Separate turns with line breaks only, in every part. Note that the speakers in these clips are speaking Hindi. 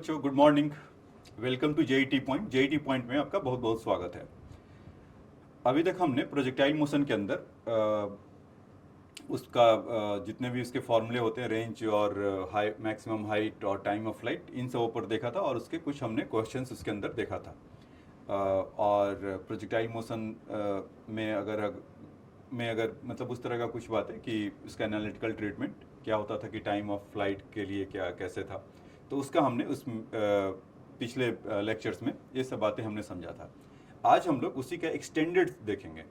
बच्चों, good morning. Welcome to JET point. JET point में आपका बहुत बहुत स्वागत है। अभी तक हमने प्रोजेक्टाइल मोशन के अंदर उसका जितने भी उसके फॉर्मूले होते हैं, रेंज और हाई, मैक्सिमम हाइट और टाइम ऑफ फ्लाइट, इन सब ऊपर देखा था और उसके कुछ हमने क्वेश्चंस उसके अंदर देखा था। और प्रोजेक्टाइल मोशन में अगर मतलब उस तरह का कुछ बात है कि उसका एनालिटिकल ट्रीटमेंट क्या होता था, कि टाइम ऑफ फ्लाइट के लिए क्या कैसे था, तो उसका हमने उस पिछले लेक्चर्स में ये सब बातें हमने समझा था। आज हम लोग उसी का एक्सटेंडेड देखेंगे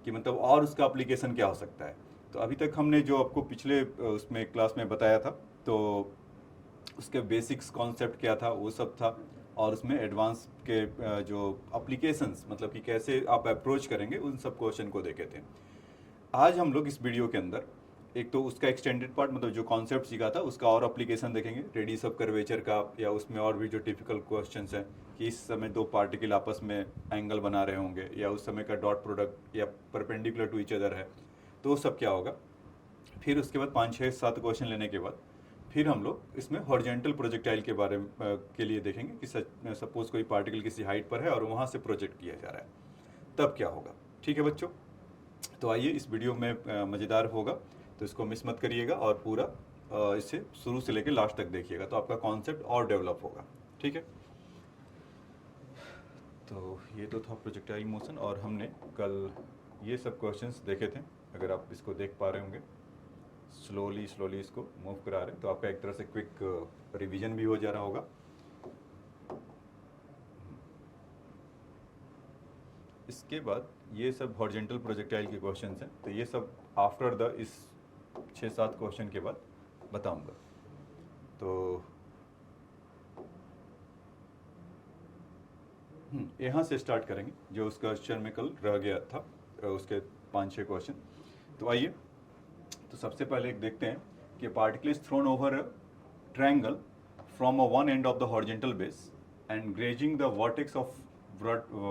कि मतलब और उसका एप्लीकेशन क्या हो सकता है। तो अभी तक हमने जो आपको पिछले उसमें क्लास में बताया था, तो उसके बेसिक्स कॉन्सेप्ट क्या था वो सब था, और उसमें एडवांस के जो एप्लीकेशंस मतलब कि कैसे आप अप्रोच करेंगे उन सब क्वेश्चन को देखे थे। आज हम लोग इस वीडियो के अंदर एक तो उसका एक्सटेंडेड पार्ट मतलब जो कॉन्सेप्ट सीखा था उसका और एप्लीकेशन देखेंगे, रेडियस ऑफ कर्वेचर का, या उसमें और भी जो टिपिकल क्वेश्चंस हैं कि इस समय दो पार्टिकल आपस में एंगल बना रहे होंगे, या उस समय का डॉट प्रोडक्ट या परपेंडिकुलर टू ईच अदर है, तो वो सब क्या होगा। फिर उसके बाद 5 6 7 क्वेश्चन लेने के बाद फिर हम लोग इसमें हॉरिजॉन्टल प्रोजेक्टाइल के बारे में के लिए देखेंगे कि सपोज कोई पार्टिकल किसी हाइट पर है और वहाँ से प्रोजेक्ट किया जा रहा है, तब क्या होगा। ठीक है बच्चों, तो आइए इस वीडियो में मज़ेदार होगा, तो इसको मिस मत करिएगा और पूरा इसे शुरू से लेकर लास्ट तक देखिएगा, तो आपका कॉन्सेप्ट और डेवलप होगा। ठीक है, तो ये तो था प्रोजेक्टाइल मोशन, और हमने कल ये सब क्वेश्चंस देखे थे। अगर आप इसको देख पा रहे होंगे, स्लोली स्लोली इसको मूव करा रहे हैं, तो आपका एक तरह से क्विक रिवीजन भी हो जा रहा होगा। इसके बाद ये सब हॉरिजॉन्टल प्रोजेक्टाइल के क्वेश्चंस हैं, तो ये सब आफ्टर द इस 6 7 क्वेश्चन के बाद बताऊंगा। तो यहाँ से स्टार्ट करेंगे जो उस क्वेश्चन में कल रह गया था, उसके 5 6 क्वेश्चन। तो आइए, तो सबसे पहले एक देखते हैं कि particle is throne over a triangle from a one and of the horizontal base and grazing the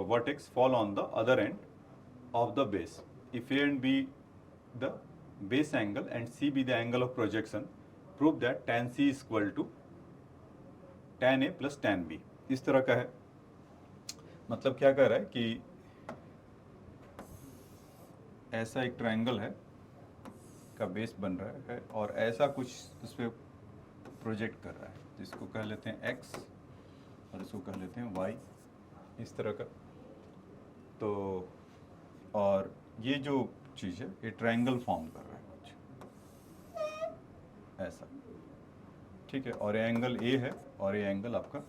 vertex fall on the other and of the base. If A and B the base angle and C be the angle of projection, prove that tan C is equal to tan A plus tan B। इस तरह का है। मतलब क्या कह रहा है कि ऐसा एक ट्रायंगल है का बेस बन रहा है और ऐसा कुछ उस पर प्रोजेक्ट कर रहा है, जिसको कह लेते हैं x और इसको कह लेते हैं y, इस तरह का। तो और ये जो चीज़ है ये ट्रायंगल फॉर्म कर रहा है कुछ ऐसा। ठीक है, और ये एंगल A है और ये एंगल आपका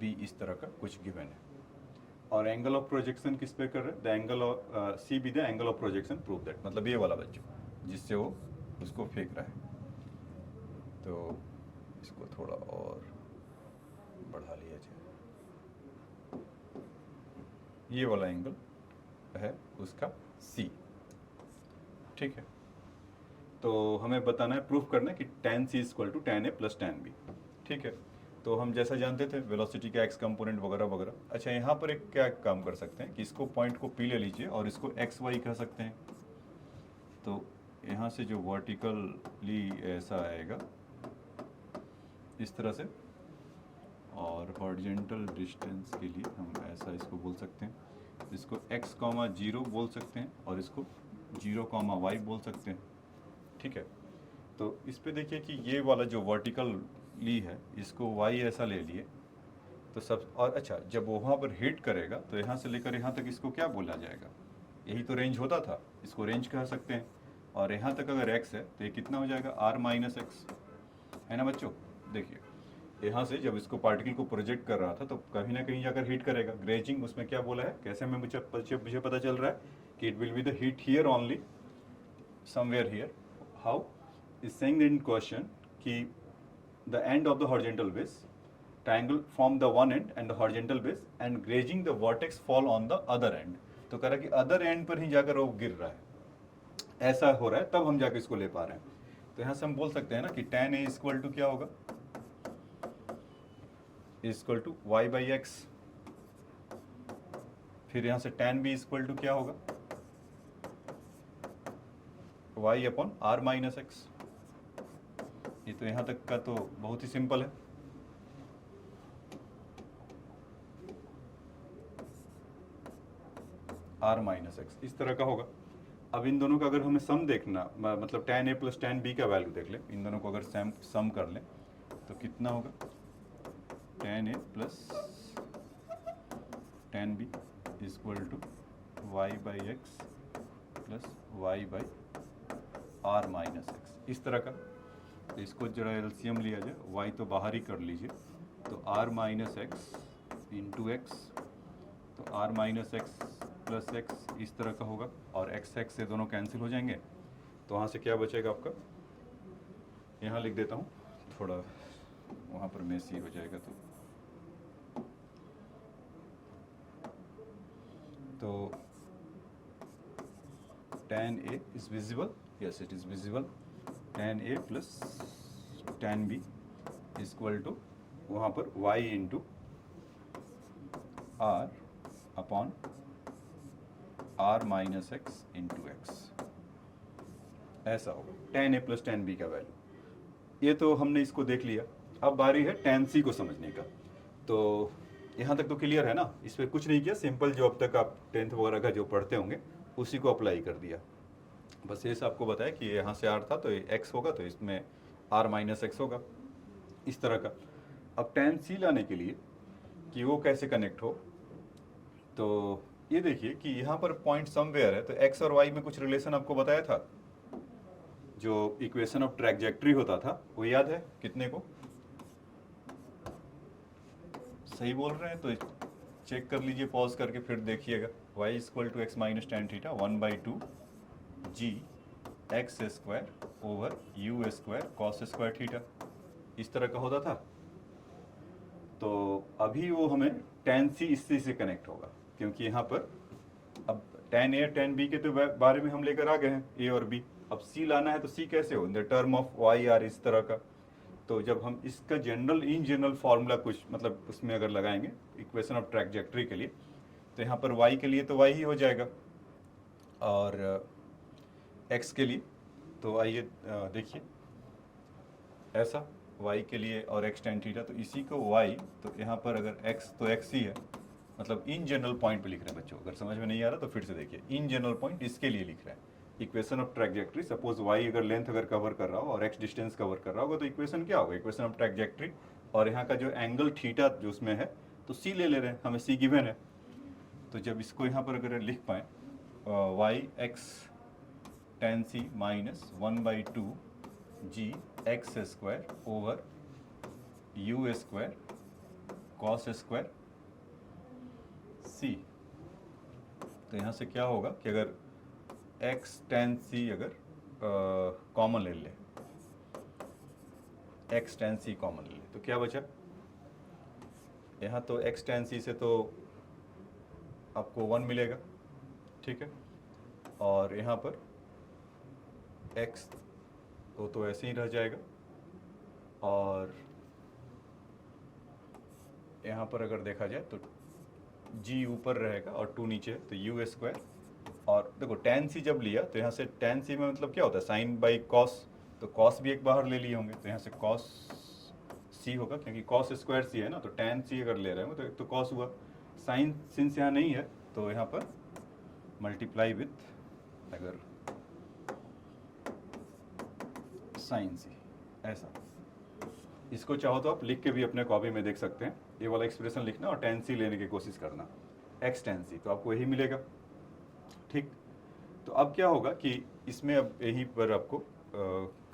B, इस तरह का कुछ गिवन है। और एंगल ऑफ प्रोजेक्शन किस पे कर रहे हैं, the angle of C be the angle of projection, prove that, मतलब ये वाला बच्चों जिससे वो उसको फेंक रहा है। तो इसको थोड़ा और बढ़ा लिया जाए, ये वाला एंगल है उसका C। ठीक है, तो हमें बताना है, प्रूफ करना है कि tan C equal to tan A plus tan B। ठीक है, तो हम जैसा जानते थे वेलोसिटी का x कंपोनेंट वगैरह वगैरह। अच्छा, यहाँ पर एक क्या काम कर सकते हैं कि इसको पॉइंट को P ले लीजिए और इसको एक्स वाई कह सकते हैं। तो यहाँ से जो वर्टिकली ऐसा आएगा इस तरह से, और हॉरिजॉन्टल डिस्टेंस के लिए हम ऐसा इसको बोल सकते हैं, इसको x,0 बोल सकते हैं और इसको 0,y बोल सकते हैं। ठीक है, तो इस पे देखिए कि ये वाला जो वर्टिकली है इसको y ऐसा ले लिए तो सब, और अच्छा जब वो वहाँ पर हिट करेगा तो यहाँ से लेकर यहाँ तक इसको क्या बोला जाएगा, यही तो रेंज होता था, इसको रेंज कह सकते हैं। और यहाँ तक अगर x है तो ये कितना हो जाएगा, r माइनस एक्स, है ना बच्चों। देखिए यहाँ से जब इसको पार्टिकल को प्रोजेक्ट कर रहा था तो कहीं ना कहीं जाकर हीट करेगा। ग्रेजिंग उसमें क्या बोला है, कैसे में मुझे पता चल रहा है कि it will be the heat here only, somewhere here. How is saying in question कि the end of the horizontal base, triangle form the one end and the horizontal base and grazing the vertex fall on the other end। तो कह रहा है कि अदर एंड पर ही जाकर वो गिर रहा है, ऐसा हो रहा है, तब हम जाकर इसको ले पा रहे हैं। तो यहाँ से हम बोल सकते हैं ना कि tan A इक्वल टू क्या होगा, equal to y by x. फिर यहाँ से tan B इक्वल टू क्या होगा, y upon r minus x. ये तो यहाँ तक का तो बहुत ही सिंपल है। आर माइनस एक्स, इस तरह का होगा। अब इन दोनों का अगर हमें सम देखना, मतलब tan a plus tan b का वैल्यू देख लें, इन दोनों को अगर सम कर लें तो कितना होगा, tan a plus tan b equal to y by x plus y by r minus x, इस तरह का। तो इसको जरा एलसीएम लिया जाए, y तो बाहर ही कर लीजिए, तो r minus x into x, तो r minus x plus x इस तरह का होगा, और x से दोनों कैंसिल हो जाएंगे, तो वहाँ से क्या बचेगा आपका, यहाँ लिख देता हूँ, थोड़ा वहाँ पर मेसी हो जाएगा। तो tan a is visible, yes it is visible, tan a plus tan b is equal to वहाँ पर y into r upon r minus x into x, ऐसा होगा tan a plus tan b का वैल्यू। ये तो हमने इसको देख लिया, अब बारी है tan c को समझने का। तो यहाँ तक तो क्लियर है ना, इस पर कुछ नहीं किया, सिंपल जो अब तक आप 10th वगैरह का जो पढ़ते होंगे उसी को अप्लाई कर दिया। बस ये आपको बताया कि यहाँ से r था तो ये x होगा, तो इसमें r माइनस एक्स होगा, इस तरह का। अब tan c लाने के लिए कि वो कैसे कनेक्ट हो, तो ये देखिए कि यहाँ पर पॉइंट समवेयर है, तो x और y में कुछ रिलेशन आपको बताया था, जो इक्वेशन ऑफ ट्रैजेक्टरी होता था, वो याद है कितने को? सही बोल रहे हैं तो चेक कर लीजिए, पॉज करके फिर देखिएगा। y equal to x minus tan theta 1/2 g x square over u square cos square theta, इस तरह का होता था। तो अभी वो हमें tan c इससे से कनेक्ट होगा, क्योंकि यहाँ पर अब tan a tan b के तो बारे में हम लेकर आ गए हैं, a और b। अब c लाना है तो c कैसे हो, in the term of y r, इस तरह का। तो जब हम इसका इन जनरल फार्मूला कुछ मतलब उसमें अगर लगाएंगे इक्वेशन ऑफ ट्रैजेक्टरी के लिए, तो यहाँ पर y के लिए तो y ही हो जाएगा, और x के लिए तो आइए देखिए ऐसा, y के लिए और x tan थीटा, तो इसी को y, तो यहाँ पर अगर x तो x ही है, मतलब इन जनरल पॉइंट पे लिख रहे हैं बच्चों। अगर समझ में नहीं आ रहा तो फिर से देखिए, इन जनरल पॉइंट इसके लिए लिख रहे हैं, equation of trajectory. Suppose y अगर लेंथ अगर कवर कर रहा हो और x डिस्टेंस कवर कर रहा होगा, तो इक्वेशन क्या होगा, इक्वेशन ऑफ ट्रैजेक्टरी। और यहाँ का जो एंगल थीटा जो उसमें है, तो c ले ले रहे हैं, हमें c गिवन है। तो जब इसको यहाँ पर अगर लिख पाए, y x tan c minus 1/2 g x square over u square cos square c, तो यहाँ से क्या होगा कि अगर x tan c अगर कॉमन ले ले, x tan c कॉमन ले ले, तो क्या बचा यहाँ, तो x tan c से तो आपको 1 मिलेगा, ठीक है। और यहाँ पर x तो ऐसे ही रह जाएगा, और यहाँ पर अगर देखा जाए तो g ऊपर रहेगा और 2 नीचे, तो यू स्क्वायर। और देखो tan c जब लिया तो यहाँ से tan c में मतलब क्या होता है, साइन बाई कॉस, तो कॉस भी एक बाहर ले लिए होंगे, तो यहाँ से कॉस c होगा, क्योंकि कॉस स्क्वायर c है ना, तो tan c अगर ले रहे होंगे तो एक तो कॉस हुआ, साइन सिंस यहाँ नहीं है तो यहाँ पर मल्टीप्लाई विथ अगर साइन c, ऐसा। इसको चाहो तो आप लिख के भी अपने कॉपी में देख सकते हैं, ये वाला एक्सप्रेशन लिखना और tan c लेने की कोशिश करना, x tan c, तो आपको यही मिलेगा, ठीक। तो अब क्या होगा कि इसमें अब यहीं पर आपको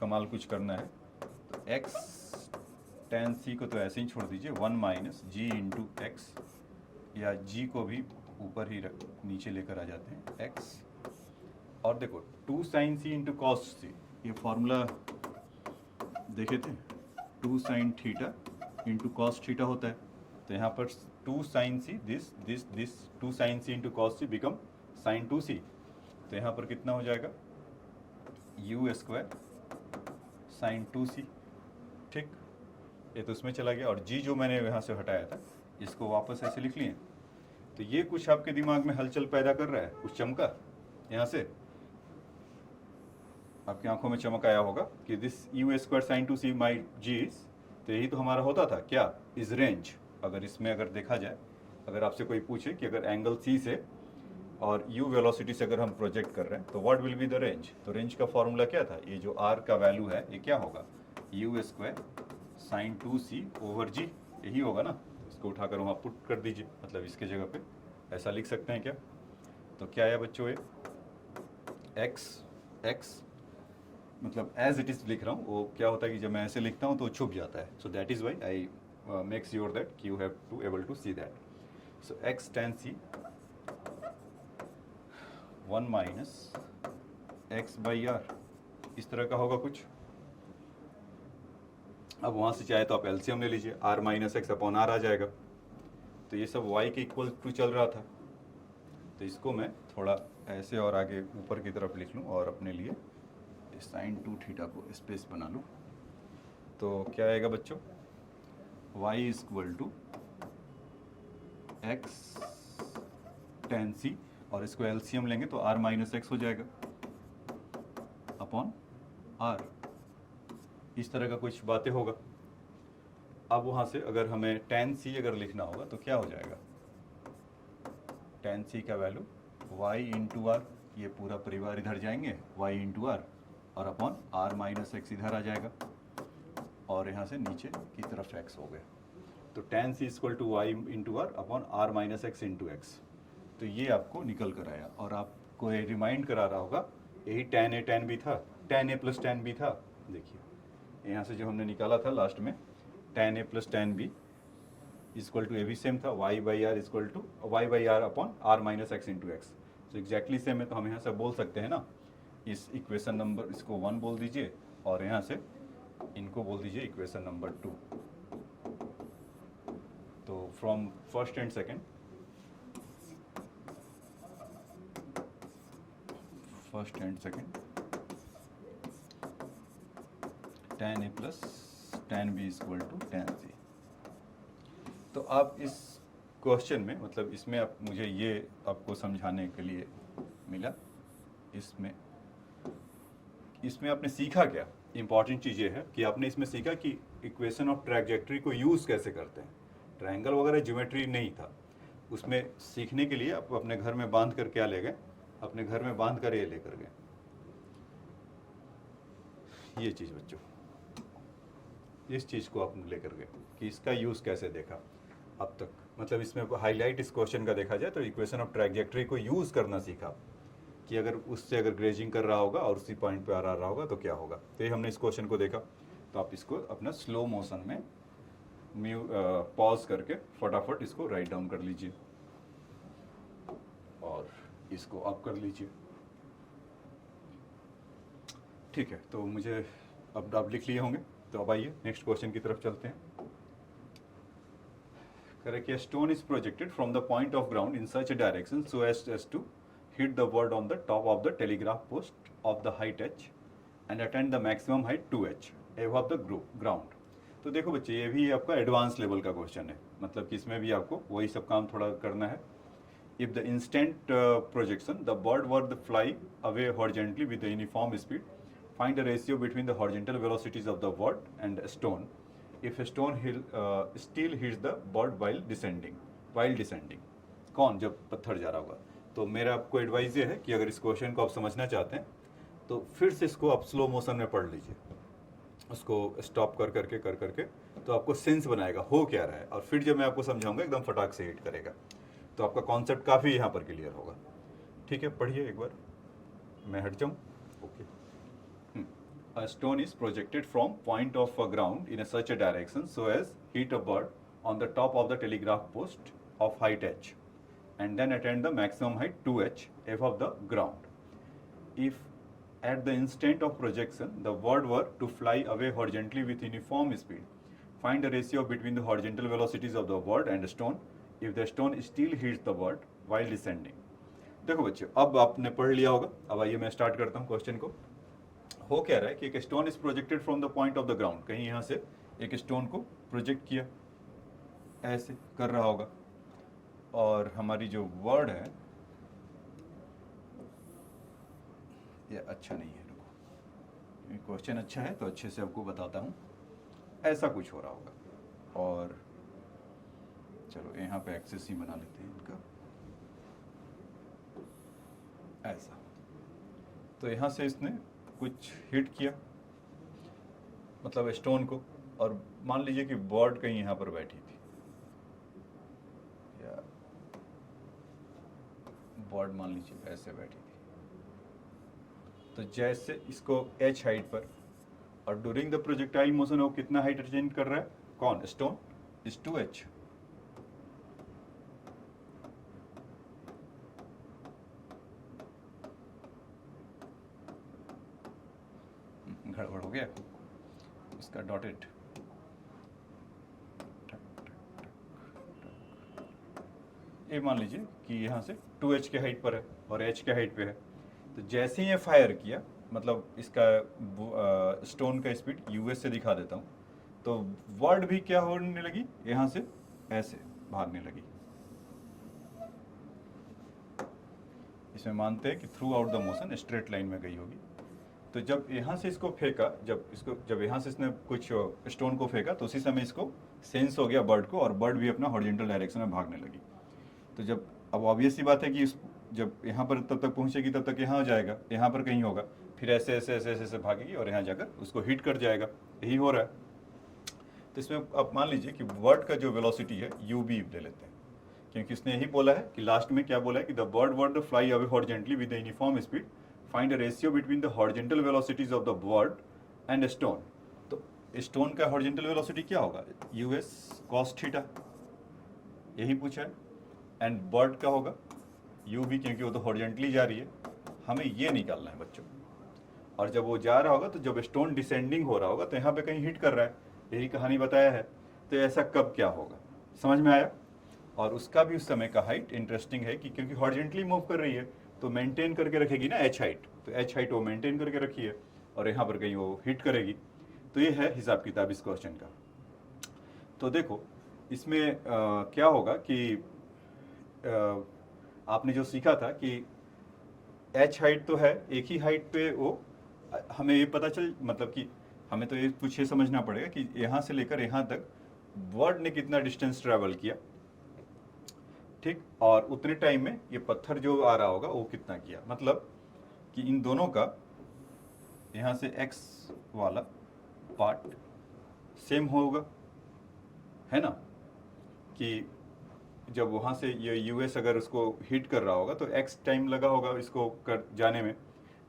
कमाल कुछ करना है, तो x tan c को तो ऐसे ही छोड़ दीजिए, 1 माइनस जी इंटू एक्स, या g को भी ऊपर ही नीचे लेकर आ जाते हैं x, और देखो 2 sin c into cos c, ये फॉर्मूला देखे थे, 2 sin theta into cos theta होता है, तो यहाँ पर 2 sin c this 2 sin c into cos c become sin 2c, तो यहाँ पर कितना हो जाएगा, यू स्क्वायर sin 2c, ठीक। ये तो उसमें चला गया, और g जो मैंने यहाँ से हटाया था इसको वापस ऐसे लिख लिए। तो ये कुछ आपके दिमाग में हलचल पैदा कर रहा है, कुछ चमका यहाँ से, आपकी आंखों में चमक आया होगा कि this you square sign 2c माई जी, तो यही तो हमारा होता था क्या, इज रेंज। अगर इसमें अगर देखा जाए, अगर आपसे कोई पूछे कि अगर एंगल c से और u वेलोसिटी से अगर हम प्रोजेक्ट कर रहे हैं तो what will be the range, तो रेंज का फॉर्मूला क्या था, ये जो r का वैल्यू है ये क्या होगा, u square sine 2c over g, यही होगा ना। इसको उठाकर वहाँ पुट कर दीजिए, मतलब इसके जगह पे ऐसा लिख सकते हैं क्या, तो क्या है बच्चों ये x मतलब एज इट इज लिख रहा हूँ, वो क्या होता है कि जब मैं ऐसे लिखता हूँ तो छुप जाता है, so that is why I make sure that you have to able to see that. So x tan c 1 minus x by r, इस तरह का होगा कुछ। अब वहाँ से चाहे तो आप एलसीएम ले लीजिए, r minus x upon r आ जाएगा, तो ये सब y के इक्वल टू चल रहा था, तो इसको मैं थोड़ा ऐसे और आगे ऊपर की तरफ लिख लूँ और अपने लिए साइन 2 थीटा को स्पेस बना लूँ, तो क्या आएगा बच्चों, y is equal to x ten c, और इसको एलसीएम लेंगे तो r माइनस एक्स हो जाएगा अपॉन r, इस तरह का कुछ बातें होगा। अब वहाँ से अगर हमें tan c अगर लिखना होगा तो क्या हो जाएगा, tan c का वैल्यू y इंटू आर, ये पूरा परिवार इधर जाएंगे y इंटू आर, और अपॉन r माइनस एक्स इधर आ जाएगा, और यहाँ से नीचे की तरफ x हो गया, तो tan c equal to y into r upon r minus x into x, तो ये आपको निकल कर आया। और आपको ये रिमाइंड करा रहा होगा यही tan a tan b था, tan a plus tan b था, देखिए यहाँ से जो हमने निकाला था लास्ट में tan a plus tan b equal to a भी सेम था, y by r equal to y by r upon r minus x into x, तो एग्जैक्टली सेम है। तो हम यहाँ से बोल सकते हैं ना, इस इक्वेशन नंबर इसको 1 बोल दीजिए और यहाँ से इनको बोल दीजिए इक्वेशन नंबर 2। तो from first and second, first and second tan a plus tan b equal to tan c। तो आप इस क्वेश्चन में, मतलब इसमें आप मुझे ये आपको समझाने के लिए मिला, इसमें आपने सीखा क्या, इंपॉर्टेंट चीज़ ये है कि आपने इसमें सीखा कि इक्वेशन ऑफ ट्रैजेक्टरी को यूज़ कैसे करते हैं। ट्रायंगल वगैरह ज्योमेट्री नहीं था उसमें, सीखने के लिए आप अपने घर में बांध कर क्या ले गए, अपने घर में बांध कर ये लेकर गए, ये चीज़ बच्चों, इस चीज़ को आप लेकर गए कि इसका यूज़ कैसे देखा अब तक। मतलब इसमें हाईलाइट इस क्वेश्चन का देखा जाए तो इक्वेशन ऑफ ट्रैजेक्टरी को यूज़ करना सीखा कि अगर उससे अगर ग्रेजिंग कर रहा होगा और उसी पॉइंट पे आ रहा होगा तो क्या होगा। तो ये हमने इस क्वेश्चन को देखा, तो आप इसको अपना स्लो मोशन में पॉज करके फटाफट इसको राइट डाउन कर लीजिए और इसको अप कर लीजिए, ठीक है। तो मुझे अब आप लिख लिए होंगे, तो अब आइए नेक्स्ट क्वेश्चन की तरफ चलते हैं। Correct, a stone is projected from the point of ground in such a direction so as to hit the word on the top of the telegraph post of the height h and attain the maximum height 2h above the ground। तो देखो बच्चे, ये भी आपका एडवांस लेवल का क्वेश्चन है, मतलब कि इसमें भी आपको वही सब काम थोड़ा करना है। If the instant projection the bird were to fly away horizontally with a uniform speed, find the ratio between the horizontal velocities of the bird and a stone if a stone still hits the bird while descending। कौन, जब पत्थर जा रहा होगा। तो मेरा आपको एडवाइस ये है कि अगर इस क्वेश्चन को आप समझना चाहते हैं तो फिर से इसको आप स्लो मोशन में पढ़ लीजिए, उसको स्टॉप कर करके तो आपको सेंस बनाएगा हो क्या रहा है, और फिर जब मैं आपको समझाऊंगा एकदम फटाक से हिट करेगा, तो आपका कॉन्सेप्ट काफ़ी यहाँ पर क्लियर होगा। ठीक है, पढ़िए एक बार, मैं हट जाऊँ। Okay, A stone is projected from point of a ground in such a direction so as hit a bird on the top of the telegraph post of height h and then attain the maximum height 2h above the ground. If at the instant of projection the bird were to fly away horizontally with uniform speed, find the ratio between the horizontal velocities of the bird and the stone if the stone still hits the bird while descending। देखो बच्चों, अब आपने पढ़ लिया होगा। अब आइए मैं स्टार्ट करता हूँ क्वेश्चन को। हो क्या रहा है कि एक stone is projected from the point of the ground, कहीं यहाँ से एक स्टोन को प्रोजेक्ट किया, ऐसे कर रहा होगा, और हमारी जो वर्ड है ये अच्छा नहीं है, रुको, ये क्वेश्चन अच्छा है तो अच्छे से आपको बताता हूँ। ऐसा कुछ हो रहा होगा, और चलो यहाँ पे एक्सेस ही बना लेते हैं इनका। ऐसा। तो यहाँ से इसने कुछ हिट किया, मतलब स्टोन को, और मान लीजिए कि बर्ड कहीं यहाँ पर बैठी थी, या बर्ड मान लीजिए ऐसे बैठी थी। तो जैसे इसको h हाइट पर, और ड्यूरिंग द प्रोजेक्टाइल मोशन वो कितना हाइट अटेन कर रहा है, कौन, स्टोन, इज 2h। गड़बड़ हो गया इसका डॉटेड। ये मान लीजिए कि यहाँ से 2h के हाइट पर है और h के हाइट पे है। तो जैसे ही ये फायर किया, मतलब इसका स्टोन का स्पीड यूएस से दिखा देता हूँ, तो वर्ड भी क्या होने लगी, यहाँ से ऐसे भागने लगी। इसमें मानते हैं कि through out the motion straight line में गई होगी। तो जब यहाँ से इसको फेंका, जब यहाँ से इसने कुछ स्टोन को फेंका, तो उसी समय इसको सेंस हो गया बर्ड को, और बर्ड भी अपना हॉरिजॉन्टल डायरेक्शन में भागने लगी। तो जब, अब ऑब्वियस सी बात है कि जब यहाँ पर तब तक पहुँचेगी तब तक यहाँ हो जाएगा, यहाँ पर कहीं होगा, फिर ऐसे ऐसे ऐसे ऐसे ऐसे भागेगी और यहाँ जाकर उसको हिट कर जाएगा। यही हो रहा है। तो इसमें आप मान लीजिए कि बर्ड का जो वेलोसिटी है UB ले लेते हैं, क्योंकि उसने यही बोला है कि लास्ट में क्या बोला है कि the bird word fly away horizontally with uniform speed, find a ratio between the horizontal velocities of the bird and stone. तो स्टोन का हॉरिजॉन्टल वेलोसिटी क्या होगा, US cos थीटा, यही पूछा है। एंड बर्ड का होगा UB, क्योंकि वो तो हॉरिजॉन्टली जा रही है, हमें ये निकालना है बच्चों। और जब वो जा रहा होगा, तो जब स्टोन डिसेंडिंग हो रहा होगा, तो यहाँ पे कहीं हिट कर रहा है, यही कहानी बताया है। तो ऐसा कब क्या होगा, समझ में आया। और उसका भी उस समय का हाइट इंटरेस्टिंग है कि क्योंकि हॉरिजॉन्टली मूव कर रही है, तो मेंटेन करके रखेगी ना h हाइट, तो h हाइट वो मेंटेन करके रखी है, और यहाँ पर कहीं वो हिट करेगी। तो ये है हिसाब किताब इस क्वेश्चन का। तो देखो इसमें क्या होगा कि आपने जो सीखा था कि h हाइट तो है, एक ही हाइट पे वो, हमें ये पता चल, मतलब कि हमें तो ये कुछ ये समझना पड़ेगा कि यहाँ से लेकर यहाँ तक बर्ड ने कितना डिस्टेंस ट्रैवल किया, ठीक, और उतने टाइम में ये पत्थर जो आ रहा होगा वो कितना किया। मतलब कि इन दोनों का यहाँ से x वाला पार्ट सेम होगा, है ना, कि जब वहाँ से ये US अगर उसको हिट कर रहा होगा तो x टाइम लगा होगा इसको कर जाने में।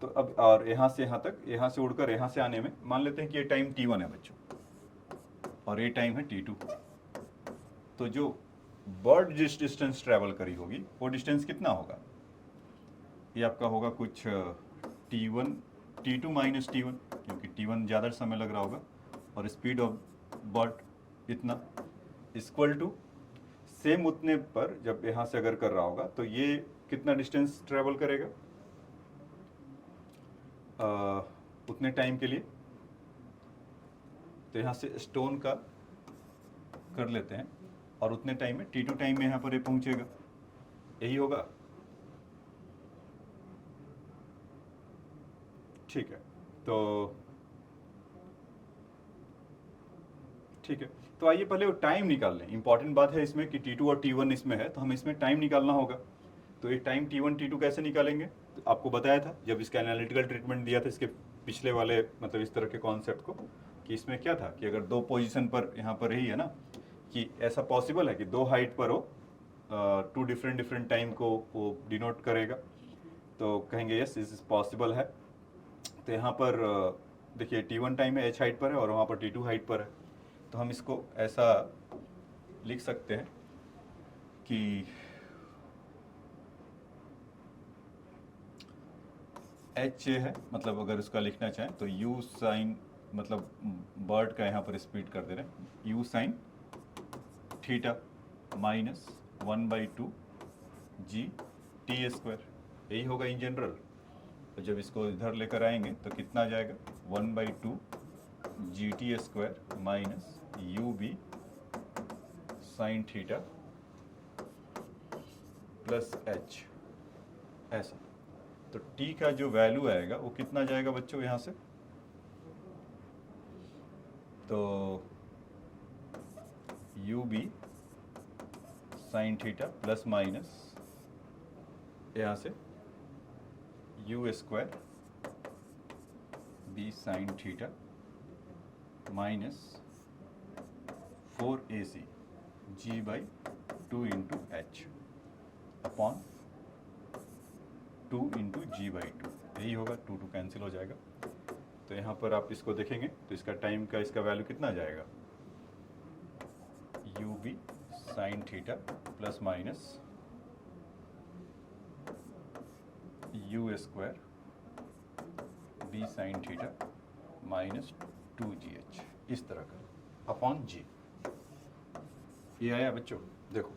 तो अब और यहाँ से यहाँ तक, यहाँ से उड़कर यहाँ से आने में मान लेते हैं कि ये टाइम t1 है बच्चों, और ये टाइम है t2। तो जो बर्ड जिस डिस्टेंस ट्रैवल करी होगी वो डिस्टेंस कितना होगा, ये आपका होगा कुछ T2 माइनस T1, क्योंकि T1 ज़्यादा समय लग रहा होगा, और स्पीड ऑफ बर्ड इतना, इक्वल टू सेम उतने पर जब यहाँ से अगर कर रहा होगा तो ये कितना डिस्टेंस ट्रैवल करेगा उतने टाइम के लिए। तो यहाँ से स्टोन का कर लेते हैं, और उतने टाइम में T2 टाइम में यहाँ पर ये पहुँचेगा, यही होगा, ठीक है। तो ठीक है, तो आइए पहले वो टाइम निकाल लें। इंपॉर्टेंट बात है इसमें कि T2 और T1 इसमें है, तो हमें इसमें टाइम निकालना होगा। तो ये टाइम T1 T2 कैसे निकालेंगे, तो आपको बताया था जब इसका एनालिटिकल ट्रीटमेंट दिया था इसके पिछले वाले, मतलब इस तरह के कॉन्सेप्ट को, कि इसमें क्या था कि अगर दो पोजीशन पर यहाँ पर ही है ना, कि ऐसा पॉसिबल है कि दो हाइट पर हो, टू डिफरेंट टाइम को वो डिनोट करेगा, तो कहेंगे यस दिस इज पॉसिबल है। तो यहाँ पर देखिए T1 टाइम में h हाइट पर है और वहाँ पर T2 हाइट पर है, तो हम इसको ऐसा लिख सकते हैं कि h है, मतलब अगर उसका लिखना चाहें तो u साइन, मतलब बर्ड का यहाँ पर स्पीड कर दे रहे हैं, u sine theta minus 1/2 g t square, यही होगा इन जनरल। तो जब इसको इधर लेकर आएंगे तो कितना आ जाएगा, 1/2 G T square minus U B sine theta plus H, ऐसा। तो टी का जो वैल्यू आएगा वो कितना जाएगा बच्चों यहाँ से, तो U B sine theta plus minus यहाँ से U square B sine theta minus 4ac G by 2 into H upon 2 into G by 2, यही होगा, 2 2 कैंसिल हो जाएगा। तो यहाँ पर आप इसको देखेंगे तो इसका टाइम का इसका वैल्यू कितना आ जाएगा, U B sine theta plus minus U square B sine theta minus 2gh, इस तरह का अपॉन जी। ये आया बच्चों। देखो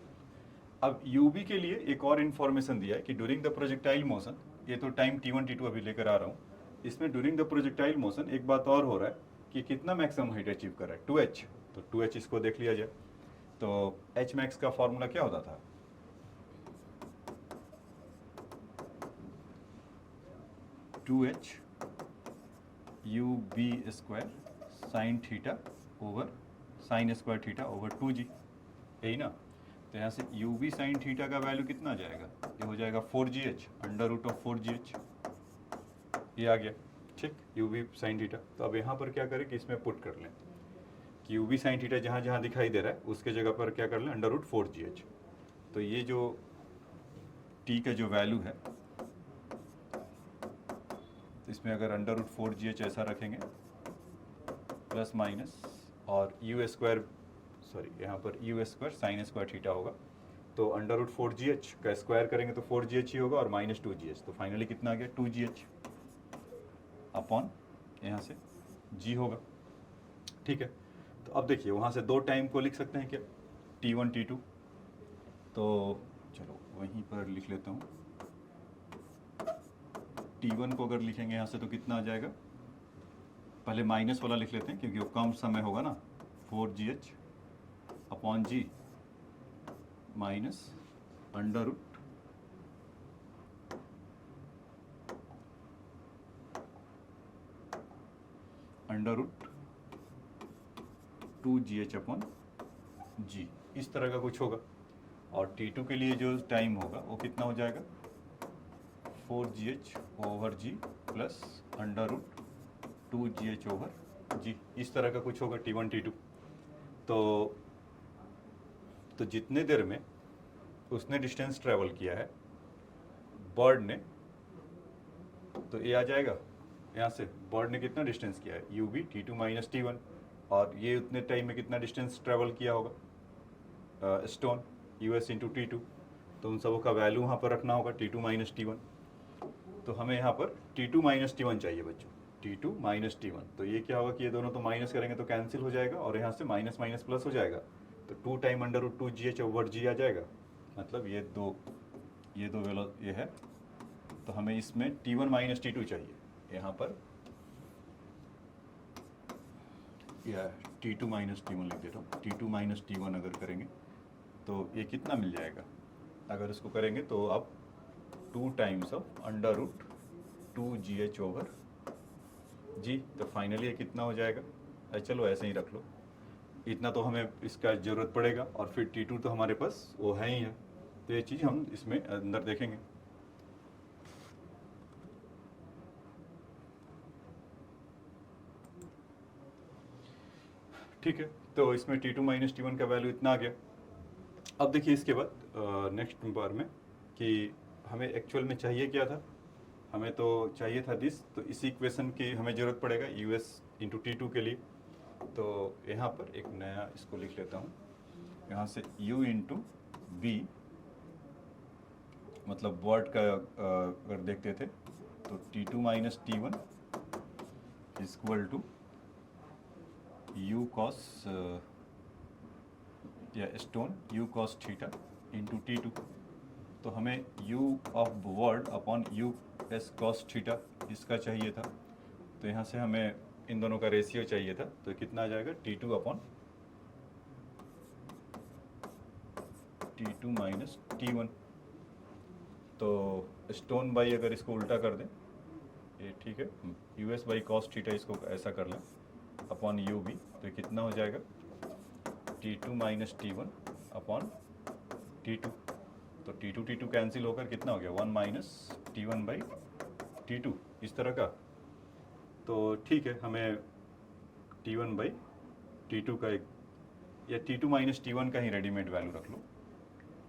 अब ub के लिए एक और इन्फॉर्मेशन दिया है कि ड्यूरिंग द प्रोजेक्टाइल मोशन, ये तो टाइम t1 t2 अभी लेकर आ रहा हूँ, इसमें ड्यूरिंग द प्रोजेक्टाइल मोशन एक बात और हो रहा है कि कितना मैक्सिमम हाइट अचीव कर रहा है, 2h। तो 2h इसको देख लिया जाए। तो h मैक्स का फॉर्मूला क्या होता था, two H U B square sine theta over sine square theta over 2g, यही ना। तो यहाँ से यू बी साइन थीटा का वैल्यू कितना आ जाएगा, ये हो जाएगा 4gh under root of 4gh, ये आ गया। ठीक, यू बी साइन थीटा। तो अब यहाँ पर क्या करें कि इसमें पुट कर लें कि यू बी साइन थीटा जहाँ जहाँ दिखाई दे रहा है उसके जगह पर क्या कर लें, अंडर रूट 4gh। तो ये जो t का जो वैल्यू है, इसमें अगर अंडर रूट 4gh ऐसा रखेंगे प्लस माइनस और यू स्क्वायर, सॉरी यहाँ पर you square sine square theta होगा, तो अंडर रूट 4gh का स्क्वायर करेंगे तो 4gh ही होगा और माइनस 2gh, तो फाइनली कितना आ गया 2gh अपॉन यहाँ से g होगा। ठीक है, तो अब देखिए वहाँ से दो टाइम को लिख सकते हैं क्या, t1 t2। तो चलो वहीं पर लिख लेता हूँ, t1 को अगर लिखेंगे यहाँ से तो कितना आ जाएगा, पहले माइनस वाला लिख लेते हैं क्योंकि वो कम समय होगा ना, 4gh upon g minus under root 2gh upon g, इस तरह का कुछ होगा। और t2 के लिए जो टाइम होगा वो कितना हो जाएगा, 4gh over g plus under root 2gh over g, इस तरह का कुछ होगा t1 t2। तो जितने देर में उसने डिस्टेंस ट्रेवल किया है बर्ड ने, तो ये आ जाएगा यहाँ से, बर्ड ने कितना डिस्टेंस किया है you B t2 minus t1, और ये उतने टाइम में कितना डिस्टेंस ट्रेवल किया होगा स्टोन us इंटू t2, तो उन सबों का वैल्यू वहाँ पर रखना होगा t2 माइनस t1। तो हमें यहाँ पर t2 माइनस t1 चाहिए बच्चों, t2 माइनस t1। तो ये क्या होगा कि ये दोनों तो माइनस करेंगे तो कैंसिल हो जाएगा और यहाँ से माइनस माइनस प्लस हो जाएगा, तो 2 time under root 2gh over g आ जाएगा। मतलब ये दो ये है, तो हमें इसमें t1 माइनस t2 चाहिए। यहाँ पर या t2 माइनस t1 लिख देता हूँ, t2 माइनस t1 अगर करेंगे तो ये कितना मिल जाएगा, अगर इसको करेंगे तो अब 2 times of under root 2gh over g, तो फाइनली ये कितना हो जाएगा, चलो ऐसे ही रख लो, इतना तो हमें इसका ज़रूरत पड़ेगा, और फिर t2 तो हमारे पास वो है ही है, तो ये चीज़ हम इसमें अंदर देखेंगे। ठीक है, तो इसमें t2 माइनस t1 का वैल्यू इतना आ गया। अब देखिए इसके बाद नेक्स्ट बार में कि हमें एक्चुअल में चाहिए क्या था, हमें तो चाहिए था दिस, तो इसी इक्वेशन की हमें ज़रूरत पड़ेगा us इंटू t2 के लिए। तो यहाँ पर एक नया इसको लिख लेता हूँ, यहाँ से u इंटू बी, मतलब वर्ड का अगर देखते थे तो t2 minus t1 equal to u cos या stone u cos theta into t2। तो हमें u of word upon u s cos theta इसका चाहिए था, तो यहाँ से हमें इन दोनों का रेशियो चाहिए था, तो कितना आ जाएगा t2 upon t2 minus t1। तो स्टोन बाई अगर इसको उल्टा कर दें, ये ठीक है, us बाई कॉस थीटा इसको ऐसा कर लें अपॉन यू बी, तो कितना हो जाएगा t2 minus t1 upon t2। तो t2 कैंसिल होकर कितना हो गया 1 माइनस t1 बाई T2 इस तरह का, तो ठीक है, हमें T1 बाई T2 का एक या T2 माइनस T1 का ही रेडीमेड वैल्यू रख लो,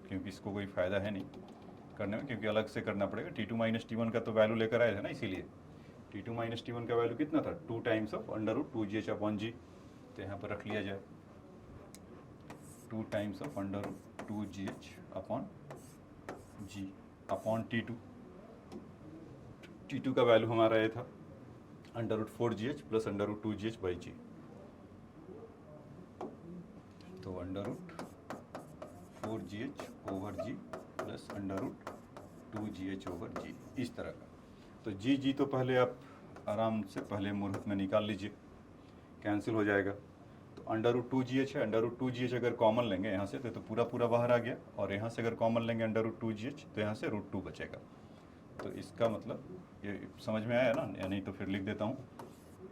क्योंकि इसको कोई फ़ायदा है नहीं करने में, क्योंकि अलग से करना पड़ेगा। T2 माइनस T1 का तो वैल्यू लेकर आए थे ना, इसीलिए T2 माइनस T1 का वैल्यू कितना था, 2 times of under root 2gh upon g, तो यहाँ पर रख लिया जाए 2 times of under root 2gh upon g upon T2 का वैल्यू हमारा ये था under root 4gh plus under root 2gh by g, तो under root 4gh over g plus under root 2gh over g, इस तरह का। तो जी तो पहले आप आराम से पहले मुहूर्त में निकाल लीजिए, कैंसिल हो जाएगा। तो अंडर रूट 2gh है, अंडर रूट 2gh अगर कॉमन लेंगे यहाँ से तो पूरा बाहर आ गया, और यहाँ से अगर कॉमन लेंगे अंडर रूट 2gh तो यहाँ से रूट 2 बचेगा। तो इसका मतलब ये समझ में आया ना, या नहीं तो फिर लिख देता हूँ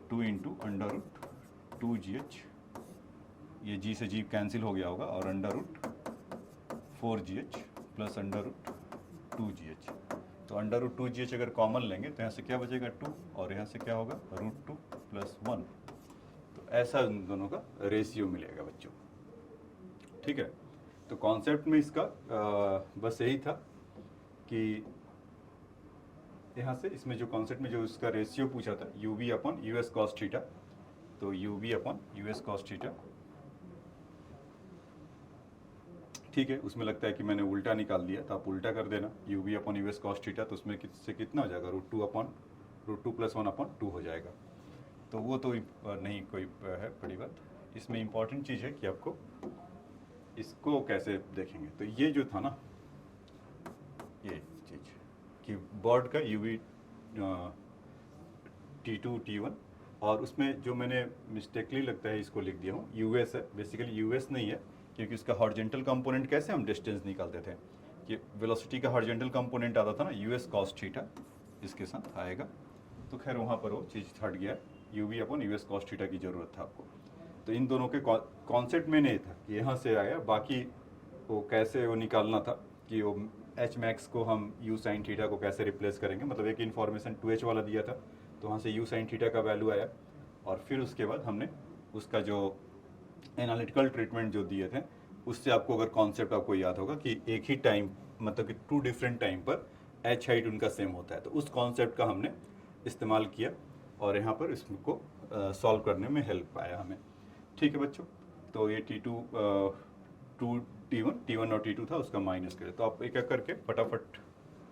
2 इंटू अंडर रूट 2gh, ये जी से जी कैंसिल हो गया होगा, और under root 4gh plus under root 2gh। तो अंडर रूट 2gh अगर कॉमन लेंगे तो यहाँ से क्या बचेगा 2, और यहाँ से क्या होगा रूट 2 प्लस 1। तो ऐसा इन दोनों का रेशियो मिलेगा बच्चों, ठीक है। तो कॉन्सेप्ट में इसका बस यही था कि यहाँ से इसमें जो कॉन्सेप्ट में जो इसका रेशियो पूछा था UV upon US cos theta, तो UV upon US cos theta, ठीक है। उसमें लगता है कि मैंने उल्टा निकाल दिया, तो आप उल्टा कर देना UV upon US cos theta, तो उसमें से कितना हो जाएगा root 2 upon root 2 plus 1 upon 2 हो जाएगा। तो वो तो नहीं कोई है बड़ी बात, इसमें इम्पॉर्टेंट चीज़ है कि आपको इसको कैसे देखेंगे। तो ये जो था ना, ये चीज़ कि बोर्ड का UV T2 T1, और उसमें जो मैंने मिस्टेकली लगता है इसको लिख दिया हूँ US है, बेसिकली US नहीं है, क्योंकि उसका हॉरिजॉन्टल कंपोनेंट कैसे हम डिस्टेंस निकालते थे कि वेलोसिटी का हॉरिजॉन्टल कंपोनेंट आता था ना US कॉस थीटा, इसके साथ आएगा। तो खैर वहाँ पर वो चीज़ हट गया, UV upon US cos theta की ज़रूरत था आपको। तो इन दोनों के कॉन्सेप्ट में नहीं था कि यहाँ से आया, बाकी वो कैसे वो निकालना था कि वो एच मैक्स को हम यू साइन थीटा को कैसे रिप्लेस करेंगे, मतलब एक इन्फॉर्मेशन 2h वाला दिया था, तो वहाँ से यू साइन थीटा का वैल्यू आया, और फिर उसके बाद हमने उसका जो एनालिटिकल ट्रीटमेंट जो दिए थे उससे आपको अगर कॉन्सेप्ट आपको याद होगा कि एक ही टाइम मतलब कि 2 डिफरेंट टाइम पर एच हाइट उनका सेम होता है, तो उस कॉन्सेप्ट का हमने इस्तेमाल किया और यहाँ पर इसको सॉल्व करने में हेल्प आया हमें, ठीक है बच्चों। तो ये T1 और T2 था, उसका माइनस करें। तो आप एक एक करके फटाफट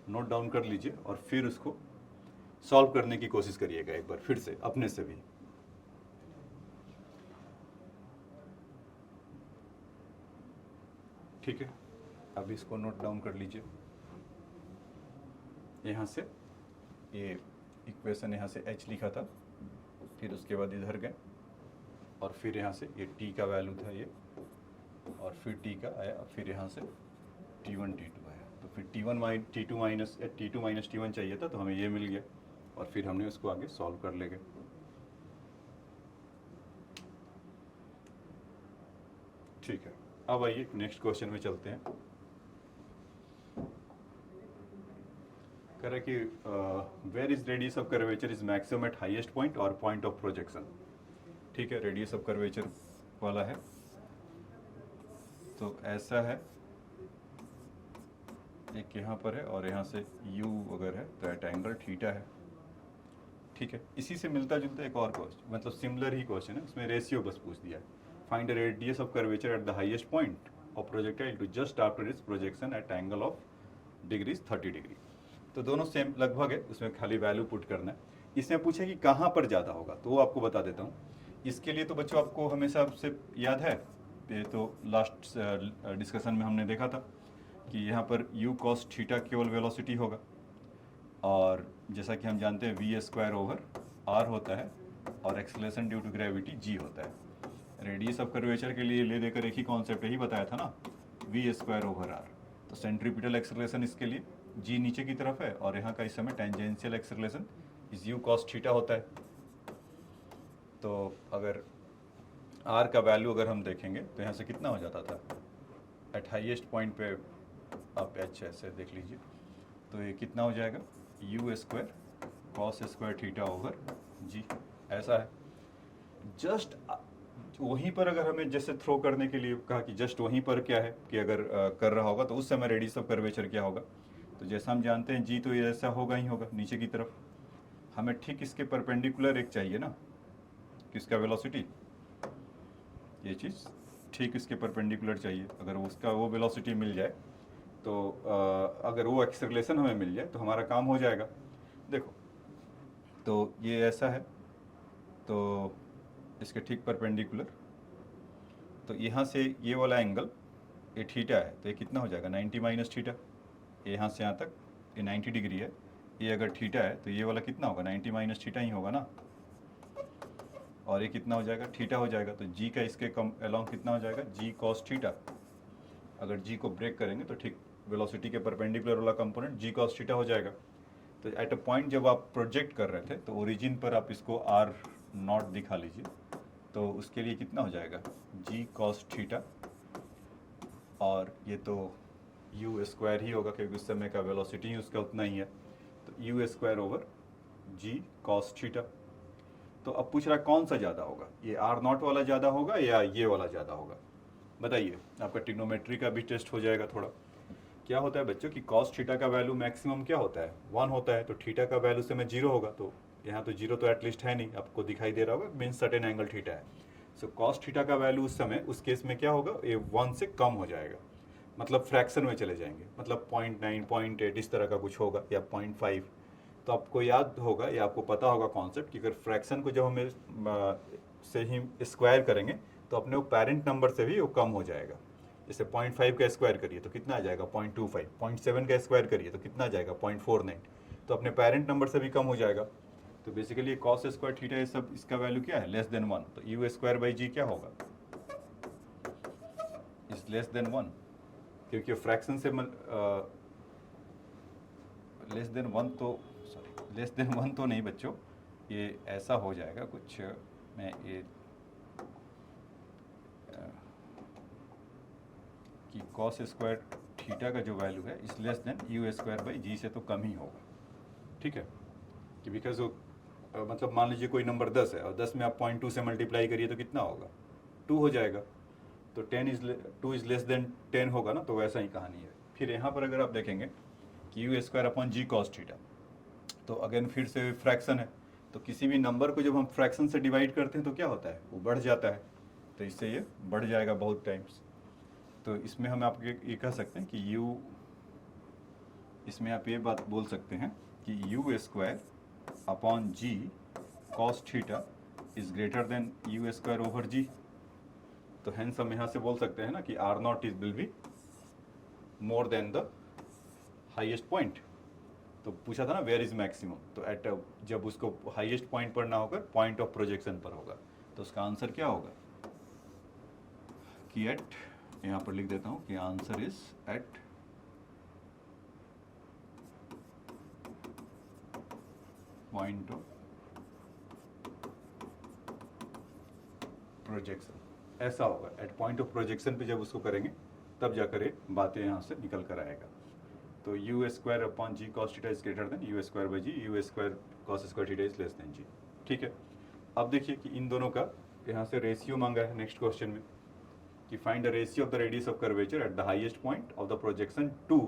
नोट डाउन कर लीजिए और फिर उसको सॉल्व करने की कोशिश करिएगा एक बार फिर से अपने से भी। ठीक है, अब इसको नोट डाउन कर लीजिए। यहाँ से ये इक्वेशन यहाँ से h लिखा था, फिर उसके बाद इधर गए और फिर यहाँ से ये t का वैल्यू था ये, और फिर t का आया, फिर यहाँ से T1 T2 आया, तो फिर T2 माइनस T1 चाहिए था, तो हमें ये मिल गया और फिर हमने उसको आगे सॉल्व कर लेंगे। ठीक है, अब आइए नेक्स्ट क्वेश्चन में चलते हैं। कह रहा है कि where is radius of curvature is maximum at highest point और पॉइंट ऑफ प्रोजेक्शन। ठीक है, रेडियस ऑफ कर्वेचर वाला है, तो ऐसा है, एक यहाँ पर है और यहाँ से u अगर है तो एट एंगल थीटा है। ठीक है, इसी से मिलता जुलता एक और क्वेश्चन, मतलब सिमिलर ही क्वेश्चन है, उसमें रेशियो बस पूछ दिया है। Find the radius of curvature at the highest point of projectile to just after its projection at angle of degrees 30 degree. तो दोनों सेम लगभग है, उसमें खाली वैल्यू पुट करना है। इसमें पूछे कि कहाँ पर ज़्यादा होगा, तो वो आपको बता देता हूँ। इसके लिए तो बच्चों आपको हमेशा आपसे याद है, ये तो लास्ट डिस्कशन में हमने देखा था कि यहाँ पर u cos थीटा केवल वेलोसिटी होगा, और जैसा कि हम जानते हैं v² ओवर r होता है और acceleration due to gravity g होता है। रेडियस ऑफ कर्वेचर के लिए ले देकर एक ही कॉन्सेप्ट यही बताया था ना, v² ओवर r। तो सेंट्रीपिटल एक्सेलरेशन इसके लिए g नीचे की तरफ है, और यहाँ का इस समय टेंजेंशियल एक्सेलरेशन इस u cos थीटा होता है। तो अगर r का वैल्यू अगर हम देखेंगे तो यहाँ से कितना हो जाता था, एट हाईएस्ट पॉइंट पे आप h ऐसे देख लीजिए, तो ये कितना हो जाएगा u² cos square theta over g, ऐसा है। जस्ट वहीं पर अगर हमें जैसे थ्रो करने के लिए कहा कि जस्ट वहीं पर क्या है कि अगर कर रहा होगा तो उस समय रेडियस ऑफ कर्वेचर क्या होगा, तो जैसा हम जानते हैं जी तो ये ऐसा होगा ही होगा नीचे की तरफ। हमें ठीक इसके परपेंडिकुलर एक चाहिए ना, किसका वेलोसिटी, ये चीज़ ठीक इसके परपेंडिकुलर चाहिए। अगर उसका वो वेलोसिटी मिल जाए तो अगर वो एक्सेलरेशन हमें मिल जाए तो हमारा काम हो जाएगा। देखो तो ये ऐसा है, तो इसके ठीक परपेंडिकुलर, तो यहाँ से ये वाला एंगल ये थीटा है, तो ये कितना हो जाएगा 90 माइनस थीटा। यहाँ से यहाँ तक ये 90 डिग्री है, ये अगर थीटा है तो ये वाला कितना होगा 90 माइनस थीटा ही होगा ना। और ये कितना हो जाएगा थीटा हो जाएगा, तो जी का इसके कम अलोंग कितना हो जाएगा जी कॉस थीटा। अगर जी को ब्रेक करेंगे तो ठीक वेलोसिटी के परपेंडिकुलर वाला कंपोनेंट जी कॉस थीटा हो जाएगा। तो एट अ पॉइंट जब आप प्रोजेक्ट कर रहे थे तो ओरिजिन पर आप इसको आर नॉट दिखा लीजिए, तो उसके लिए कितना हो जाएगा जी कॉस थीटा, और ये तो यू स्क्वायर ही होगा क्योंकि उस समय का वेलोसिटी ही उसका उतना ही है, तो you square over G cos theta. तो अब पूछ रहा है कौन सा ज़्यादा होगा, ये आर नॉट वाला ज़्यादा होगा या ये वाला ज़्यादा होगा, बताइए। आपका ट्रिग्नोमेट्री का भी टेस्ट हो जाएगा थोड़ा। क्या होता है बच्चों कि कॉस थीटा का वैल्यू मैक्सिमम क्या होता है 1 होता है, तो थीटा का वैल्यू से में 0 होगा, तो यहाँ तो 0 तो एटलीस्ट है नहीं, आपको दिखाई दे रहा होगा मीन्स सर्टेन एंगल थीटा है। सो कॉस थीटा का वैल्यू उस समय उस केस में क्या होगा ये 1 से कम हो जाएगा, मतलब फ्रैक्शन में चले जाएंगे, मतलब 0.9 0.8 इस तरह का कुछ होगा या 0.5। तो आपको याद होगा या आपको पता होगा कॉन्सेप्ट कि अगर फ्रैक्शन को जब हमें से ही स्क्वायर करेंगे तो अपने वो पेरेंट नंबर से भी वो कम हो जाएगा। जैसे 0.5 का स्क्वायर करिए तो कितना आ जाएगा 0.25, 0.7 का स्क्वायर करिए तो कितना आ जाएगा 0.49, तो अपने पेरेंट नंबर से भी कम हो जाएगा। तो बेसिकली कॉस स्क्वायर थीटा ये सब इसका वैल्यू क्या है लेस देन 1, तो यू स्क्वायर बाई जी क्या होगा इज लेस देन 1, क्योंकि फ्रैक्शन से लेस देन 1 तो सॉरी लेस देन 1 तो नहीं बच्चों, ये ऐसा हो जाएगा कुछ, मैं ये कि कॉस स्क्वायर थीटा का जो वैल्यू है इस less than u square by g से तो कम ही होगा, ठीक है। कि बिकॉज वो मतलब मान लीजिए कोई नंबर 10 है और 10 में आप 0.2 से मल्टीप्लाई करिए तो कितना होगा 2 हो जाएगा, तो 2 इज लेस देन 10 होगा ना, तो वैसा ही कहानी है। फिर यहाँ पर अगर आप देखेंगे कि you square upon ji cos theta, तो अगेन फिर से फ्रैक्शन है, तो किसी भी नंबर को जब हम फ्रैक्शन से डिवाइड करते हैं तो क्या होता है वो बढ़ जाता है, तो इससे ये बढ़ जाएगा बहुत टाइम्स। तो इसमें हम आप ये कह सकते हैं कि यू, इसमें आप ये बात बोल सकते हैं कि you square upon ji cos theta is greater than u square over g. तो हेंस हम यहाँ से बोल सकते हैं ना कि R not is will be more than the highest point. तो पूछा था ना वेयर इज मैक्सिमम, तो एट जब उसको हाईएस्ट पॉइंट पर ना होकर पॉइंट ऑफ प्रोजेक्शन पर होगा, तो उसका आंसर क्या होगा कि एट, यहाँ पर लिख देता हूँ कि answer is at point of projection, ऐसा होगा एट पॉइंट ऑफ प्रोजेक्शन पे जब उसको करेंगे तब जाकर ये बातें यहाँ से निकल कर आएगा। तो you square upon ji cos theta is greater than u square by g, u square cos square theta is less than g, ठीक है। अब देखिए कि इन दोनों का यहाँ से रेशियो मांगा है नेक्स्ट क्वेश्चन में कि find the ratio of the radius of curvature at the highest point of the projection to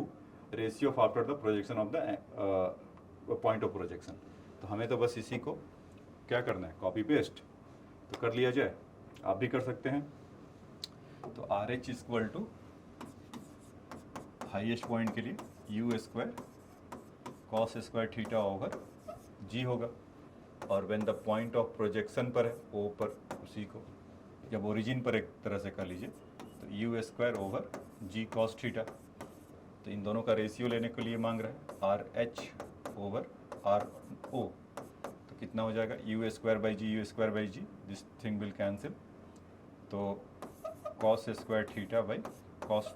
ratio of after the projection of the point of projection. तो हमें तो बस इसी को क्या करना है कॉपी पेस्ट, तो कर लिया जाए, आप भी कर सकते हैं। तो r h equal to highest point के लिए u square cos square theta over g होगा, और when the point of projection पर है ओ पर उसी को जब ओरिजिन पर एक तरह से कर लीजिए तो you square over G cos theta. तो इन दोनों का रेशियो लेने के लिए मांग रहा है r h over r O, तो कितना हो जाएगा u square by g, u square by g, this thing will cancel, तो cos square theta by cos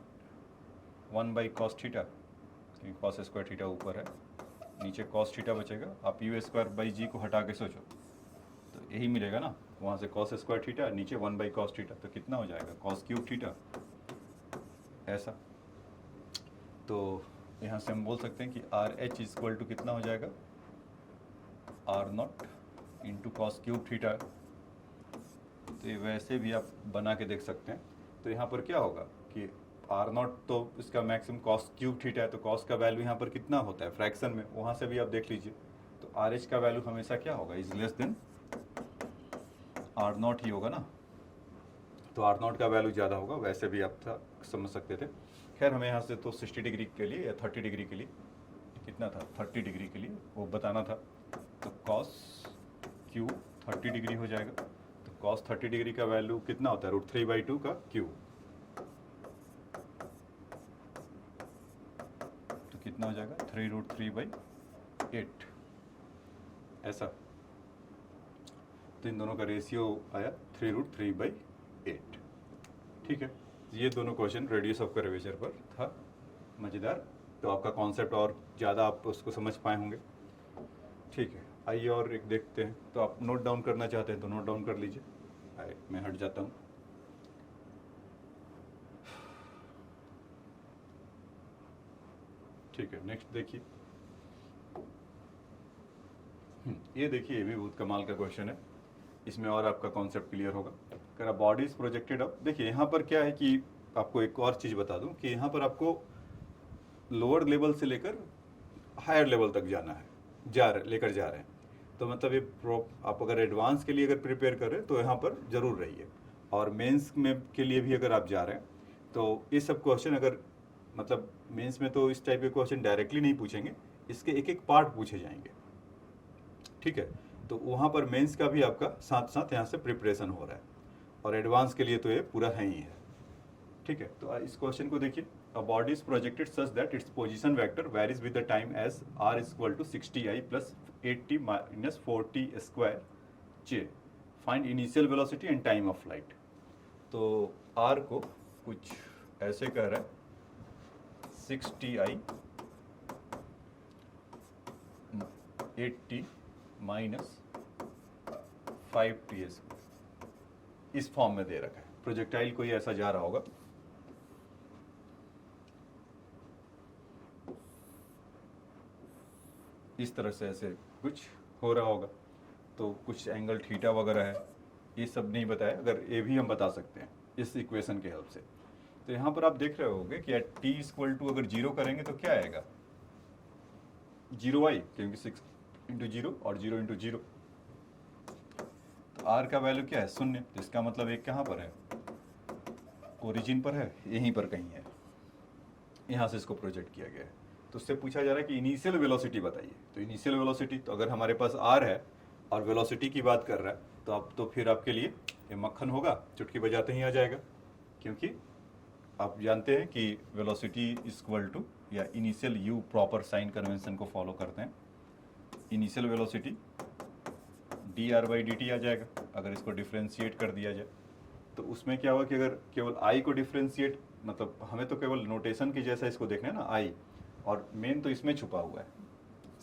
1 by cos theta, क्योंकि कॉस स्क्वायर थीटा ऊपर है, नीचे कॉस थीटा बचेगा। आप यू स्क्वायर बाई जी को हटा के सोचो तो यही मिलेगा ना, वहाँ से कॉस स्क्वायर थीटा नीचे 1 बाई कॉस थीटा, तो कितना हो जाएगा कॉस क्यूब थीटा, ऐसा। तो यहाँ से हम बोल सकते हैं कि आर एच इक्वल टू कितना हो जाएगा R not into cos cube theta. तो ये वैसे भी आप बना के देख सकते हैं। तो यहाँ पर क्या होगा कि आर नॉट तो इसका मैक्सिमम कॉस क्यूब थीटा है, तो कॉस का वैल्यू यहाँ पर कितना होता है फ्रैक्शन में, वहाँ से भी आप देख लीजिए। तो आर एच का वैल्यू हमेशा क्या होगा, is less than R not ही होगा ना। तो आर नॉट का वैल्यू ज़्यादा होगा, वैसे भी आप था समझ सकते थे। खैर हमें यहाँ से तो 60 डिग्री के लिए या 30 डिग्री के लिए कितना था, 30 डिग्री के लिए वो बताना था। तो कॉस क्यू 30 डिग्री हो जाएगा। तो कॉस 30 डिग्री का वैल्यू कितना होता है, √3/2 का क्यूब। तो कितना हो जाएगा, 3√3/8 ऐसा। तो इन दोनों का रेशियो आया 3√3/8। ठीक है, ये दोनों क्वेश्चन रेडियस ऑफ कर्वेचर पर था, मज़ेदार। तो आपका कॉन्सेप्ट और ज़्यादा आप उसको समझ पाए होंगे। ठीक है, आइए और एक देखते हैं। तो आप नोट डाउन करना चाहते हैं तो नोट डाउन कर लीजिए। मैं हट जाता हूँ। ठीक है, नेक्स्ट देखिए। ये देखिए, ये भी बहुत कमाल का क्वेश्चन है। इसमें और आपका कॉन्सेप्ट क्लियर होगा। अगर आप बॉडी इज प्रोजेक्टेड अप, देखिए यहाँ पर क्या है कि आपको एक और चीज़ बता दूं कि यहाँ पर आपको लोअर लेवल से लेकर हायर लेवल तक जाना है, लेकर जा रहे हैं। तो मतलब ये आप अगर एडवांस के लिए अगर प्रिपेयर करें तो यहाँ पर ज़रूर रहिए। और मेंस में के लिए भी अगर आप जा रहे हैं तो ये सब क्वेश्चन अगर मतलब मेंस में तो इस टाइप के क्वेश्चन डायरेक्टली नहीं पूछेंगे, इसके एक एक पार्ट पूछे जाएंगे। ठीक है, तो वहाँ पर मेंस का भी आपका साथ साथ यहाँ से प्रिपरेशन हो रहा है, और एडवांस के लिए तो ये पूरा है ही है। ठीक है, तो इस क्वेश्चन को देखिए। A body is projected such that its position vector varies with the time as r is equal to 60i plus 80 minus 40 square j। Find initial velocity and time of flight. तो r को कुछ ऐसे कह रहा है 60i 80 माइनस 5t इस फॉर्म में दे रखा है। प्रोजेक्टाइल कोई ऐसा जा रहा होगा, इस तरह से ऐसे कुछ हो रहा होगा। तो कुछ एंगल थीटा वगैरह है, ये सब नहीं बताया, अगर ये भी हम बता सकते हैं इस इक्वेशन के हेल्प से। तो यहाँ पर आप देख रहे होंगे कि एट t इक्वल टू अगर 0 करेंगे तो क्या आएगा, 0i, क्योंकि 6 इंटू 0 और 0 इंटू 0। तो r का वैल्यू क्या है, 0। तो इसका मतलब एक कहाँ पर है, ओरिजिन पर है, यहीं पर कहीं है। यहाँ से इसको प्रोजेक्ट किया गया है। तो उससे पूछा जा रहा है कि इनिशियल वेलोसिटी बताइए। तो इनिशियल वेलोसिटी, तो अगर हमारे पास r है और वेलोसिटी की बात कर रहा है तो अब तो फिर आपके लिए ये मक्खन होगा, चुटकी बजाते ही आ जाएगा। क्योंकि आप जानते हैं कि वेलोसिटी इक्वल टू या initial u proper sign convention को फॉलो करते हैं। इनिशियल वेलोसिटी dr/dt आ जाएगा अगर इसको डिफ्रेंशिएट कर दिया जाए। तो उसमें क्या हुआ कि अगर केवल i को डिफ्रेंशिएट, मतलब हमें तो केवल नोटेशन की जैसा इसको देखना है ना i, और मेन तो इसमें छुपा हुआ है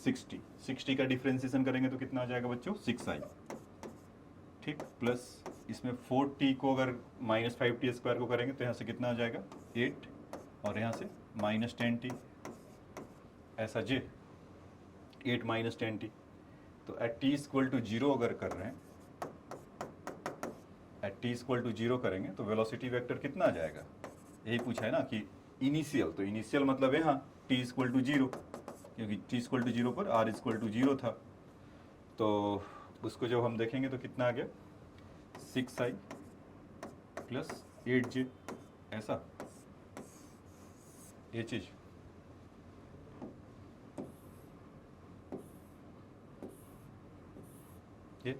60 का डिफ्रेंशिएशन करेंगे तो कितना आ जाएगा बच्चों, 6i। ठीक, प्लस इसमें 4t को अगर माइनस 5t स्क्वायर को करेंगे तो यहाँ से कितना आ जाएगा 8, और यहाँ से माइनस 10t, ऐसा j 8 माइनस 10t। तो एट t इक्वल टू 0 अगर कर रहे हैं, एट t इक्वल टू 0 करेंगे तो वेलोसिटी वेक्टर कितना आ जाएगा, यही पूछा है ना कि इनिशियल। तो इनिशियल मतलब है हाँ t इक्वल टू 0, क्योंकि t इक्वल टू 0 पर r इक्वल टू 0 था। तो उसको जब हम देखेंगे तो कितना आ गया, 6i प्लस 8j, ऐसा ये चीज़। ये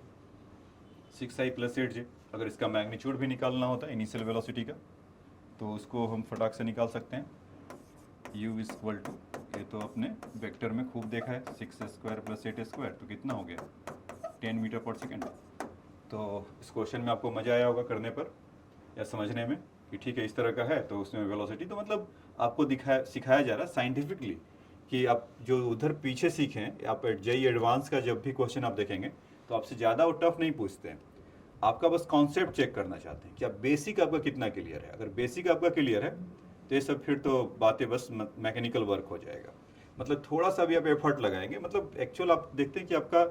6i प्लस 8j, अगर इसका मैग्नीट्यूड भी निकालना होता है इनिशियल वेलोसिटी का तो उसको हम फटाक से निकाल सकते हैं। u इक्वल टू, ये तो अपने वेक्टर में खूब देखा है, 6 स्क्वायर प्लस 8 स्क्वायर, तो कितना हो गया 10 मीटर पर सेकेंड। तो इस क्वेश्चन में आपको मज़ा आया होगा करने पर या समझने में कि ठीक है इस तरह का है। तो उसमें वेलोसिटी तो मतलब आपको सिखाया जा रहा है साइंटिफिकली कि आप जो उधर पीछे सीखें, आप जेईई एडवांस का जब भी क्वेश्चन आप देखेंगे तो आपसे ज़्यादा वो टफ नहीं पूछते हैं, आपका बस कॉन्सेप्ट चेक करना चाहते हैं कि आप बेसिक आपका कितना क्लियर है। अगर बेसिक आपका क्लियर है तो ये सब फिर तो बातें बस मैकेनिकल वर्क हो जाएगा। मतलब थोड़ा सा भी आप एफर्ट लगाएंगे, मतलब एक्चुअल आप देखते हैं कि आपका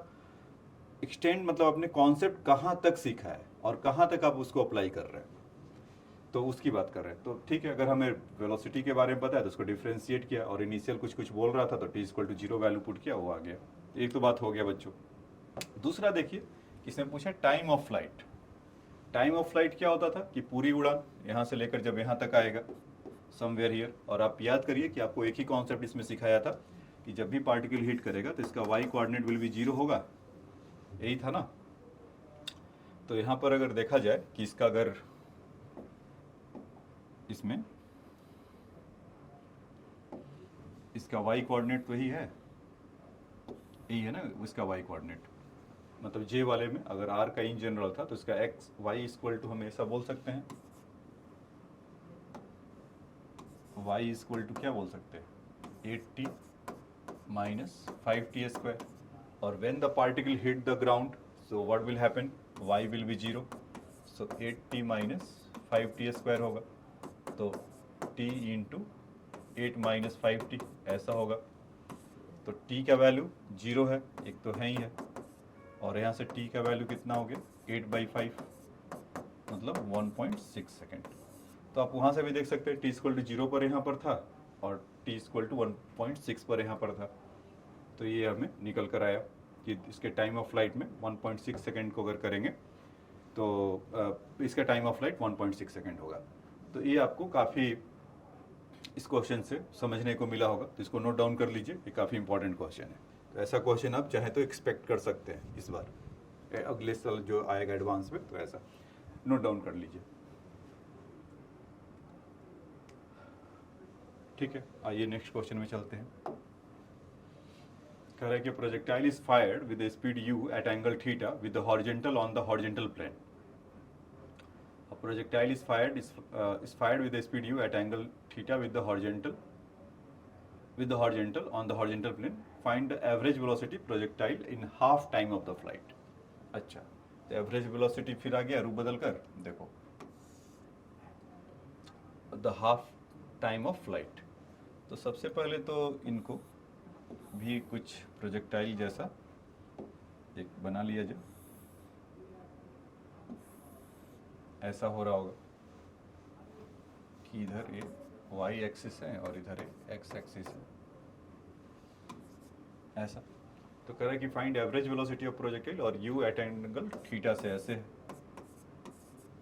एक्सटेंड मतलब अपने कॉन्सेप्ट कहाँ तक सीखा है और कहाँ तक आप उसको अप्लाई कर रहे हैं, तो उसकी बात कर रहे हैं। तो ठीक है, अगर हमें वेलोसिटी के बारे में पता है तो उसको डिफ्रेंशिएट किया और इनिशियल कुछ कुछ बोल रहा था तो t=0 वैल्यू पुट किया, वो आ गया। एक तो बात हो गया बच्चों। दूसरा देखिए, इसमें पूछा time of flight. Time of flight क्या होता था कि पूरी उड़ान यहाँ से लेकर जब यहाँ तक आएगा समवेयर हियर, और आप याद करिए कि आपको एक ही कॉन्सेप्ट इसमें सिखाया था कि जब भी पार्टिकल हिट करेगा तो इसका y कोऑर्डिनेट विल बी 0 होगा, यही था ना। तो यहाँ पर अगर देखा जाए कि इसका अगर इसमें इसका y कोऑर्डिनेट तो यही है ना, इसका y कोऑर्डिनेट मतलब जे वाले में अगर r का इन जनरल था तो इसका x y इक्वल टू हम ऐसा बोल सकते हैं, y इक्वल टू क्या बोल सकते हैं 8t माइनस 5t²। और when the particle hit the ground so what will happen, y will be 0, so 8t minus 5t² होगा, तो t इंटू 8 माइनस 5t ऐसा होगा। तो t का वैल्यू 0 है, एक तो है ही है, और यहाँ से t का वैल्यू कितना हो गया 8/5 मतलब 1.6 सेकेंड। तो आप वहाँ से भी देख सकते हैं t=0 पर यहाँ पर था और t=1.6 पर यहाँ पर था। तो ये हमें निकल कर आया कि इसके टाइम ऑफ फ्लाइट में 1.6 सेकेंड को अगर करेंगे तो इसका टाइम ऑफ फ्लाइट 1.6 सेकेंड होगा। तो ये आपको काफ़ी इस क्वेश्चन से समझने को मिला होगा, तो इसको नोट डाउन कर लीजिए, ये काफ़ी इंपॉर्टेंट क्वेश्चन है। तो ऐसा क्वेश्चन आप चाहे तो एक्सपेक्ट कर सकते हैं इस बार, अगले साल जो आएगा एडवांस में, तो ऐसा नोट डाउन कर लीजिए। ठीक है, आइए नेक्स्ट क्वेश्चन में चलते हैं। कह रहा है कि projectile is fired with the speed u at angle theta with the horizontal on the horizontal plane. A projectile is fired with the speed u at angle theta with the horizontal on the horizontal plane. Find the average velocity projectile in half time of the flight. अच्छा, तो एवरेज वेलोसिटी फिर आ गया रूप बदल कर, देखो the half time of flight. तो सबसे पहले तो इनको भी कुछ प्रोजेक्टाइल जैसा एक बना लिया जाए, ऐसा हो रहा होगा कि इधर ये y एक्सिस है और इधर ये x एक्सिस है, ऐसा। तो कह रहा है कि find average velocity of projectile और u एट एंगल थीटा से, ऐसे है,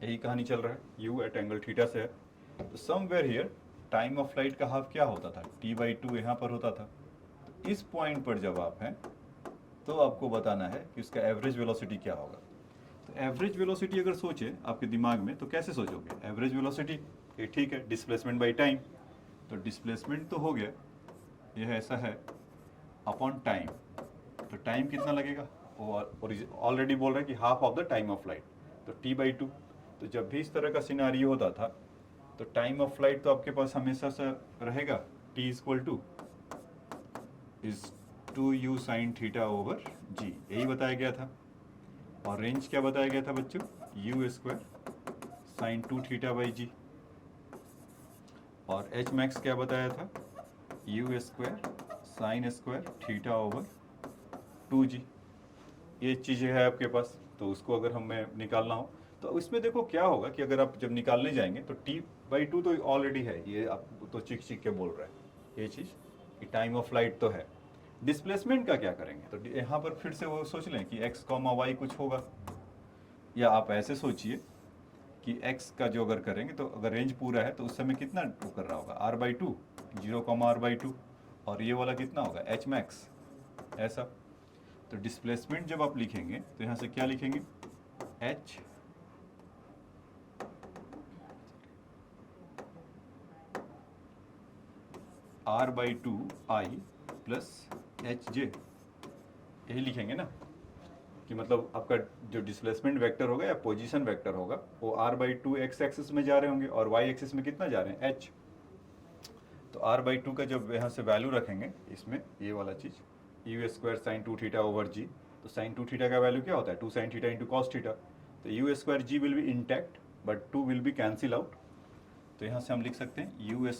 यही कहानी चल रहा है, u एट एंगल थीटा से है। तो somewhere here time of flight का हाफ क्या होता था, t/2 यहाँ पर होता था। इस पॉइंट पर जब आप हैं तो आपको बताना है कि उसका एवरेज वेलोसिटी क्या होगा। तो एवरेज वेलोसिटी अगर सोचे आपके दिमाग में तो कैसे सोचोगे, एवरेज वेलोसिटी ये ठीक है डिस्प्लेसमेंट बाय टाइम, तो डिस्प्लेसमेंट तो हो गया, यह ऐसा है अपॉन टाइम। तो टाइम कितना लगेगा, वो ऑलरेडी बोल रहा है कि half of the time of flight, तो t/2। तो जब भी इस तरह का सिनारियो होता था तो टाइम ऑफ फ्लाइट तो आपके पास हमेशा से रहेगा t is 2u sin θ/g, यही बताया गया था। और रेंज क्या बताया गया था बच्चों, u² sin 2θ/g। और h मैक्स क्या बताया था, u² sin² θ/2g। ये चीज़ें है आपके पास, तो उसको अगर हमें निकालना हो तो इसमें देखो क्या होगा कि अगर आप जब निकालने जाएंगे तो t/2 तो ऑलरेडी है, ये आप तो चिक के बोल रहे हैं ये चीज़ कि टाइम ऑफ फ्लाइट तो है। डिस्प्लेसमेंट का क्या करेंगे, तो यहाँ पर फिर से वो सोच लें कि x, y कुछ होगा, या आप ऐसे सोचिए कि x का जो अगर करेंगे तो अगर रेंज पूरा है तो उस समय कितना वो कर रहा होगा r/2, 0, r/2, और ये वाला कितना होगा h मैक्स, ऐसा। तो डिस्प्लेसमेंट जब आप लिखेंगे तो यहाँ से क्या लिखेंगे, h r/2i प्लस hj, यही लिखेंगे ना, कि मतलब आपका जो डिस्प्लेसमेंट वेक्टर होगा या पोजीशन वेक्टर होगा वो r/2 x एक्सिस में जा रहे होंगे और y एक्सिस में कितना जा रहे हैं h। तो r/2 का जब यहाँ से वैल्यू रखेंगे इसमें, ये वाला चीज़ u² sin 2θ/g, तो sin 2θ का वैल्यू क्या होता है 2 sin θ इंटू cos θ। तो u² will be intact but 2 will be cancel out. तो यहाँ से हम लिख सकते हैं u²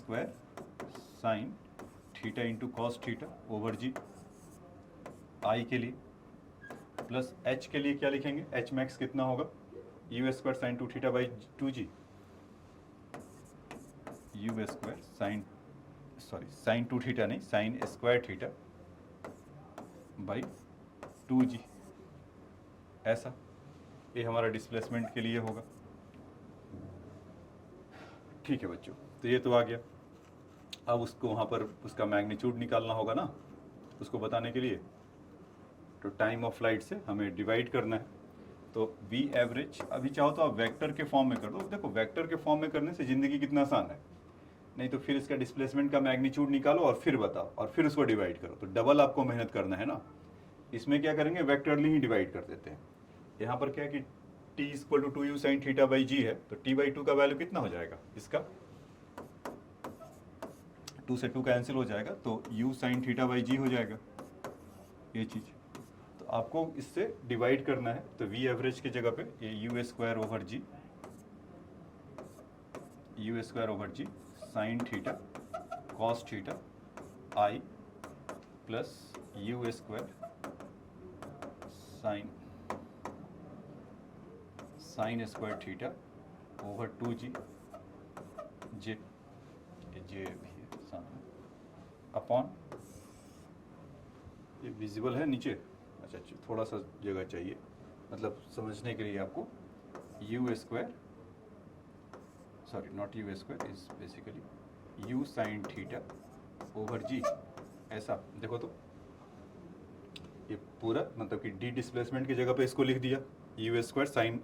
sin θ into cos θ/g i के लिए। प्लस एच के लिए क्या लिखेंगे, एच मैक्स कितना होगा, u square sine 2 theta by 2g, u square sine 2 theta नहीं, sine square theta by 2g, ऐसा। ये हमारा डिस्प्लेसमेंट के लिए होगा। ठीक है बच्चों, तो ये तो आ गया। अब उसको वहाँ पर उसका मैग्नीट्यूड निकालना होगा ना, उसको बताने के लिए तो टाइम ऑफ फ्लाइट से हमें डिवाइड करना है। तो v एवरेज, अभी चाहो तो आप वेक्टर के फॉर्म में कर दो। देखो वेक्टर के फॉर्म में करने से ज़िंदगी कितना आसान है, नहीं तो फिर इसका डिस्प्लेसमेंट का मैग्नीट्यूड निकालो और फिर बताओ और फिर उसको डिवाइड करो, तो डबल आपको मेहनत करना है ना। इसमें क्या करेंगे, वेक्टरली ही डिवाइड कर देते हैं। यहाँ पर क्या है कि t equal to 2u sine theta by g है, तो t बाई 2 का वैल्यू कितना हो जाएगा इसका, 2 से 2 कैंसिल हो जाएगा, तो u साइन थीटा बाई जी हो जाएगा ये चीज़। तो आपको इससे डिवाइड करना है, तो v एवरेज की जगह पे ये U square over G sine theta cos theta आई plus U square sine square theta over 2g J भी है सामने अपॉन, ये विजिबल है नीचे, अच्छा थोड़ा सा जगह चाहिए मतलब समझने के लिए आपको, u square sorry not u square is basically u sine theta over g, ऐसा देखो तो ये पूरा मतलब कि डी डिस्प्लेसमेंट की जगह पे इसको लिख दिया यू स्क्वायर साइन,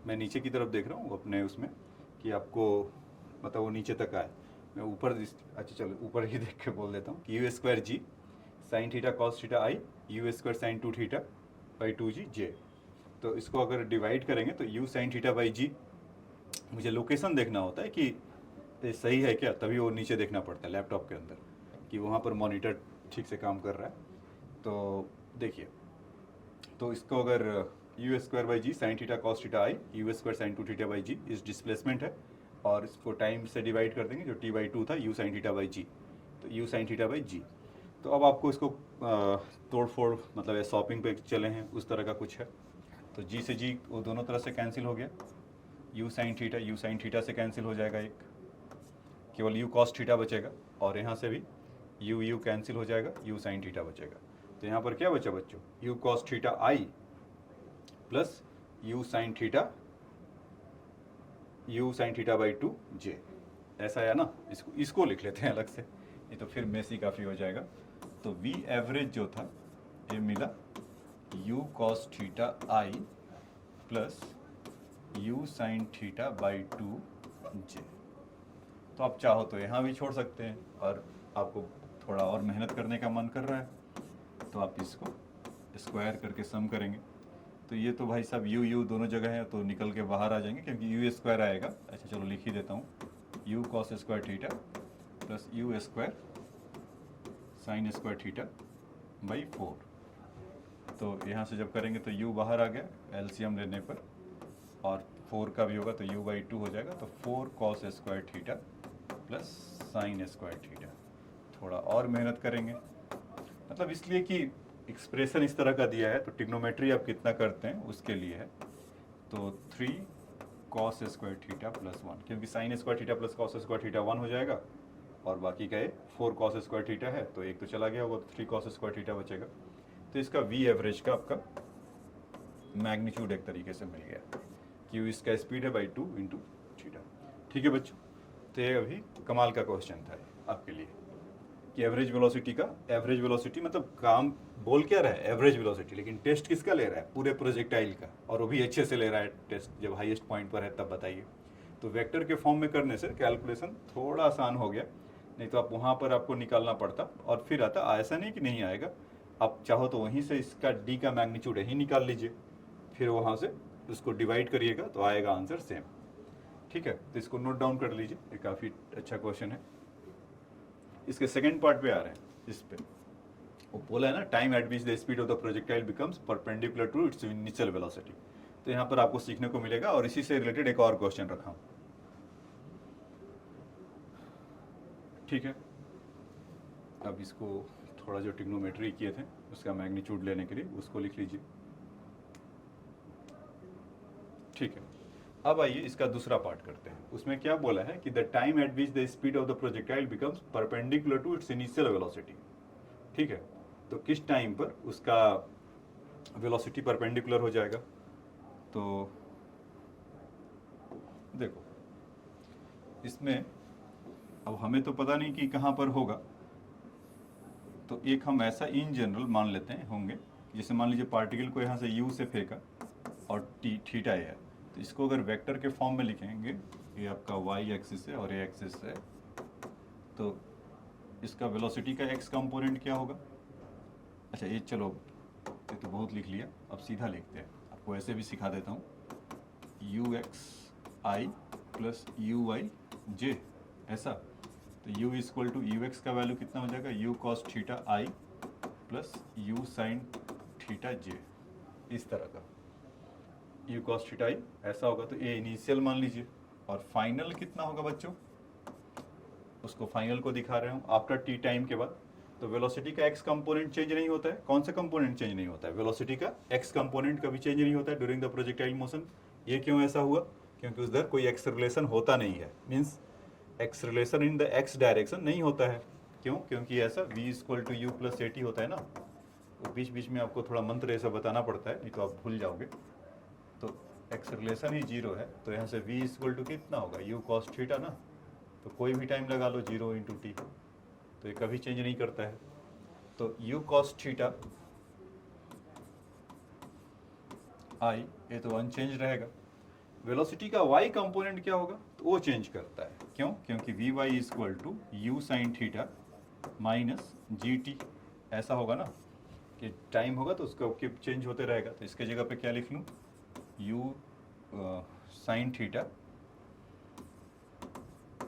मैं नीचे की तरफ देख रहा हूँ अपने उसमें कि आपको मतलब वो नीचे तक आए, मैं ऊपर अच्छा चलो ऊपर ही देख के बोल देता हूँ कि you square G sine theta cos theta I you square sine 2 theta by 2g J. तो इसको अगर डिवाइड करेंगे तो U sine theta by G, मुझे लोकेशन देखना होता है कि ये सही है क्या, तभी वो नीचे देखना पड़ता है लैपटॉप के अंदर कि वहाँ पर मॉनिटर ठीक से काम कर रहा है। तो देखिए, तो इसको अगर u square by g sine theta cos theta I you square sine 2 theta by g इस डिस्प्लेसमेंट है, और इसको टाइम से डिवाइड कर देंगे जो t बाई 2 था you sine theta by g, तो U sine theta by g. तो अब आपको इसको तोड़ फोड़ मतलब शॉपिंग पे चले हैं उस तरह का कुछ है, तो g से g वो दोनों तरह से कैंसिल हो गया, यू साइन थीटा से कैंसिल हो जाएगा, एक केवल यू कॉस थीटा बचेगा, और यहाँ से भी यू कैंसिल हो जाएगा, यू साइन थीटा बचेगा। तो यहाँ पर क्या बचा बच्चों, you cos theta I plus u sine theta by 2 जे, ऐसा है ना। इसको लिख लेते हैं अलग से, ये तो फिर मेसी काफ़ी हो जाएगा। तो v एवरेज जो था ये मिला u cos theta I plus u sine theta by 2 जे। तो आप चाहो तो यहाँ भी छोड़ सकते हैं, और आपको थोड़ा और मेहनत करने का मन कर रहा है तो आप इसको स्क्वायर करके सम करेंगे, तो ये तो भाई साहब यू दोनों जगह है तो निकल के बाहर आ जाएंगे क्योंकि यू स्क्वायर आएगा। अच्छा चलो लिख ही देता हूँ, you cos square theta plus U square sine square theta by 4। तो यहाँ से जब करेंगे तो u बाहर आ गया एलसीएम लेने पर, और 4 का भी होगा तो u बाई 2 हो जाएगा, तो 4 cos square theta plus sign square theta. थोड़ा और मेहनत करेंगे, मतलब इसलिए कि एक्सप्रेशन इस तरह का दिया है तो ट्रिग्नोमेट्री आप कितना करते हैं उसके लिए है। तो 3 कॉस स्क्वायर थीटा प्लस 1, क्योंकि sign square theta plus cos square theta 1 हो जाएगा, और बाकी का 4 कॉस स्क्वायर थीटा है तो एक तो चला गया होगा, तो 3 कॉस स्क्वायर थीटा बचेगा। तो इसका v एवरेज का आपका मैग्नीट्यूड एक तरीके से मिल गया कि इसका स्पीड है बाई 2 इंटू थीटा। ठीक है बच्चों, तो ये अभी कमाल का क्वेश्चन था आपके लिए कि एवरेज वेलोसिटी मतलब काम बोल क्या रहा है एवरेज वेलोसिटी, लेकिन टेस्ट किसका ले रहा है, पूरे प्रोजेक्टाइल का, और वो भी अच्छे से ले रहा है टेस्ट, जब हाईएस्ट पॉइंट पर है तब बताइए। तो वेक्टर के फॉर्म में करने से कैलकुलेशन थोड़ा आसान हो गया, नहीं तो आप वहाँ पर आपको निकालना पड़ता और फिर आता। ऐसा नहीं कि नहीं आएगा, आप चाहो तो वहीं से इसका डी का मैग्नीट्यूड यहीं निकाल लीजिए, फिर वहाँ से उसको डिवाइड करिएगा तो आएगा आंसर सेम। ठीक है, तो इसको नोट डाउन कर लीजिए, ये काफ़ी अच्छा क्वेश्चन है। इसके सेकेंड पार्ट पे आ रहे हैं, इस पे वो बोला है ना, time at which the speed of the projectile becomes perpendicular to its initial velocity. तो यहाँ पर आपको सीखने को मिलेगा, और इसी से रिलेटेड एक और क्वेश्चन रखा हूँ। ठीक है, अब इसको थोड़ा जो ट्रिग्नोमेट्री किए थे उसका मैग्नीट्यूड लेने के लिए उसको लिख लीजिए। ठीक है, अब आइए इसका दूसरा पार्ट करते हैं। उसमें क्या बोला है कि the time at which the speed of the projectile becomes perpendicular to its initial velocity. ठीक है, तो किस टाइम पर उसका वेलोसिटी परपेंडिकुलर हो जाएगा। तो देखो इसमें अब हमें तो पता नहीं कि कहाँ पर होगा, तो एक हम ऐसा इन जनरल मान लेते हैं होंगे, जैसे मान लीजिए पार्टिकल को यहाँ से यू से फेंका और थीटा है, तो इसको अगर वेक्टर के फॉर्म में लिखेंगे, ये आपका वाई एक्सिस है और ये एक्सिस है, तो इसका वेलोसिटी का एक्स कंपोनेंट क्या होगा। अच्छा ये चलो ये तो बहुत लिख लिया, अब सीधा लिखते हैं, आपको ऐसे भी सिखा देता हूँ। U x i plus u y j, ऐसा। तो u equal to u x का वैल्यू कितना हो जाएगा, u कॉस थीटा आई plus u sine theta j, इस तरह का u कॉस थीटा आई ऐसा होगा। तो ये इनिशियल मान लीजिए, और फाइनल कितना होगा बच्चों, उसको फाइनल को दिखा रहे हूँ आफ्टर टी टाइम के बाद। तो वेलोसिटी का एक्स कंपोनेंट चेंज नहीं होता है। कौन सा कंपोनेंट चेंज नहीं होता है, वेलोसिटी का एक्स कंपोनेंट कभी चेंज नहीं होता है ड्यूरिंग द प्रोजेक्टाइल मोशन। ये क्यों ऐसा हुआ, क्योंकि उधर कोई एक्सेलरेशन होता नहीं है, means acceleration in the X direction नहीं होता है। क्यों, क्योंकि ऐसा v equal to U plus A T होता है ना। तो बीच बीच में आपको थोड़ा मंत्र ऐसा बताना पड़ता है, नहीं तो आप भूल जाओगे। तो एक्सेलरेशन ही जीरो है, तो यहाँ से v इक्वल टू कितना होगा, u कॉस थीटा ना। तो कोई भी टाइम लगा लो 0 इंटू टी, तो ये कभी चेंज नहीं करता है। तो u कॉस थीटा आई ये तो अनचेंज रहेगा। वेलोसिटी का y कंपोनेंट क्या होगा, तो वो चेंज करता है। क्यों, क्योंकि V Y equal to you sine theta minus ji T, ऐसा होगा ना कि टाइम होगा तो उसका चेंज होते रहेगा। तो इसके जगह पे क्या लिख लूँ, यू साइन थीटा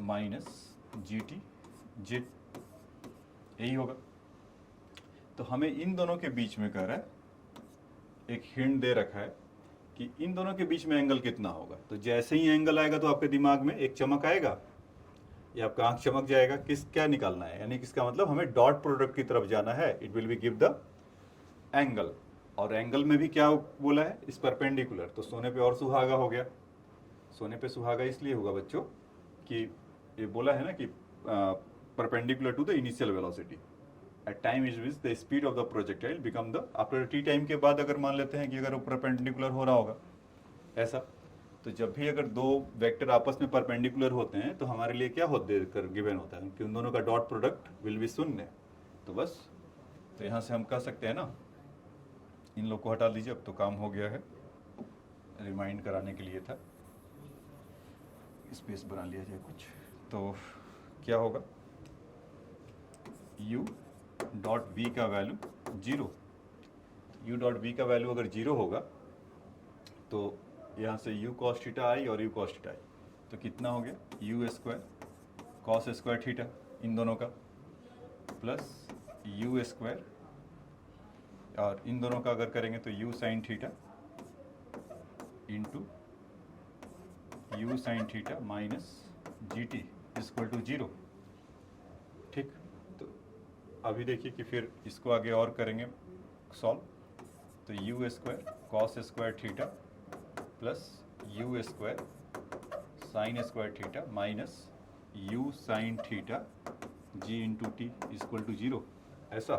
माइनस जी टी जे, यही होगा। तो हमें इन दोनों के बीच में कह रहा है, एक हिंट दे रखा है कि इन दोनों के बीच में एंगल कितना होगा। तो जैसे ही एंगल आएगा तो आपके दिमाग में एक चमक आएगा, या आपका आंख चमक जाएगा, किस क्या निकालना है, यानी किसका मतलब हमें डॉट प्रोडक्ट की तरफ जाना है। It will B give the angle, और एंगल में भी क्या बोला है, इस परपेंडिकुलर। तो सोने पे और सुहागा हो गया। सोने पे सुहागा इसलिए होगा बच्चों कि ये बोला है ना कि perpendicular to the initial velocity at time is which the speed of the projectile become the after T time के बाद, अगर मान लेते हैं कि अगर वो परपेंडिकुलर हो रहा होगा ऐसा, तो जब भी अगर दो वेक्टर आपस में परपेंडिकुलर होते हैं तो हमारे लिए क्या होता गिवन होता है कि उन दोनों का डॉट प्रोडक्ट विल बी शून्य। तो बस, तो यहाँ से हम कह सकते हैं ना, इन लोग को हटा दीजिए, अब तो काम हो गया है, रिमाइंड कराने के लिए था, स्पेस बना लिया जाए कुछ। तो क्या होगा, u डॉट v का वैल्यू 0, u डॉट v का वैल्यू अगर 0 होगा तो यहाँ से u कॉस थीटा आई और u कॉस थीटा आई, तो कितना हो गया, u square cos square theta इन दोनों का प्लस u स्क्वायर, और इन दोनों का अगर करेंगे तो u sine theta into u sine theta minus ji T equal to 0। ठीक, तो अभी देखिए कि फिर इसको आगे और करेंगे सॉल्व। तो you square cos square theta plus U square sine square theta minus U sine theta G into T equal to 0, ऐसा।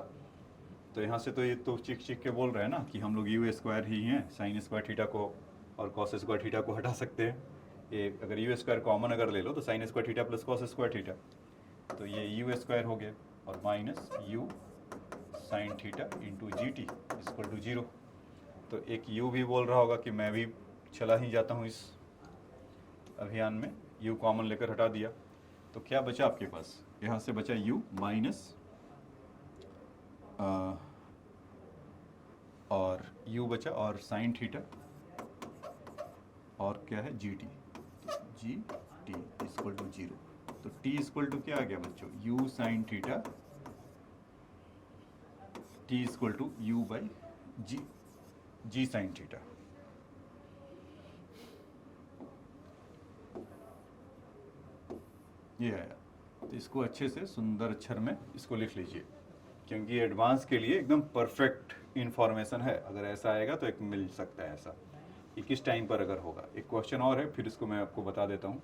तो यहाँ से तो ये तो चिक चिक के बोल रहे हैं ना कि हम लोग यू स्क्वायर ही हैं, साइन स्क्वायर थीटा को और कॉस स्क्वायर थीटा को हटा सकते हैं। ये अगर यू स्क्वायर कॉमन अगर ले लो तो sine square theta plus cos square theta, तो ये यू स्क्वायर हो गया और minus U sine theta into G T equal to 0। तो एक यू भी बोल रहा होगा कि मैं भी चला ही जाता हूँ इस अभियान में, यू कॉमन लेकर हटा दिया। तो क्या बचा आपके पास, यहाँ से बचा यू माइनस और यू बचा और साइन थीटा और क्या है G T, G T equal to 0। तो टी इक्वल टू क्या आ गया बच्चों, U sine theta, T equal to you by G, G sine theta. ये आया। तो इसको अच्छे से सुंदर अक्षर में इसको लिख लीजिए, क्योंकि एडवांस के लिए एकदम परफेक्ट इंफॉर्मेशन है। अगर ऐसा आएगा तो एक मिल सकता है ऐसा। ये किस टाइम पर अगर होगा। एक क्वेश्चन और है, फिर इसको मैं आपको बता देता हूँ।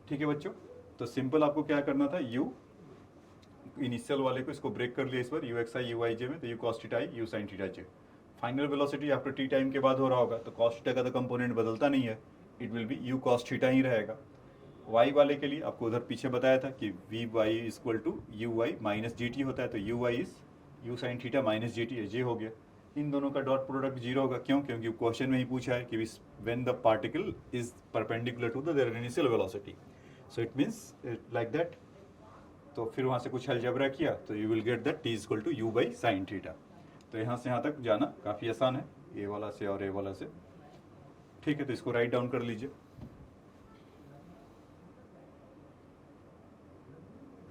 ठीक है बच्चों, तो सिंपल आपको क्या करना था, यू इनिशियल वाले को इसको ब्रेक कर लिया इस बार, यू एक्स आई यू आई जे में, तो you cos theta I u sine theta J. Final velocity after T time के बाद हो रहा होगा, तो कॉस थीटा का तो कंपोनेंट बदलता नहीं है, it will be u cos theta ही रहेगा। वाई वाले के लिए आपको उधर पीछे बताया था कि V Y equal to U Y minus ji T होता है, तो U Y is U sine theta minus ji T है, जे हो गया। इन दोनों का डॉट प्रोडक्ट जीरो होगा, क्यों? क्योंकि क्वेश्चन में ही पूछा है कि when the particle is perpendicular to their initial velocity, so it means like that. तो फिर वहाँ से कुछ अलजेब्रा किया, तो you will get that T equal to you by sine theta. तो यहाँ से यहाँ तक जाना काफ़ी आसान है, ए वाला से और ए वाला से। ठीक है, तो इसको राइट डाउन कर लीजिए।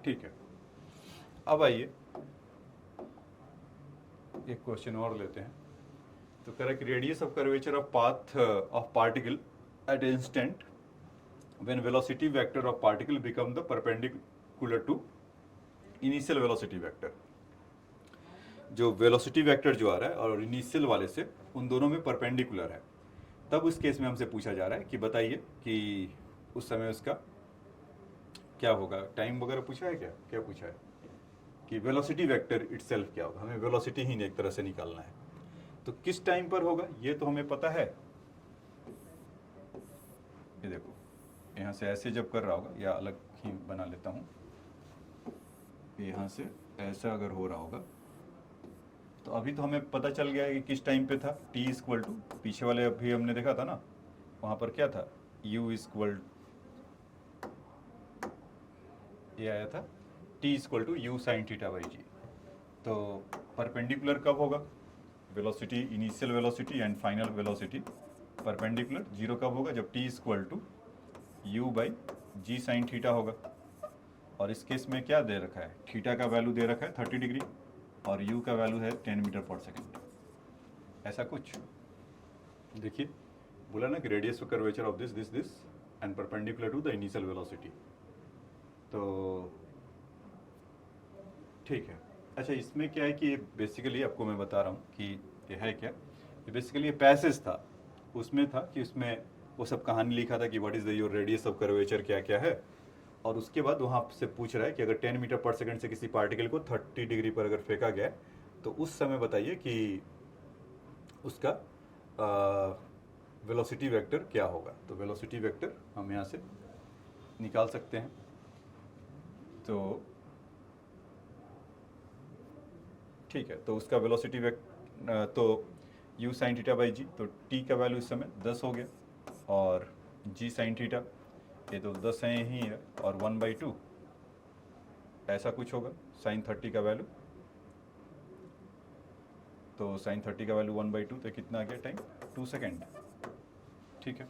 ठीक है, अब आइए एक क्वेश्चन और लेते हैं। तो correct radius of curvature of path of particle at instant when velocity vector of particle become the perpendicular to initial velocity vector. जो वेलोसिटी वेक्टर जो आ रहा है और इनिशियल वाले से, उन दोनों में परपेंडिकुलर है, तब उस केस में हमसे पूछा जा रहा है कि बताइए कि उस समय उसका क्या होगा। टाइम वगैरह पूछा है, क्या क्या पूछा है कि वेलोसिटी वेक्टर इटसेल्फ क्या होगा, हमें वेलोसिटी ही एक तरह से निकालना है। तो किस टाइम पर होगा ये तो हमें पता है। ये देखो, यहाँ से ऐसे जब कर रहा होगा, या अलग ही बना लेता हूँ, यहाँ से ऐसा अगर हो रहा होगा, तो अभी तो हमें पता चल गया है कि किस टाइम पे था, t इक्वल टू, पीछे वाले अभी हमने देखा था ना, वहाँ पर क्या था, u इक्वल, ये आया था t equal to you sine theta by g. तो परपेंडिकुलर कब होगा, velocity, initial velocity and final velocity perpendicular zero कब होगा, जब t equal to you by g sine theta होगा। और इस केस में क्या दे रखा है, थीटा का वैल्यू दे रखा है 30 डिग्री और u का वैल्यू है 10 मीटर पर सेकेंड, ऐसा कुछ। देखिए बोला ना कि radius of curvature of this and perpendicular to the initial velocity. तो ठीक है, अच्छा इसमें क्या है कि ये बेसिकली आपको मैं बता रहा हूँ कि ये है क्या, ये बेसिकली ये पैसेज था, उसमें था कि उसमें वो सब कहानी लिखा था कि what is the your radius of curvature क्या क्या है, और उसके बाद वहाँ से पूछ रहा है कि अगर 10 मीटर पर सेकंड से किसी पार्टिकल को 30 डिग्री पर अगर फेंका गया तो उस समय बताइए कि उसका वेलोसिटी वेक्टर क्या होगा। तो वेलोसिटी वेक्टर हम यहाँ से निकाल सकते हैं। तो ठीक है, तो उसका वेलोसिटी वेक्टर तो u sine theta by g, तो t का वैल्यू इस समय 10 हो गया, और g साइन थीटा ये तो 10 है ही है, और 1/2 ऐसा कुछ होगा, साइन 30 का वैल्यू, तो साइन 30 का वैल्यू 1/2, तो कितना आ गया टाइम, 2 सेकेंड। ठीक है,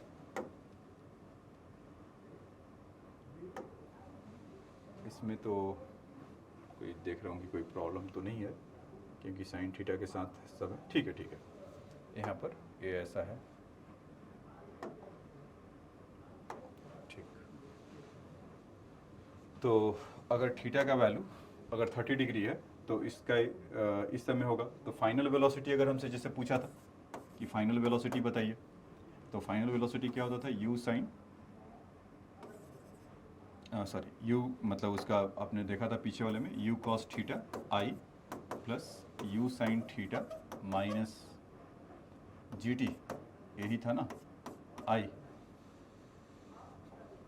इसमें तो कोई देख रहा हूँ कि कोई प्रॉब्लम तो नहीं है, क्योंकि साइन थीटा के साथ सब है। ठीक है, ठीक है, यहाँ पर ये ऐसा है। ठीक, तो अगर थीटा का वैल्यू अगर 30 डिग्री है तो इसका इस समय होगा। तो फाइनल वेलोसिटी अगर हमसे जैसे पूछा था कि फाइनल वेलोसिटी बताइए, तो फाइनल वेलोसिटी क्या होता था, यू साइन सॉरी यू मतलब उसका आपने देखा था पीछे वाले में, यू कॉस थीटा आई plus u sine theta minus जी टी, यही था ना आई।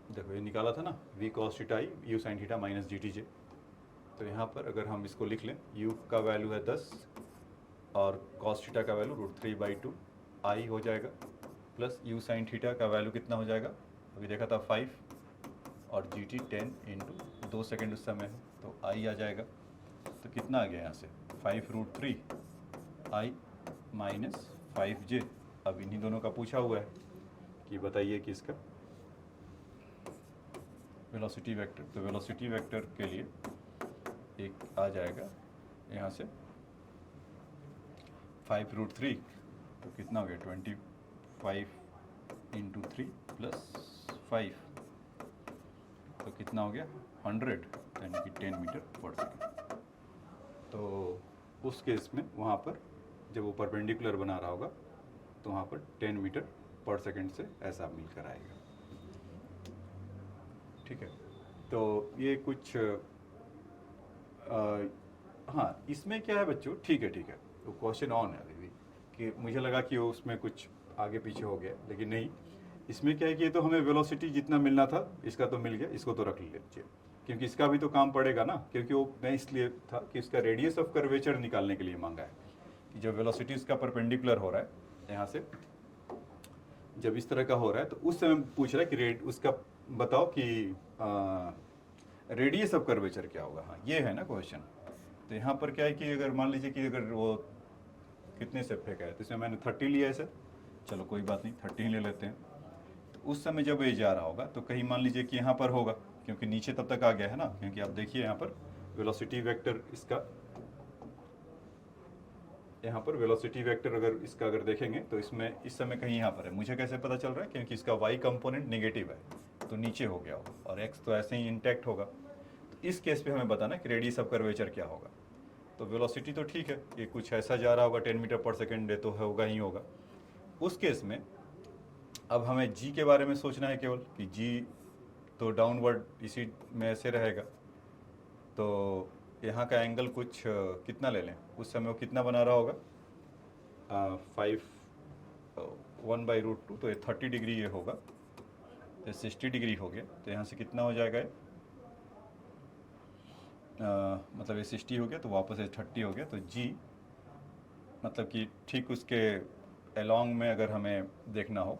देखो ये निकाला था ना, वी कॉस थीटा आई यू साइन थीटा माइनस जी टी जे। तो यहाँ पर अगर हम इसको लिख लें, u का वैल्यू है 10 और cos थीटा का वैल्यू √3/2 आई हो जाएगा, प्लस u साइन थीटा का वैल्यू कितना हो जाएगा, अभी देखा था 5, और जी टी 10 इंटू 2 सेकेंड उस समय है, तो आई आ जाएगा। तो कितना आ गया यहाँ से, 5√3 आई माइनस 5j। अब इन्हीं दोनों का पूछा हुआ है कि बताइए कि इसका वेलोसिटी वेक्टर। तो वेलोसिटी वेक्टर के लिए एक आ जाएगा यहाँ से 5√3, तो कितना हो गया 25 इंटू 3 प्लस 5, तो कितना हो गया 100, यानी कि 10 मीटर पर सेकेंड। तो उस केस में वहाँ पर जब वो परपेंडिकुलर बना रहा होगा तो वहाँ पर 10 मीटर पर सेकेंड से ऐसा मिलकर आएगा। ठीक है, तो ये कुछ हाँ इसमें क्या है बच्चों, ठीक है तो क्वेश्चन ऑन है अभी भी, कि मुझे लगा कि वो उसमें कुछ आगे पीछे हो गया, लेकिन नहीं। इसमें क्या है कि ये तो हमें वेलोसिटी जितना मिलना था इसका तो मिल गया, इसको तो रख लीजिए, क्योंकि इसका भी तो काम पड़ेगा ना, क्योंकि वो मैं इसलिए था कि इसका रेडियस ऑफ कर्वेचर निकालने के लिए मांगा है, कि जब वेलोसिटी इसका परपेंडिकुलर हो रहा है यहाँ से, जब इस तरह का हो रहा है तो उस समय पूछ रहा है कि उसका बताओ कि रेडियस ऑफ कर्वेचर क्या होगा। हाँ ये है ना क्वेश्चन। तो यहाँ पर क्या है कि अगर मान लीजिए कि अगर वो कितने से फेंका है, तो इसमें मैंने 30 लिया है सर, चलो कोई बात नहीं 30 ही ले लेते हैं। तो उस समय जब ये जा रहा होगा तो कहीं मान लीजिए कि यहाँ पर होगा, क्योंकि नीचे तब तक आ गया है ना, क्योंकि आप देखिए यहाँ पर वेलोसिटी वेक्टर इसका, यहाँ पर वेलोसिटी वेक्टर अगर देखेंगे तो इसमें इस समय कहीं यहाँ पर है। मुझे कैसे पता चल रहा है, क्योंकि इसका y कंपोनेंट नेगेटिव है तो नीचे हो गया होगा, और x तो ऐसे ही इंटैक्ट होगा। तो इस केस पे हमें बताना है कि रेडियस ऑफ कर्वेचर क्या होगा। तो वेलोसिटी तो ठीक है, ये कुछ ऐसा जा रहा होगा 10 मीटर पर सेकेंड, तो होगा ही होगा। उस केस में अब हमें g के बारे में सोचना है केवल, कि g तो डाउनवर्ड इसी में ऐसे रहेगा, तो यहाँ का एंगल कुछ कितना ले लें, उस समय वो कितना बना रहा होगा, 1/√2, तो ये 30 डिग्री ये होगा, तो 60 डिग्री हो गया। तो यहाँ से कितना हो जाएगा ये, मतलब ये 60 हो गया तो वापस ये 30 हो गया। तो जी मतलब कि ठीक उसके अलोंग में अगर हमें देखना हो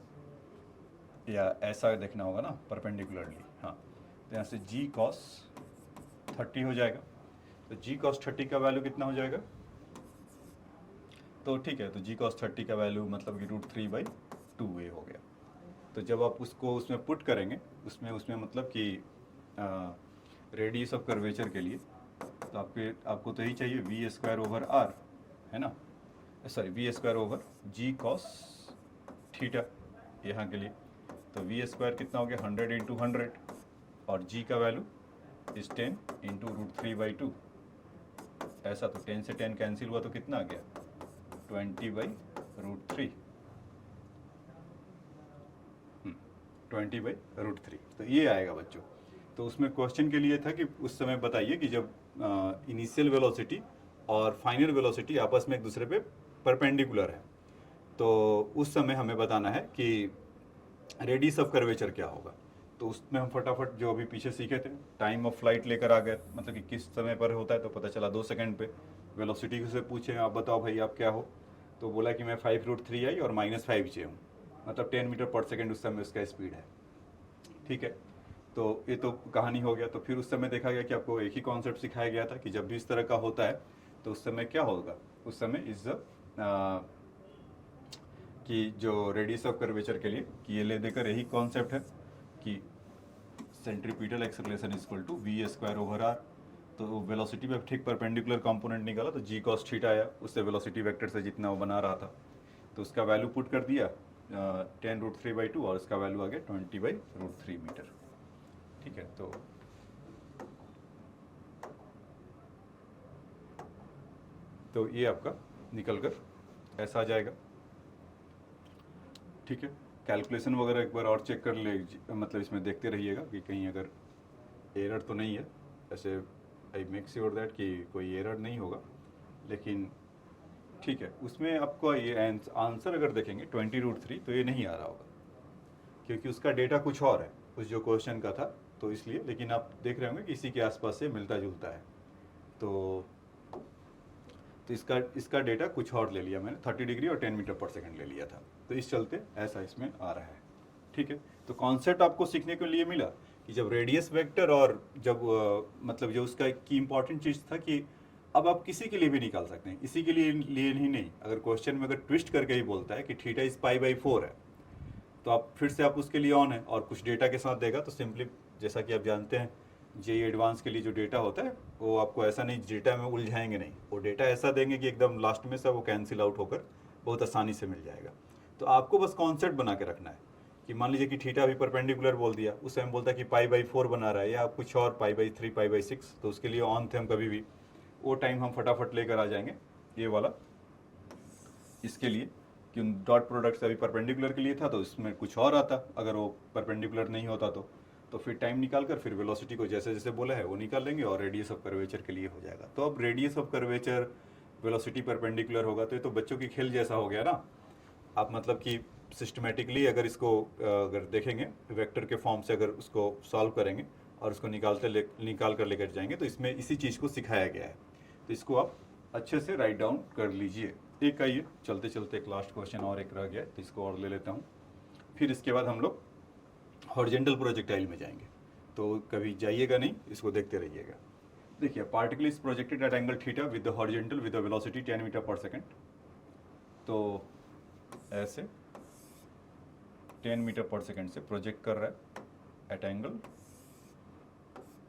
या ऐसा देखना होगा ना परपेंडिकुलरली, हाँ, तो यहाँ से जी कॉस 30 हो जाएगा। तो जी कॉस 30 का वैल्यू कितना हो जाएगा, तो ठीक है, तो जी कॉस 30 का वैल्यू मतलब कि √3/2 ये हो गया। तो जब आप उसको उसमें पुट करेंगे, उसमें मतलब कि रेडियस ऑफ कर्वेचर के लिए, तो आपको तो यही चाहिए v²/r है ना, सॉरी v²/g cos थीटा यहाँ के लिए। तो v² कितना हो गया 100 × 100, और g का वैल्यू इज 10 × √3/2, ऐसा। तो 10 से 10 कैंसिल हुआ तो कितना आ गया 20/√3, 20/√3। तो ये आएगा बच्चों। तो उसमें क्वेश्चन के लिए था कि उस समय बताइए कि जब इनिशियल वेलोसिटी और फाइनल वेलोसिटी आपस में एक दूसरे पे परपेंडिकुलर है, तो उस समय हमें बताना है कि रेडियस ऑफ कर्वेचर क्या होगा। तो उसमें हम फटाफट जो अभी पीछे सीखे थे टाइम ऑफ फ्लाइट लेकर आ गए, मतलब कि किस समय पर होता है, तो पता चला 2 सेकंड पे। वेलोसिटी से पूछे आप बताओ भाई आप क्या हो, तो बोला कि मैं 5√3i और -5j हूँ, मतलब 10 मीटर पर सेकेंड उस समय उसका स्पीड है। ठीक है, तो ये तो कहानी हो गया। तो फिर उस समय देखा गया कि आपको एक ही कॉन्सेप्ट सिखाया गया था कि जब भी इस तरह का होता है तो उस समय क्या होगा, उस समय इज कि जो रेडियस ऑफ कर्वेचर के लिए कि ये ले देकर यही कॉन्सेप्ट है कि centripetal acceleration equal to v²/r। तो वेलोसिटी पे ठीक परपेंडिकुलर कंपोनेंट निकाला तो g cos थीटा आया, उससे वेलोसिटी वेक्टर से जितना वो बना रहा था तो उसका वैल्यू पुट कर दिया 10√3/2, और इसका वैल्यू आ गया 20/√3 मीटर। ठीक है, तो ये आपका निकल कर ऐसा आ जाएगा। ठीक है, कैलकुलेशन वगैरह एक बार और चेक कर ले, मतलब इसमें देखते रहिएगा कि कहीं अगर एरर तो नहीं है। ऐसे आई मेक श्योर दैट कि कोई एरर नहीं होगा, लेकिन ठीक है, उसमें आपको ये आंसर अगर देखेंगे 20√3 तो ये नहीं आ रहा होगा, क्योंकि उसका डेटा कुछ और है उस जो क्वेश्चन का था, तो इसलिए। लेकिन आप देख रहे होंगे कि इसी के आसपास से मिलता जुलता है, तो इसका डेटा कुछ और ले लिया मैंने, 30 डिग्री और 10 मीटर पर सेकंड ले लिया था, तो इस चलते ऐसा इसमें आ रहा है। ठीक है, तो कॉन्सेप्ट आपको सीखने के लिए मिला कि जब रेडियस वेक्टर और जब मतलब जो उसका की इम्पॉर्टेंट चीज़ था कि अब आप किसी के लिए भी निकाल सकते हैं, इसी के लिए ही नहीं, अगर क्वेश्चन में अगर ट्विस्ट करके ही बोलता है कि थीटा इज π/4 है, तो आप फिर से आप उसके लिए ऑन है और कुछ डेटा के साथ देगा तो सिंपली, जैसा कि आप जानते हैं जेईई एडवांस के लिए जो डेटा होता है वो आपको ऐसा नहीं डेटा में उलझाएंगे नहीं, वो डेटा ऐसा देंगे कि एकदम लास्ट में सब वो कैंसिल आउट होकर बहुत आसानी से मिल जाएगा। तो आपको बस कॉन्सेप्ट बना के रखना है कि मान लीजिए कि थीटा भी परपेंडिकुलर बोल दिया, उस टाइम बोलता है कि π/4 बना रहा है या कुछ और π/3 π/6, तो उसके लिए ऑन थे हम कभी भी, वो टाइम हम फटाफट लेकर आ जाएंगे ये वाला, इसके लिए कि डॉट प्रोडक्ट अभी परपेंडिकुलर के लिए था तो इसमें कुछ और आता, अगर वो परपेंडिकुलर नहीं होता तो फिर टाइम निकाल कर फिर वेलोसिटी को जैसे जैसे बोला है वो निकाल लेंगे और रेडियस ऑफ कर्वेचर के लिए हो जाएगा। तो अब radius of curvature velocity perpendicular होगा तो ये तो बच्चों की खेल जैसा हो गया ना। आप मतलब कि सिस्टमेटिकली अगर इसको अगर देखेंगे वेक्टर के फॉर्म से अगर उसको सॉल्व करेंगे और उसको निकाल कर लेकर जाएंगे तो इसमें इसी चीज़ को सिखाया गया है। तो इसको आप अच्छे से राइट डाउन कर लीजिए। एक आइए चलते चलते एक लास्ट क्वेश्चन और एक रह गया तो इसको और ले लेता हूँ, फिर इसके बाद हम लोग हॉरिजेंटल प्रोजेक्टाइल में जाएंगे। तो कभी जाइएगा नहीं, इसको देखते रहिएगा। देखिए particle is projected at angle theta with the horizontal with the velocity 10 metre per second. तो ऐसे 10 मीटर पर सेकेंड से प्रोजेक्ट कर रहा है एट एंगल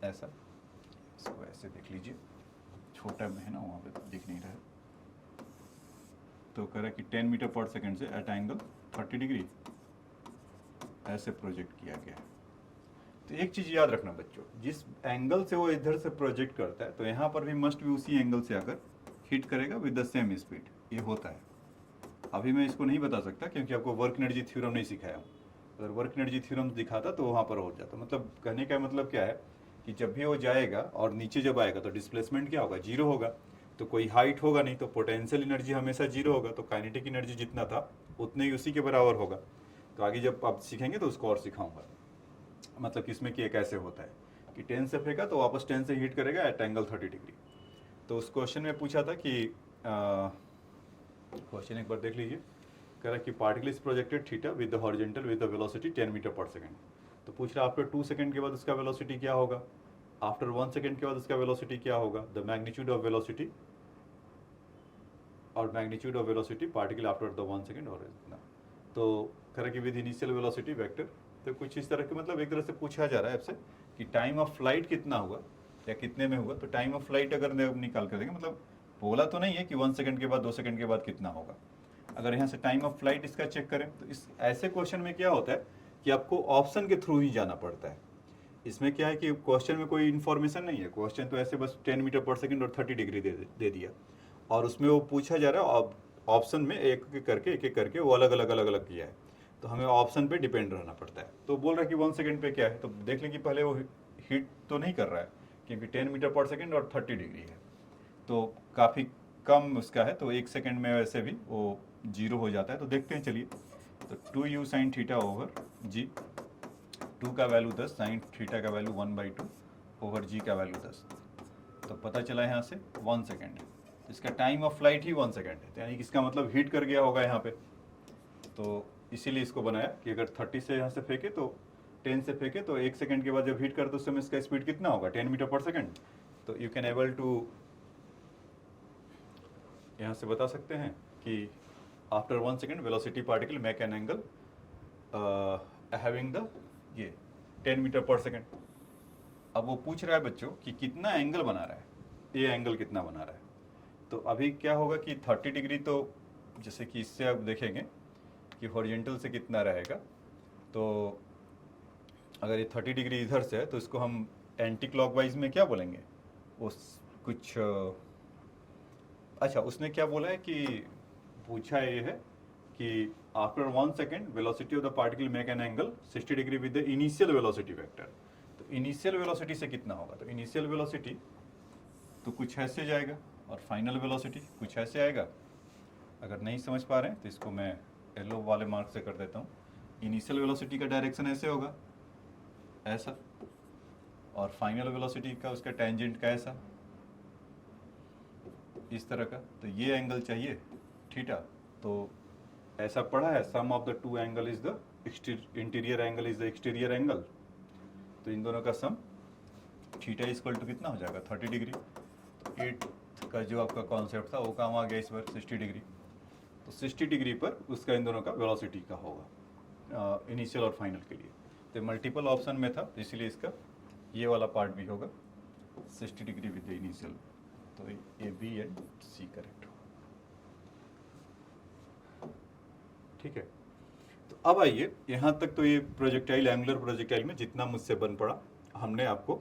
ऐसा। इसको ऐसे देख लीजिए, छोटा में है ना वहाँ पे तो दिख नहीं रहा है। तो कह रहा है कि 10 मीटर पर सेकेंड से एट एंगल 30 डिग्री ऐसे प्रोजेक्ट किया गया है। तो एक चीज़ याद रखना बच्चों, जिस एंगल से वो इधर से प्रोजेक्ट करता है तो यहाँ पर भी मस्ट भी उसी एंगल से आकर हिट करेगा विद द सेम स्पीड। ये होता है। अभी मैं इसको नहीं बता सकता क्योंकि आपको वर्क एनर्जी थ्योरम नहीं सिखाया हूँ। अगर वर्क एनर्जी थ्योरम दिखाता तो वहाँ पर हो जाता। मतलब कहने का मतलब क्या है कि जब भी वो जाएगा और नीचे जब आएगा तो डिस्प्लेसमेंट क्या होगा, जीरो होगा। तो कोई हाइट होगा नहीं तो पोटेंशियल एनर्जी हमेशा जीरो होगा, तो काइनेटिक एनर्जी जितना था उतने ही उसी के बराबर होगा। तो आगे जब आप सीखेंगे तो उसको और सिखाऊंगा, मतलब कि इसमें कि कैसे होता है कि 10 से फेंका तो वापस 10 से हिट करेगा एट एंगल 30 डिग्री। तो उस क्वेश्चन में पूछा था कि क्वेश्चन एक बार देख लीजिए। कह रहा कि particle is projected theta with the horizontal with the velocity 10 metre per second. तो पूछ रहा आफ्टर 2 सेकंड के बाद उसका वेलोसिटी क्या होगा, आफ्टर 1 सेकंड के बाद उसका वेलोसिटी क्या होगा, द मैग्नीट्यूड ऑफ वेलोसिटी और magnitude of velocity particle after the 1 second और इतना। तो कह रहा कि विद इनिशियल वेलोसिटी वेक्टर। तो कुछ इस तरह के मतलब एक तरह से पूछा जा रहा है आपसे कि टाइम ऑफ फ्लाइट कितना हुआ या कितने में हुआ। तो टाइम ऑफ फ्लाइट अगर निकाल कर देंगे, मतलब बोला तो नहीं है कि 1 सेकंड के बाद 2 सेकंड के बाद कितना होगा। अगर यहाँ से टाइम ऑफ फ्लाइट इसका चेक करें तो इस ऐसे क्वेश्चन में क्या होता है कि आपको ऑप्शन के थ्रू ही जाना पड़ता है। इसमें क्या है कि क्वेश्चन में कोई इन्फॉर्मेशन नहीं है, क्वेश्चन तो ऐसे बस 10 मीटर पर सेकंड और 30 डिग्री दे दिया और उसमें वो पूछा जा रहा है ऑप्शन में एक एक करके वो अलग अलग किया है। तो हमें ऑप्शन पे डिपेंड रहना पड़ता है। तो बोल रहा है कि 1 सेकंड पे क्या है, तो देख लें कि पहले वो हिट तो नहीं कर रहा है क्योंकि 10 मीटर पर सेकंड और 30 डिग्री है तो काफ़ी कम उसका है। तो 1 सेकंड में वैसे भी वो जीरो हो जाता है। तो देखते हैं चलिए। तो 2u साइन थीटा ओवर जी, 2 का वैल्यू 10, साइन थीटा का वैल्यू 1/2 ओवर जी का वैल्यू 10। तो पता चला यहाँ से 1 सेकंड है। तो इसका time of flight he 1 second है, तो यानी कि इसका मतलब हिट कर गया होगा यहाँ पे। तो इसीलिए इसको बनाया कि अगर 30 से यहाँ से फेंके तो 10 से फेंके तो 1 सेकंड के बाद जब हिट कर तो उस समय इसका स्पीड कितना होगा, 10 मीटर पर सेकंड। तो यू कैन एबल टू यहाँ से बता सकते हैं कि after 1 second velocity particle make an angle having the ये 10 मीटर पर सेकंड। अब वो पूछ रहा है बच्चों कि कितना एंगल बना रहा है, ये एंगल कितना बना रहा है। तो अभी क्या होगा कि 30 डिग्री, तो जैसे कि इससे आप देखेंगे कि हॉरिजेंटल से कितना रहेगा। तो अगर ये 30 डिग्री इधर से है तो इसको हम एंटी क्लॉकवाइज में क्या बोलेंगे, उस कुछ अच्छा उसने क्या बोला है कि पूछा ये है कि after 1 second velocity of the particle make an angle 60 degree with the initial velocity vector. तो इनिशियल वेलोसिटी से कितना होगा, तो इनिशियल वेलोसिटी तो कुछ ऐसे जाएगा और फाइनल वेलोसिटी कुछ ऐसे आएगा। अगर नहीं समझ पा रहे हैं तो इसको मैं येलो वाले मार्क से कर देता हूँ। इनिशियल वेलोसिटी का डायरेक्शन ऐसे होगा, ऐसा, और फाइनल वेलोसिटी का उसका टेंजेंट का ऐसा, इस तरह का। तो ये एंगल चाहिए थीटा। तो ऐसा पढ़ा है, sum of the two angle is the interior angle is the exterior angle. तो इन दोनों का सम थीटा इक्वल टू कितना हो जाएगा, 30 डिग्री। 8 का जो आपका कॉन्सेप्ट था वो काम आ गया इस बार 60 डिग्री। तो 60 डिग्री पर उसका इन दोनों का वेलोसिटी का होगा इनिशियल और फाइनल के लिए। तो मल्टीपल ऑप्शन में था इसलिए इसका ये वाला पार्ट भी होगा 60 डिग्री विद इनिशियल। तो a b and c correct होगा। ठीक है। तो अब आइए यहाँ तक तो ये प्रोजेक्टाइल, एंगुलर प्रोजेक्टाइल में जितना मुझसे बन पड़ा हमने आपको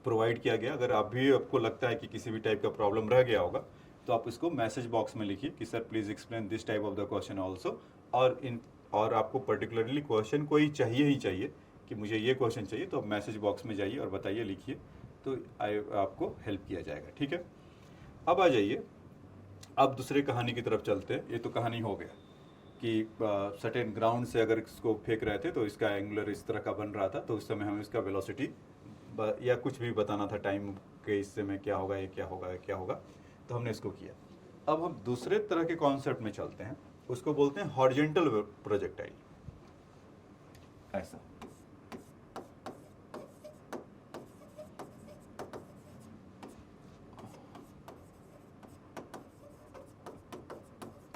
प्रोवाइड किया गया। अगर अभी आपको लगता है कि किसी भी टाइप का प्रॉब्लम रह गया होगा तो आप इसको मैसेज बॉक्स में लिखिए कि sir please explain this type of the question also. और आपको पर्टिकुलरली क्वेश्चन कोई चाहिए ही चाहिए कि मुझे ये क्वेश्चन चाहिए, तो आप मैसेज बॉक्स में जाइए और बताइए, लिखिए, तो आपको हेल्प किया जाएगा। ठीक है, अब आ जाइए, अब दूसरे कहानी की तरफ चलते हैं। ये तो कहानी हो गया कि सर्टेन ग्राउंड से अगर इसको फेंक रहे थे तो इसका एंगुलर इस तरह का बन रहा था, तो उस समय हमें इसका वेलोसिटी या कुछ भी बताना था टाइम के हिस्से में क्या होगा, ये क्या होगा, ये क्या होगा, तो हमने इसको किया। अब हम दूसरे तरह के कॉन्सेप्ट में चलते हैं, उसको बोलते हैं हॉरिजेंटल प्रोजेक्टाइल। ऐसा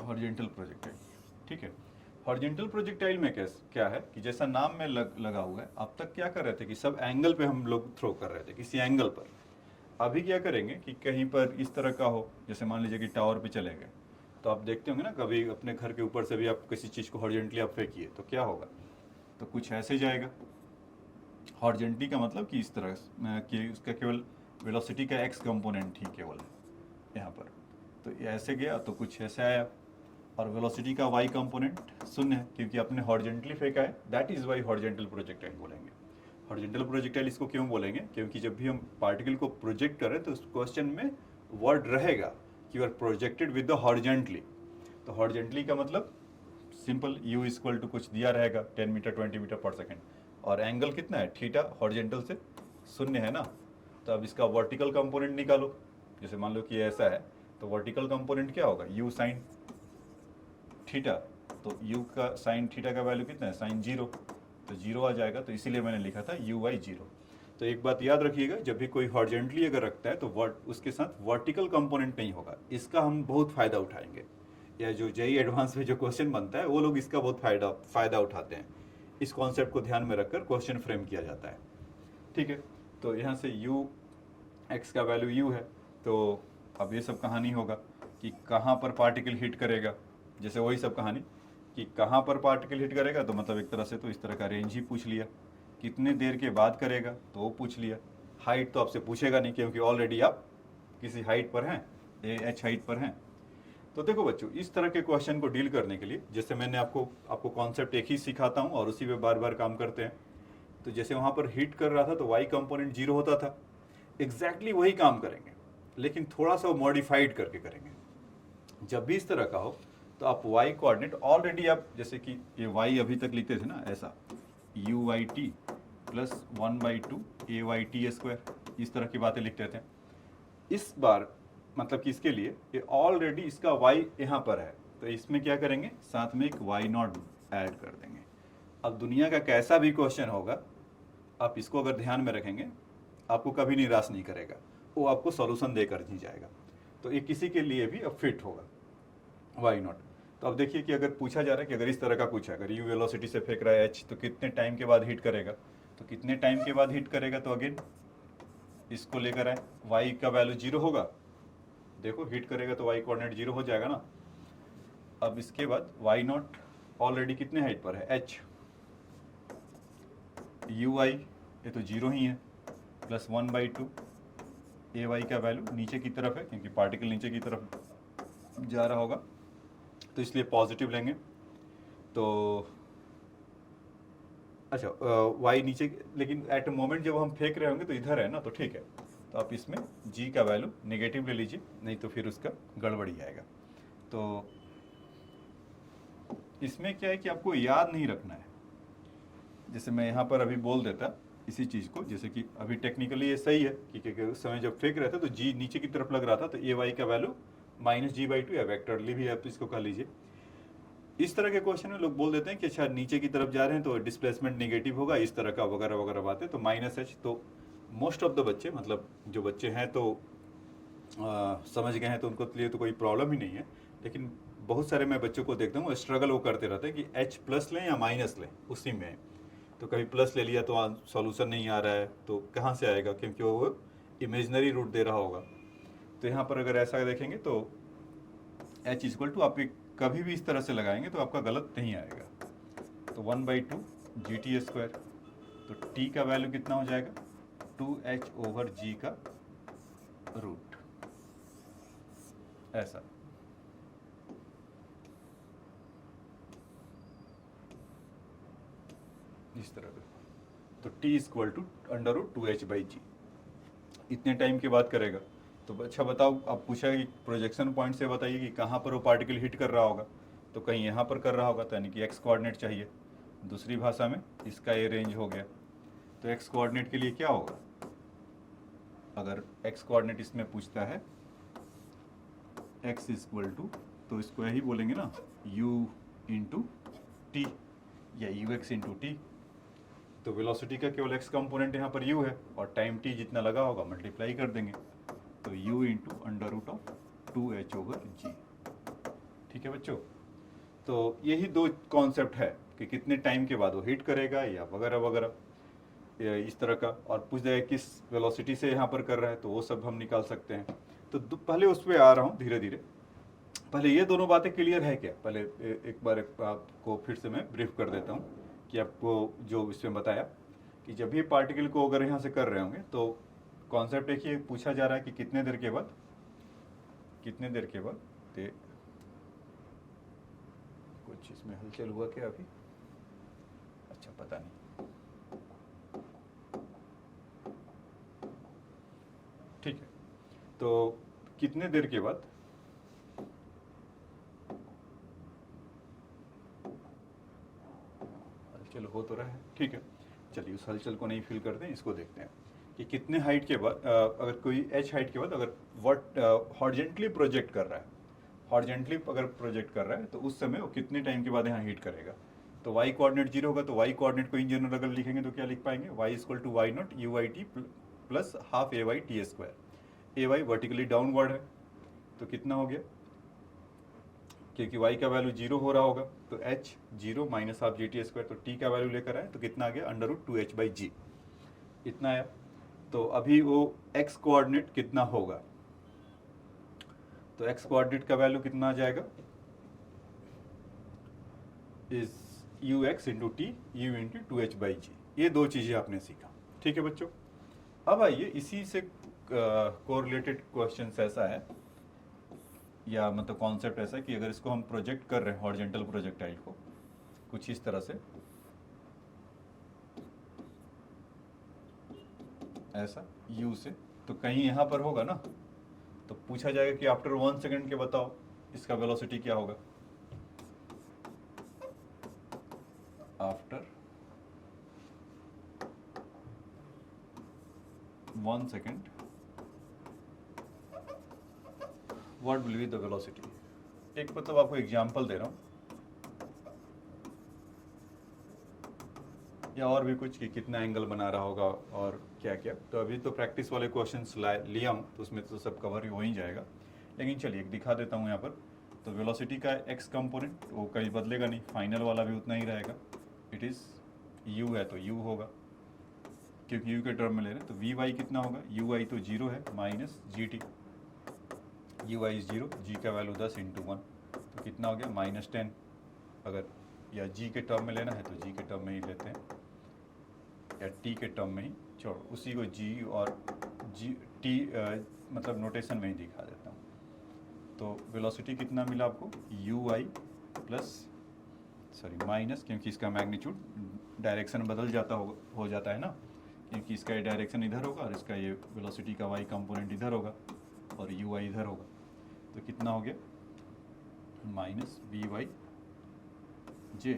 हॉरिजेंटल प्रोजेक्टाइल। ठीक है, हॉरिजेंटल प्रोजेक्टाइल में क्या है कि जैसा नाम में लगा हुआ है, अब तक क्या कर रहे थे कि सब एंगल पे हम लोग थ्रो कर रहे थे, किसी एंगल पर। अभी क्या करेंगे कि कहीं पर इस तरह का हो, जैसे मान लीजिए कि टावर पे चले गए, तो आप देखते होंगे ना कभी अपने घर के ऊपर से भी आप किसी चीज़ को हॉरिजेंटली आप फेंकिए तो क्या होगा, तो कुछ ऐसे जाएगा। हॉरिजेंटली का मतलब कि इस तरह कि उसका केवल वेलोसिटी का एक्स कंपोनेंट ही केवल है यहाँ पर, तो ये ऐसे गया तो कुछ ऐसे आया, और वेलोसिटी का वाई कंपोनेंट शून्य है क्योंकि आपने हॉरिजेंटली फेंका है। That is why horizontal projectile बोलेंगे। हॉरिजेंटल प्रोजेक्टाइल इसको क्यों बोलेंगे, क्योंकि जब भी हम पार्टिकल को प्रोजेक्ट करें तो उस क्वेश्चन में वर्ड रहेगा कि you are projected with the horizontally. तो हॉरिजेंटली का मतलब सिंपल, u इक्वल टू कुछ दिया रहेगा 10 मीटर 20 मीटर पर सेकेंड, और एंगल कितना है, थीटा, हॉरिजेंटल से शून्य है ना। तो अब इसका वर्टिकल कंपोनेंट निकालो, जैसे मान लो कि ऐसा है, तो वर्टिकल कंपोनेंट क्या होगा, u साइन थीटा, तो u का साइन थीटा का वैल्यू कितना है, साइन 0, तो 0 आ जाएगा, तो इसीलिए मैंने लिखा था u बाई 0। तो एक बात याद रखिएगा, जब भी कोई हॉरिजेंटली अगर रखता है तो उसके साथ वर्टिकल कंपोनेंट नहीं होगा। इसका हम बहुत फ़ायदा उठाएंगे, या जो जेई एडवांस में जो क्वेश्चन बनता है वो लोग इसका बहुत फ़ायदा उठाते हैं। इस कॉन्सेप्ट को ध्यान में रखकर क्वेश्चन फ्रेम किया जाता है। ठीक है, तो यहाँ से u x का वैल्यू u है, तो अब ये सब कहानी होगा कि कहाँ पर पार्टिकल हिट करेगा, जैसे वही सब कहानी कि कहाँ पर पार्टिकल हिट करेगा, तो मतलब एक तरह से तो इस तरह का रेंज ही पूछ लिया, कितने देर के बाद करेगा तो वो पूछ लिया, हाइट तो आपसे पूछेगा नहीं क्योंकि ऑलरेडी आप किसी हाइट पर हैं, h हाइट पर हैं। तो देखो बच्चों, इस तरह के क्वेश्चन को डील करने के लिए, जैसे मैंने आपको कॉन्सेप्ट एक ही सिखाता हूँ और उसी पे बार बार काम करते हैं। तो जैसे वहाँ पर हिट कर रहा था तो वाई कंपोनेंट 0 होता था, एग्जैक्टली वही काम करेंगे लेकिन थोड़ा सा मॉडिफाइड करके करेंगे। जब भी इस तरह का हो तो आप y कोऑर्डिनेट ऑलरेडी, आप जैसे कि ये y अभी तक लिखते थे ना ऐसा, u Y T plus 1/2 a Y T square, इस तरह की बातें लिखते थे। इस बार मतलब कि इसके लिए ये ऑलरेडी इसका y यहाँ पर है, तो इसमें क्या करेंगे, साथ में एक y0 ऐड कर देंगे। अब दुनिया का कैसा भी क्वेश्चन होगा, आप इसको अगर ध्यान में रखेंगे आपको कभी निराश नहीं करेगा, वो आपको सॉल्यूशन देकर ही जाएगा। तो ये किसी के लिए भी अब फिट होगा y0। तो अब देखिए कि अगर पूछा जा रहा है कि अगर इस तरह का पूछा, अगर u वेलोसिटी से फेंक रहा है h, तो कितने टाइम के बाद हिट करेगा, तो कितने टाइम के बाद हिट करेगा, तो अगेन इसको लेकर आए, y का वैल्यू 0 होगा, देखो हिट करेगा तो y कोऑर्डिनेट 0 हो जाएगा ना। अब इसके बाद y0 ऑलरेडी कितने हाइट पर है, h, ui ये तो 0 ही है, प्लस 1/2 ay का वैल्यू नीचे की तरफ है क्योंकि पार्टिकल नीचे की तरफ जा रहा होगा, तो इसलिए पॉजिटिव लेंगे। तो अच्छा, y नीचे, लेकिन एट मोमेंट जब हम फेंक रहे होंगे तो इधर है ना, तो ठीक है, तो आप इसमें g का वैल्यू नेगेटिव ले लीजिए, नहीं तो फिर उसका गड़बड़ी आएगा। तो इसमें क्या है कि आपको याद नहीं रखना है, जैसे मैं यहाँ पर अभी बोल देता इसी चीज़ को, जैसे कि अभी टेक्निकली ये सही है कि उस समय जब फेंक रहे थे तो g नीचे की तरफ लग रहा था, तो ए वाई का वैल्यू -g/2 या वेक्टरली भी आप इसको कर लीजिए। इस तरह के क्वेश्चन में लोग बोल देते हैं कि अच्छा नीचे की तरफ जा रहे हैं तो डिस्प्लेसमेंट नेगेटिव होगा, इस तरह का वगैरह वगैरह बातें, तो -h। तो मोस्ट ऑफ द बच्चे, मतलब जो बच्चे हैं तो समझ गए हैं तो उनको लिए तो कोई प्रॉब्लम ही नहीं है, लेकिन बहुत सारे मैं बच्चों को देखता हूँ स्ट्रगल वो करते रहते हैं कि h प्लस लें या माइनस लें, उसी में तो कभी प्लस ले लिया तो सॉल्यूशन नहीं आ रहा है, तो कहाँ से आएगा, क्योंकि वो इमेजनरी रूट दे रहा होगा। तो यहाँ पर अगर ऐसा देखेंगे तो h इक्वल टू आप कभी भी इस तरह से लगाएंगे तो आपका गलत नहीं आएगा, तो 1/2 GT स्क्वायर, तो t का वैल्यू कितना हो जाएगा, 2h/g का रूट, ऐसा, इस तरह का। तो t इक्वल टू √2h/g इतने टाइम के बाद करेगा। तो अच्छा बताओ, अब पूछा है कि प्रोजेक्शन पॉइंट से बताइए कि कहाँ पर वो पार्टिकल हिट कर रहा होगा। तो कहीं यहाँ पर कर रहा होगा, तो यानी कि एक्स कोऑर्डिनेट चाहिए। दूसरी भाषा में इसका ये रेंज हो गया। तो एक्स कोऑर्डिनेट के लिए क्या होगा, अगर एक्स कोऑर्डिनेट इसमें पूछता है x इक्वल टू, तो इसको यही बोलेंगे ना, u इंटू टी या ux इंटू टी। तो वेलोसिटी का केवल x कंपोनेंट यहाँ पर u है और टाइम t जितना लगा होगा मल्टीप्लाई कर देंगे। तो u इंटू √2h/g। ठीक है बच्चों, तो यही दो कॉन्सेप्ट है कि कितने टाइम के बाद वो हिट करेगा या वगैरह वगैरह, इस तरह का। और पूछ जाए किस वेलोसिटी से यहाँ पर कर रहा है, तो वो सब हम निकाल सकते हैं। तो पहले उस पर आ रहा हूँ धीरे धीरे। पहले ये दोनों बातें क्लियर है क्या, पहले एक बार आपको फिर से मैं ब्रीफ कर देता हूँ कि आपको जो इसमें बताया कि जब भी पार्टिकल को अगर यहाँ से कर रहे होंगे तो कॉन्सेप्ट एक ही पूछा जा रहा है कि कितने देर के बाद कुछ इसमें हलचल हुआ क्या अभी, अच्छा पता नहीं। ठीक है, तो कितने देर के बाद हलचल हो तो रहा है। ठीक है, चलिए उस हलचल को नहीं फील करते हैं, इसको देखते हैं कि कितने हाइट के बाद, अगर कोई h हाइट के बाद अगर व्हाट हॉरिजेंटली प्रोजेक्ट कर रहा है, हॉरिजेंटली अगर प्रोजेक्ट कर रहा है तो उस समय वो कितने टाइम के बाद यहाँ हिट करेगा। तो y कोऑर्डिनेट 0 होगा, तो y कोऑर्डिनेट को इन जनरल अगर लिखेंगे तो क्या लिख पाएंगे, y equal to y not u/t plus half a/t²। ay vertically downward है, तो कितना हो गया, क्योंकि y का वैल्यू 0 हो रहा होगा, तो h 0 माइनस हाफ g/t²। तो t का वैल्यू लेकर आए तो कितना आ गया, √2h/g इतना आया। तो अभी वो x कोऑर्डिनेट कितना होगा, तो x कोऑर्डिनेट का वैल्यू कितना आ जाएगा, is ux into T, u into 2h/g। ये दो चीज़ें आपने सीखा। ठीक है बच्चों, अब आइए इसी से कोरिलेटेड क्वेश्चन ऐसा है, या मतलब कॉन्सेप्ट ऐसा है कि अगर इसको हम प्रोजेक्ट कर रहे हैं हॉरिजॉन्टल प्रोजेक्टाइल को कुछ इस तरह से, ऐसा u से, तो कहीं यहाँ पर होगा ना, तो पूछा जाएगा कि आफ्टर 1 सेकंड के बताओ इसका वेलोसिटी क्या होगा। After 1 second what will be the velocity. एक मतलब आपको एग्जांपल दे रहा हूँ, या और भी कुछ कि कितना एंगल बना रहा होगा और क्या क्या। तो अभी तो प्रैक्टिस वाले क्वेश्चंस लिया हूँ, तो उसमें तो सब कवर हो ही जाएगा। लेकिन चलिए एक दिखा देता हूँ यहाँ पर। तो वेलोसिटी का x कंपोनेंट वो कहीं बदलेगा नहीं, फाइनल वाला भी उतना ही रहेगा। इट इज़ u है तो u होगा, क्योंकि u के टर्म में ले रहे हैं। तो vy कितना होगा, ui तो 0 है minus gt, ui is 0, g का वैल्यू 10 इंटू 1, तो कितना हो गया -10। अगर या g के टर्म में लेना है तो g के टर्म में ही लेते हैं, या t के टर्म में ही, छोड़ उसी को g और g t मतलब नोटेशन में ही दिखा देता हूँ। तो वेलोसिटी कितना मिला आपको, ui प्लस माइनस, क्योंकि इसका मैग्नीट्यूड डायरेक्शन बदल जाता हो जाता है ना, क्योंकि इसका ये डायरेक्शन इधर होगा और इसका ये वेलोसिटी का y कंपोनेंट इधर होगा और ui इधर होगा। तो कितना हो गया, माइनस vy j,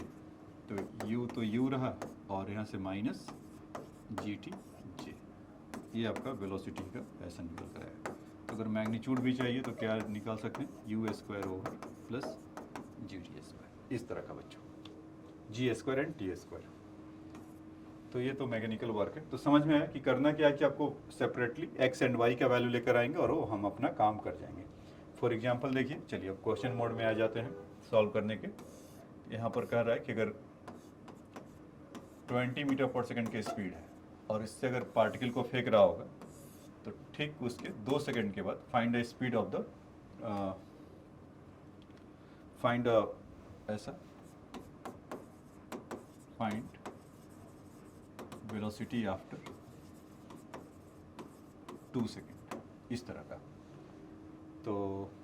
तो u रहा और यहाँ से माइनस gt j। ये आपका वेलोसिटी का ऐसा निकल कर आएगा। तो अगर मैग्नीट्यूड भी चाहिए तो क्या निकाल सकते हैं, u² ओवर प्लस gt², इस तरह का बच्चों, g² एंड t²। तो ये तो मैकेनिकल वर्क है। तो समझ में आया कि करना क्या है कि आपको सेपरेटली x एंड y का वैल्यू लेकर आएंगे और वो हम अपना काम कर जाएंगे। फॉर एग्जांपल देखिए, चलिए अब क्वेश्चन मोड में आ जाते हैं सॉल्व करने के। यहाँ पर कह रहा है कि अगर 20 मीटर पर सेकंड की स्पीड है और इससे अगर पार्टिकल को फेंक रहा होगा, तो ठीक उसके 2 सेकंड के बाद find the speed of the find velocity after 2 second, इस तरह का। तो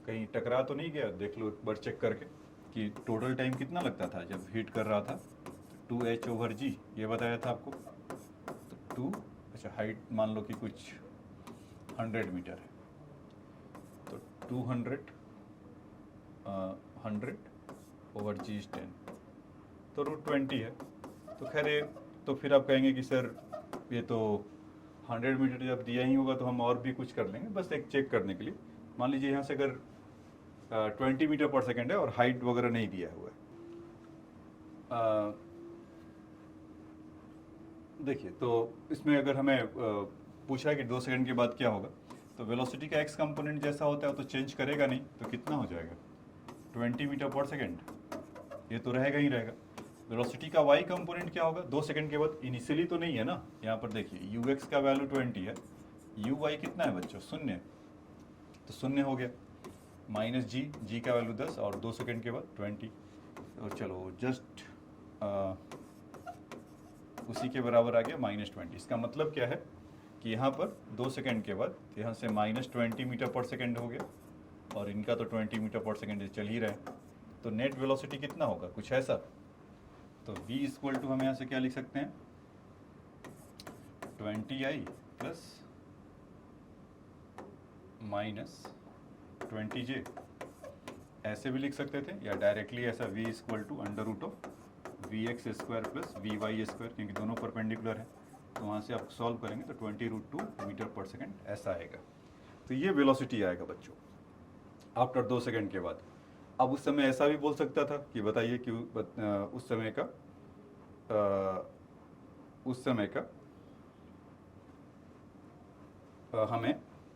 कहीं टकरा तो नहीं गया, देख लो एक बार चेक करके कि टोटल टाइम कितना लगता था जब हीट कर रहा था। 2h/g ये बताया था आपको। तो 2, अच्छा हाइट मान लो कि कुछ 100 मीटर है, तो 200 100/g = 10, तो √20 है। तो खैर ये तो फिर आप कहेंगे कि सर ये तो 100 मीटर जब दिया ही होगा तो हम और भी कुछ कर लेंगे, बस एक चेक करने के लिए। मान लीजिए यहाँ से अगर 20 मीटर पर सेकेंड है और हाइट वगैरह नहीं दिया हुआ है, देखिए तो इसमें अगर हमें पूछा है कि 2 सेकंड के बाद क्या होगा, तो वेलोसिटी का एक्स कंपोनेंट जैसा होता है तो चेंज करेगा नहीं, तो कितना हो जाएगा 20 मीटर पर सेकेंड, ये तो रहेगा ही रहेगा। वेलोसिटी का वाई कंपोनेंट क्या होगा 2 सेकंड के बाद, इनिशियली तो नहीं है ना, यहाँ पर देखिए यू एक्स का वैल्यू 20 है, यू वाई कितना है बच्चों 0, तो 0 हो गया, माइनस जी, जी का वैल्यू 10 और 2 सेकंड के बाद 20, और चलो जस्ट उसी के बराबर आ गया -20। इसका मतलब क्या है कि यहाँ पर 2 सेकंड के बाद यहाँ से -20 मीटर पर सेकंड हो गया, और इनका तो 20 मीटर पर सेकंड चल ही रहा है, तो नेट वेलोसिटी कितना होगा कुछ ऐसा। तो v = हम यहाँ से क्या लिख सकते हैं 20i प्लस -20j, ऐसे भी लिख सकते थे, या डायरेक्टली ऐसा v = √vx² प्लस vy², क्योंकि दोनों परपेंडिकुलर है, तो वहाँ से आप सॉल्व करेंगे तो 20√2 मीटर पर सेकेंड ऐसा आएगा। तो ये वेलोसिटी आएगा बच्चों आफ्टर 2 सेकंड के बाद। अब उस समय ऐसा भी बोल सकता था कि बताइए कि उस समय का हमें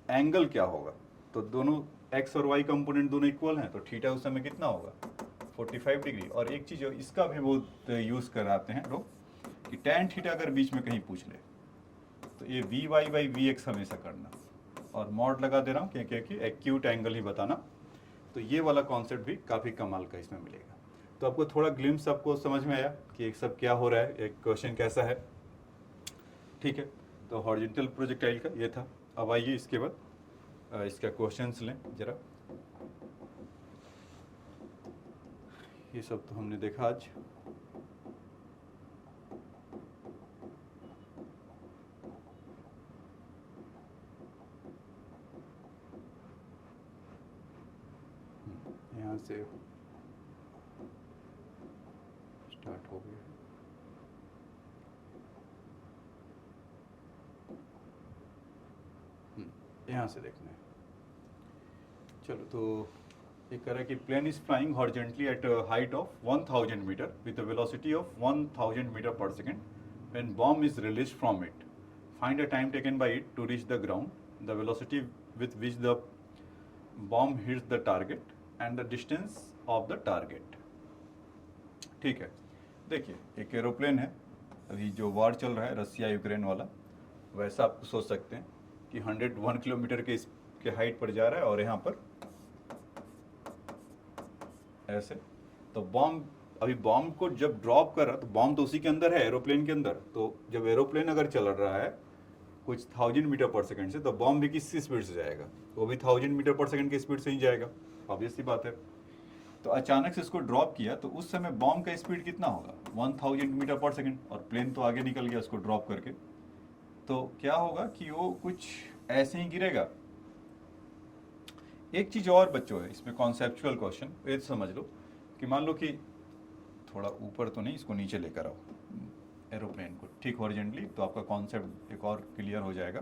एंगल क्या होगा, तो दोनों एक्स और वाई कंपोनेंट दोनों इक्वल हैं, तो थीटा उस समय कितना होगा 45 डिग्री। और एक चीज़ इसका भी बहुत यूज़ कराते हैं लोग कि tan थीटा अगर बीच में कहीं पूछ ले तो ये vy/vx हमेशा करना, और मॉड लगा दे रहा हूँ क्योंकि एक्यूट एंगल ही बताना, तो ये वाला कॉन्सेप्ट भी काफ़ी कमाल का इसमें मिलेगा। तो आपको थोड़ा ग्लिम्स आपको समझ में आया कि एक सब क्या हो रहा है, एक क्वेश्चन कैसा है, ठीक है। तो हॉरिजॉन्टल प्रोजेक्टाइल का ये था। अब आइए इसके बाद इसका क्वेश्चंस लें जरा। ये सब तो हमने देखा आज। यहाँ से स्टार्ट हो गया। यहाँ से देखना है। चलो तो ये कह रहा है कि plane is flying horizontally at height of 1000 meter with a velocity of 1000 meter per second when bomb is release from it, find a time taken by it to reach the ground, the velocity with which the bomb hits the target and the distance of the target. ठीक है, देखिए एक एरोप्लेन है, अभी जो वार चल रहा है रसिया यूक्रेन वाला, वैसा आप सोच सकते हैं कि 101 किलोमीटर के हाइट पर जा रहा है, और यहाँ पर ऐसे, तो बॉम्ब अभी बॉम्ब को जब ड्रॉप कर रहा, तो बॉम्ब तो उसी के अंदर है एरोप्लेन के अंदर, तो जब एरोप्लेन अगर चल रहा है कुछ 1000 मीटर पर सेकंड से, तो बॉम्ब भी किस स्पीड से जाएगा, वो भी 1000 मीटर पर सेकंड की स्पीड से ही जाएगा, ऑब्वियस सी बात है। तो अचानक से इसको ड्रॉप किया, तो उस समय बॉम्ब का स्पीड कितना होगा 1000 मीटर पर सेकंड, और प्लेन तो आगे निकल गया उसको ड्रॉप करके, तो क्या होगा कि वो कुछ ऐसे ही गिरेगा। एक चीज़ और बच्चों है इसमें कॉन्सेप्चुअल क्वेश्चन, ये समझ लो कि मान लो कि थोड़ा ऊपर तो नहीं, इसको नीचे लेकर आओ एरोप्लेन को, ठीक हॉरिजॉन्टली, तो आपका कॉन्सेप्ट एक और क्लियर हो जाएगा।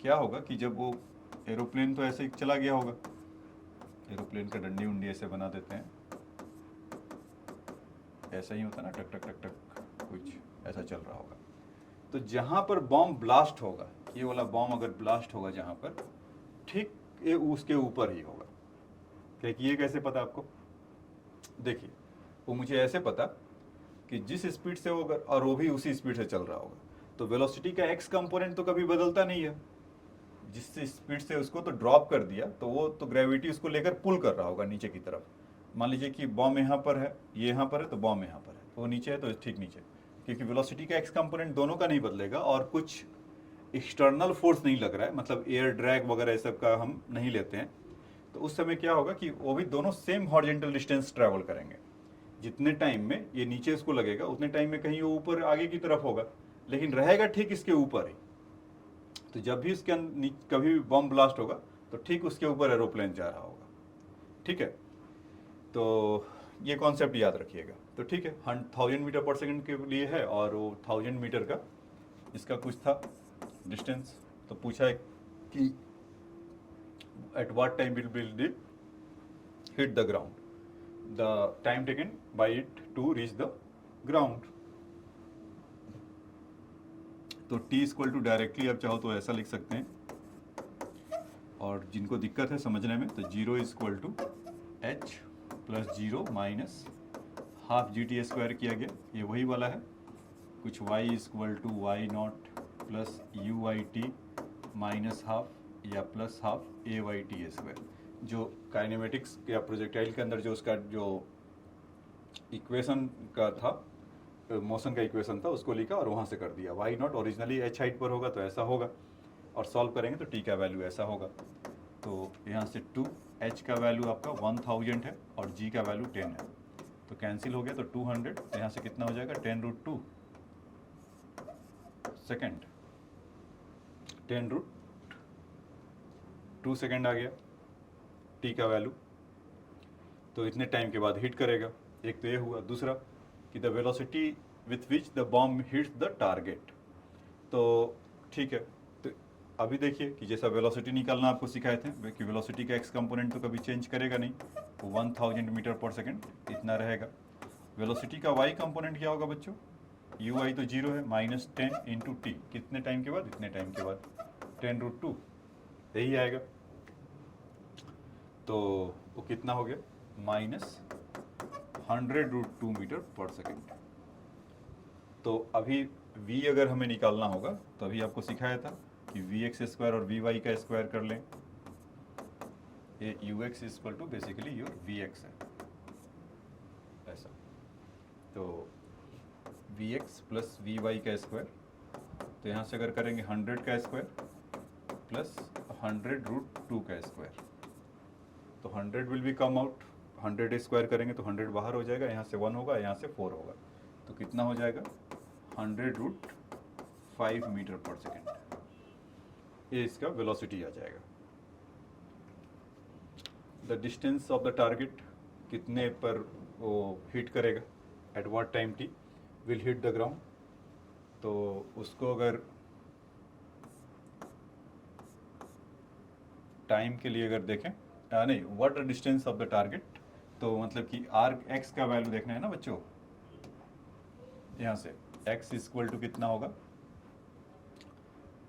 क्या होगा कि जब वो एरोप्लेन तो ऐसे ही चला गया होगा, एरोप्लेन का डंडी उंडी ऐसे बना देते हैं, ऐसा ही होता ना, टक टक टक टक कुछ ऐसा चल रहा होगा। तो जहाँ पर बॉम्ब ब्लास्ट होगा, ये वाला बॉम्ब अगर ब्लास्ट होगा जहाँ पर, ठीक ये उसके ऊपर ही होगा। क्योंकि ये कैसे पता आपको, देखिए वो मुझे ऐसे पता कि जिस स्पीड से वो और वो भी उसी स्पीड से चल रहा होगा, तो वेलोसिटी का एक्स कंपोनेंट तो कभी बदलता नहीं है। जिस स्पीड से उसको तो ड्रॉप कर दिया, तो वो तो ग्रेविटी उसको लेकर पुल कर रहा होगा नीचे की तरफ। मान लीजिए कि बॉम्ब यहाँ पर है, ये यहाँ पर है, तो बॉम्ब यहाँ पर है, तो वो नीचे है तो ठीक नीचे, क्योंकि वेलोसिटी का एक्स कंपोनेंट दोनों का नहीं बदलेगा, और कुछ एक्सटर्नल फोर्स नहीं लग रहा है, मतलब एयर ड्रैग वगैरह ये सब का हम नहीं लेते हैं, तो उस समय क्या होगा कि वो भी दोनों सेम हॉरिजॉन्टल डिस्टेंस ट्रैवल करेंगे। जितने टाइम में ये नीचे इसको लगेगा उतने टाइम में कहीं वो ऊपर आगे की तरफ होगा, लेकिन रहेगा ठीक इसके ऊपर ही। तो जब भी इसके कभी भी बम ब्लास्ट होगा तो ठीक उसके ऊपर एरोप्लेन जा रहा होगा। ठीक है, तो ये कॉन्सेप्ट याद रखिएगा। तो ठीक है, 1000 मीटर पर सेकंड के लिए है और वो 1000 मीटर का इसका कुछ था डिस्टेंस। तो पूछा है कि at what time it will hit the ground, the time taken by it to reach the ground. तो t इक्वल टू डायरेक्टली आप चाहो तो ऐसा लिख सकते हैं, और जिनको दिक्कत है समझने में तो 0 equal to h plus 0 minus half GT² किया गया, ये वही वाला है। कुछ y equal to y0 plus UIT minus half या प्लस हाफ AYT², जो काइनेमेटिक्स या प्रोजेक्टाइल के अंदर जो उसका जो इक्वेशन का था, मोशन का इक्वेशन था, उसको लिखा और वहाँ से कर दिया। y0 ओरिजिनली h हाइट पर होगा तो ऐसा होगा, और सॉल्व करेंगे तो t का वैल्यू ऐसा होगा। तो यहाँ से 2 h का वैल्यू आपका 1000 है और g का वैल्यू 10 है, तो कैंसिल हो गया। तो 200, तो यहाँ से कितना हो जाएगा 10√2 सेकेंड, 10√2 सेकेंड आ गया t का वैल्यू। तो इतने टाइम के बाद हिट करेगा, एक तो ये हुआ। दूसरा कि the velocity with which the bomb hits the target. तो ठीक है, तो अभी देखिए कि जैसा वेलोसिटी निकालना आपको सिखाए थे कि वेलोसिटी का एक्स कंपोनेंट तो कभी चेंज करेगा नहीं, तो 1000 मीटर पर सेकेंड इतना रहेगा। वेलोसिटी का वाई कंपोनेंट क्या होगा बच्चों, यू आई तो 0 है, माइनस 10 इंटू टी, कितने टाइम के बाद, इतने टाइम के बाद 10√2, यही आएगा। तो वो कितना हो गया, माइनस 100√2 मीटर पर सेकेंड। तो अभी v अगर हमें निकालना होगा तो अभी आपको सिखाया था कि vx² और vy का स्क्वायर कर लें। ये ux equal to basically your vx है, ऐसा। तो vx प्लस vy का स्क्वायर, तो यहाँ से अगर करेंगे 100 का स्क्वायर प्लस 100√2 का स्क्वायर, तो 100 will be come out, 100 square करेंगे तो 100 बाहर हो जाएगा, यहाँ से 1 होगा, यहाँ से 4 होगा, तो कितना हो जाएगा 100√5 मीटर पर सेकेंड, ये इसका वेलोसिटी आ जाएगा। The distance of the target, कितने पर वो हिट करेगा, eight what time t will hit the ground. तो उसको अगर टाइम के लिए अगर देखें, नहीं, what the distance of the target, तो मतलब कि आर्क x का वैल्यू देखना है ना बच्चों। यहाँ से x इक्वल टू कितना होगा,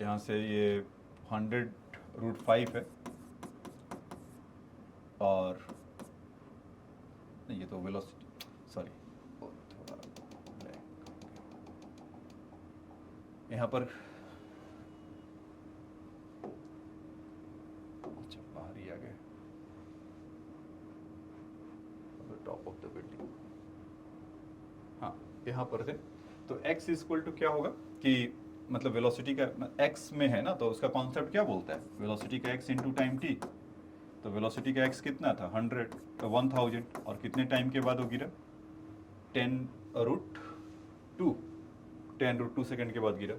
यहाँ से ये 100√5 है, और नहीं, ये तो वेलोसिटी, सॉरी थोड़ा यहाँ पर, अच्छा बाहर ही आ गए, टॉप ऑफ द बिल्डिंग, हाँ यहाँ पर थे। तो x इक्वल टू क्या होगा कि मतलब वेलोसिटी का x में है ना, तो उसका कॉन्सेप्ट क्या बोलता है, वेलोसिटी का x इंटू टाइम t। तो वेलोसिटी का x कितना था 100, तो 1000, और कितने टाइम के बाद वो गिरा 10√2 सेकंड के बाद गिरा,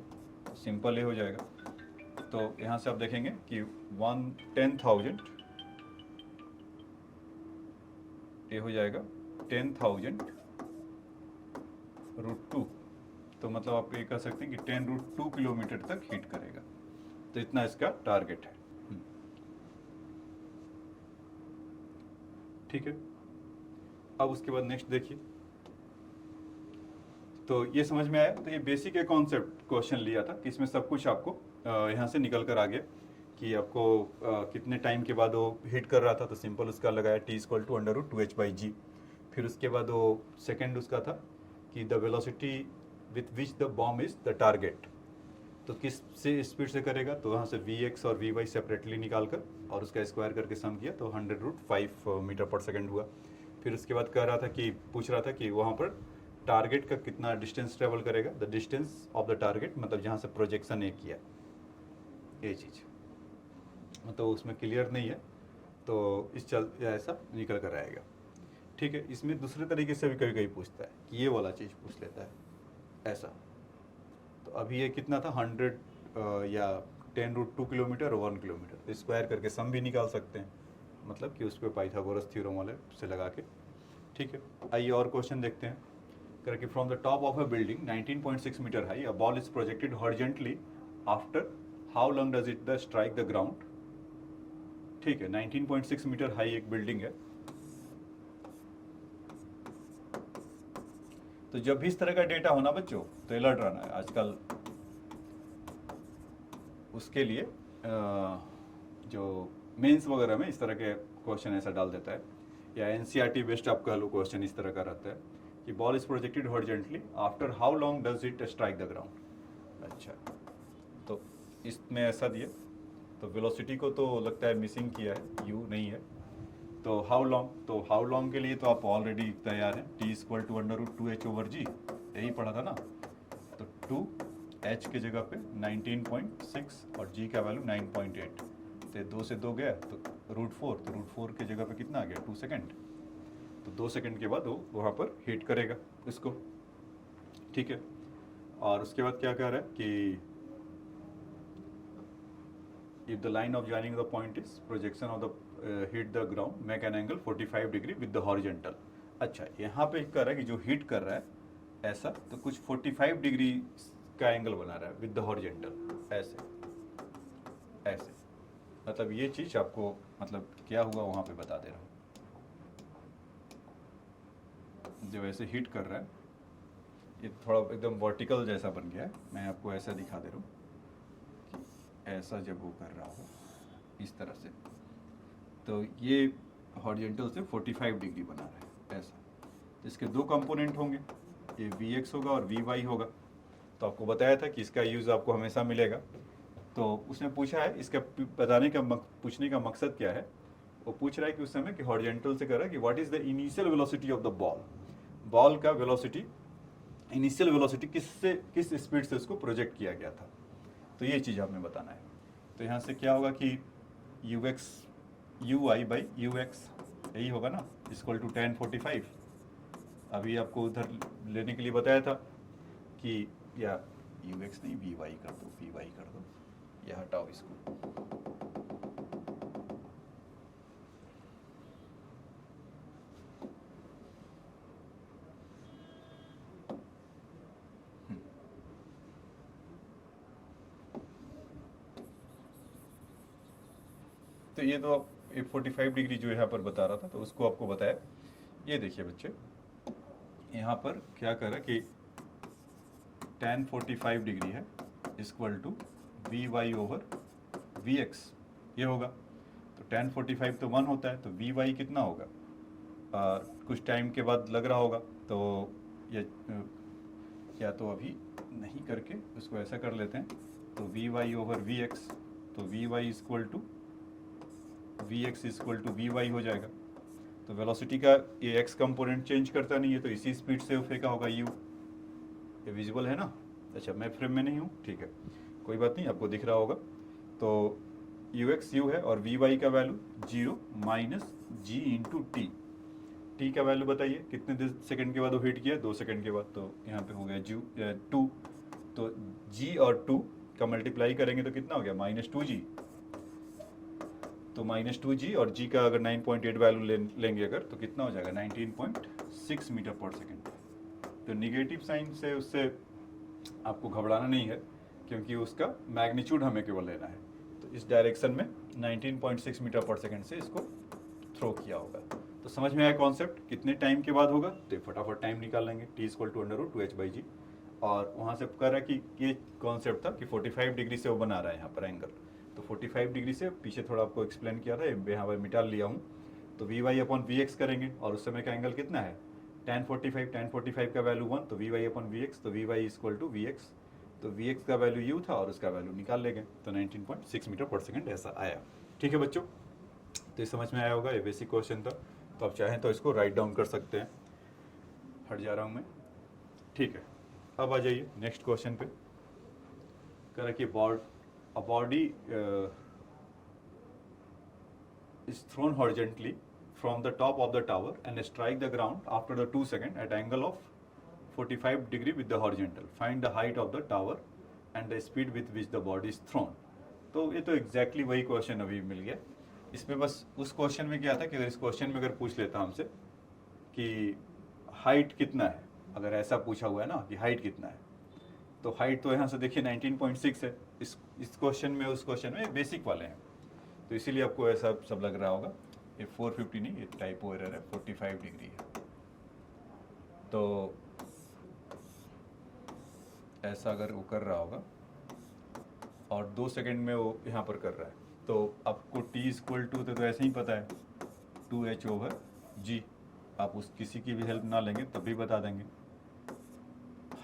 सिंपल ये हो जाएगा। तो यहाँ से आप देखेंगे कि 10,000 ये हो जाएगा 10,000√2, तो मतलब आप ये कह सकते हैं कि 10√2 किलोमीटर तक हिट करेगा। तो इतना इसका टारगेट है। ठीक है, अब उसके बाद नेक्स्ट देखिए। तो ये समझ में आया। तो ये बेसिक एक कॉन्सेप्ट क्वेश्चन लिया था कि इसमें सब कुछ आपको यहाँ से निकल कर आ गया कि आपको कितने टाइम के बाद वो हिट कर रहा था। तो सिंपल उसका लगाया t इक्वल टू √2h/g। फिर उसके बाद वो सेकेंड उसका था कि the velocity with which the bomb is the target, तो किस से स्पीड से करेगा, तो वहाँ से vx और vy सेपरेटली निकाल कर और उसका स्क्वायर करके सम किया तो 100√5 मीटर पर सेकेंड हुआ। फिर उसके बाद कह रहा था कि पूछ रहा था कि वहाँ पर टारगेट का कितना डिस्टेंस ट्रेवल करेगा, the distance of the target, मतलब जहाँ से प्रोजेक्शन ए किया ये चीज़ तो उसमें क्लियर नहीं है, तो इस चल ऐसा निकल कर आएगा। ठीक है, इसमें दूसरे तरीके से भी कभी कभी पूछता है कि ये वाला चीज़ पूछ लेता है ऐसा। तो अभी ये कितना था 100 या 10√2 किलोमीटर और 1 किलोमीटर, तो स्क्वायर करके सम भी निकाल सकते हैं, मतलब कि उस पर पाइथागोरस थ्योरम वाले से लगा के। ठीक है, आइए और क्वेश्चन देखते हैं। करके from the top of a building 19.6 metre high a ball is projected horizontally after how long does it the strike the ground. ठीक है, 19.6 मीटर हाई एक बिल्डिंग है। तो जब भी इस तरह का डेटा होना बच्चों तो अलर्ट रहना है। आजकल उसके लिए जो मेंस वगैरह में इस तरह के क्वेश्चन ऐसा डाल देता है, या एनसीईआरटी बेस्ड आप कह लो क्वेश्चन इस तरह का रहता है कि ball is projected horizontally after how long does it strike the ground. अच्छा, तो इसमें ऐसा दिए, तो वेलोसिटी को तो लगता है मिसिंग किया है, यू नहीं है। तो हाउ लॉन्ग, तो हाउ लॉन्ग के लिए तो आप ऑलरेडी तैयार हैं, टी इक्वल टू √2h/g, यही पढ़ा था ना। तो 2h के जगह पे 19.6 और g का वैल्यू 9.8, तो 2 से 2 गया तो √4, तो √4 के जगह पे कितना आ गया 2 सेकेंड। तो 2 सेकेंड के बाद वो वहाँ पर हिट करेगा इसको। ठीक है, और उसके बाद क्या कह रहा है कि if the line of joining the point is projection of the hit the ground make an angle 45 degree with the horizontal। अच्छा, यहाँ पे कर रहा है कि जो हिट कर रहा है ऐसा, तो कुछ 45 डिग्री का एंगल बना रहा है विद द हॉरिजेंटल, ऐसे ऐसे। मतलब ये चीज़ आपको मतलब क्या हुआ वहाँ पे बता दे रहा हूँ। जो ऐसे हिट कर रहा है ये थोड़ा एकदम वर्टिकल जैसा बन गया है, मैं आपको ऐसा दिखा दे रहा हूँ। ऐसा जब वो कर रहा हो इस तरह से, तो ये हॉरिजेंटल से 45 डिग्री बना रहा है ऐसा। तो इसके दो कंपोनेंट होंगे, ये Vx होगा और Vy होगा। तो आपको बताया था कि इसका यूज़ आपको हमेशा मिलेगा। तो उसने पूछा है, इसका बताने का पूछने का मकसद क्या है। वो पूछ रहा है कि उस समय कि हॉरिजेंटल से कर रहा है कि what is the initial velocity of the ball, ball का वेलोसिटी, इनिशियल वेलोसिटी किस स्पीड से उसको प्रोजेक्ट किया गया था। तो ये चीज़ आपने बताना है। तो यहाँ से क्या होगा कि Uy/Ux यही होगा ना, इक्वल टू 1045। अभी आपको उधर लेने के लिए बताया था कि या Ux नहीं Vy कर दो, Vy कर दो, या हटाओ इसको। तो ये तो 45 डिग्री जो यहाँ पर बता रहा था, तो उसको आपको बताया। ये देखिए बच्चे, यहाँ पर क्या कर रहा है कि tan 45 डिग्री है इक्वल टू Vy/Vx, ये होगा। तो tan 45 तो 1 होता है, तो Vy कितना होगा, कुछ टाइम के बाद लग रहा होगा। तो ये या तो अभी नहीं करके उसको ऐसा कर लेते हैं, तो Vy/Vx, तो Vy equal to Vx equal to Vy हो जाएगा। तो वेलोसिटी का ये x कंपोनेंट चेंज करता नहीं है, तो इसी स्पीड से फेंका होगा u। ये विजिबल है ना। अच्छा, मैं फ्रेम में नहीं हूँ, ठीक है, कोई बात नहीं, आपको दिख रहा होगा। तो ux u है और Vy का value 0 minus g into T. T का वैल्यू बताइए कितने सेकंड के बाद वो हिट किया, 2 सेकंड के बाद। तो यहाँ पे हो गया 2, तो g और 2 का मल्टीप्लाई करेंगे तो कितना हो गया -2g। तो -2g और g का अगर 9.8 वैल्यू लेंगे अगर, तो कितना हो जाएगा 19.6 मीटर पर सेकेंड। तो निगेटिव साइन से उससे आपको घबराना नहीं है, क्योंकि उसका मैग्नीट्यूड हमें केवल लेना है। तो इस डायरेक्शन में 19.6 मीटर पर सेकेंड से इसको थ्रो किया होगा। तो समझ में आया कॉन्सेप्ट, कितने टाइम के बाद होगा, तो फटाफट टाइम निकाल लेंगे, t इक्वल टू √2h/g। और वहाँ से कह रहा है कि ये कॉन्सेप्ट था कि 45 डिग्री से वो बना रहा है यहाँ पर एंगल। तो 45 डिग्री से पीछे थोड़ा आपको एक्सप्लेन किया था, यहाँ पर मिटा लिया हूँ। तो Vy/Vx करेंगे, और उस समय का एंगल कितना है tan 45 का वैल्यू 1, तो Vy/Vx, तो Vy इक्वल टू Vx। तो Vx का वैल्यू u था और उसका वैल्यू निकाल लेंगे, तो 19.6 मीटर पर सेकेंड ऐसा आया। ठीक है बच्चों, तो ये समझ में आया होगा, ये बेसिक क्वेश्चन था। तो आप चाहें तो इसको राइट डाउन कर सकते हैं। हट जा रहा हूँ मैं, ठीक है। अब आ जाइए नेक्स्ट क्वेश्चन पे। कह रहा कि a body is thrown horizontally from the top of the tower and strike the ground after the 2 second at angle of 45 degree with the horizontal. Find the height of the tower and the speed with which the body is thrown. तो ये तो एग्जैक्टली वही क्वेश्चन अभी मिल गया। इसमें बस उस क्वेश्चन में क्या था कि अगर इस क्वेश्चन में अगर पूछ लेता हमसे कि हाइट कितना है, अगर ऐसा पूछा हुआ है ना कि हाइट कितना है, तो हाइट तो यहाँ से देखिए 19.6 है। इस क्वेश्चन में उस क्वेश्चन में बेसिक वाले हैं, तो इसीलिए आपको ऐसा सब लग रहा होगा। ये 450 नहीं, ये टाइपो एरर है, 45 डिग्री है। तो ऐसा अगर वो कर रहा होगा और 2 सेकंड में वो यहाँ पर कर रहा है, तो आपको t इक्वल टू तो ऐसे ही पता है 2h/g। आप उस किसी की भी हेल्प ना लेंगे तब भी बता देंगे,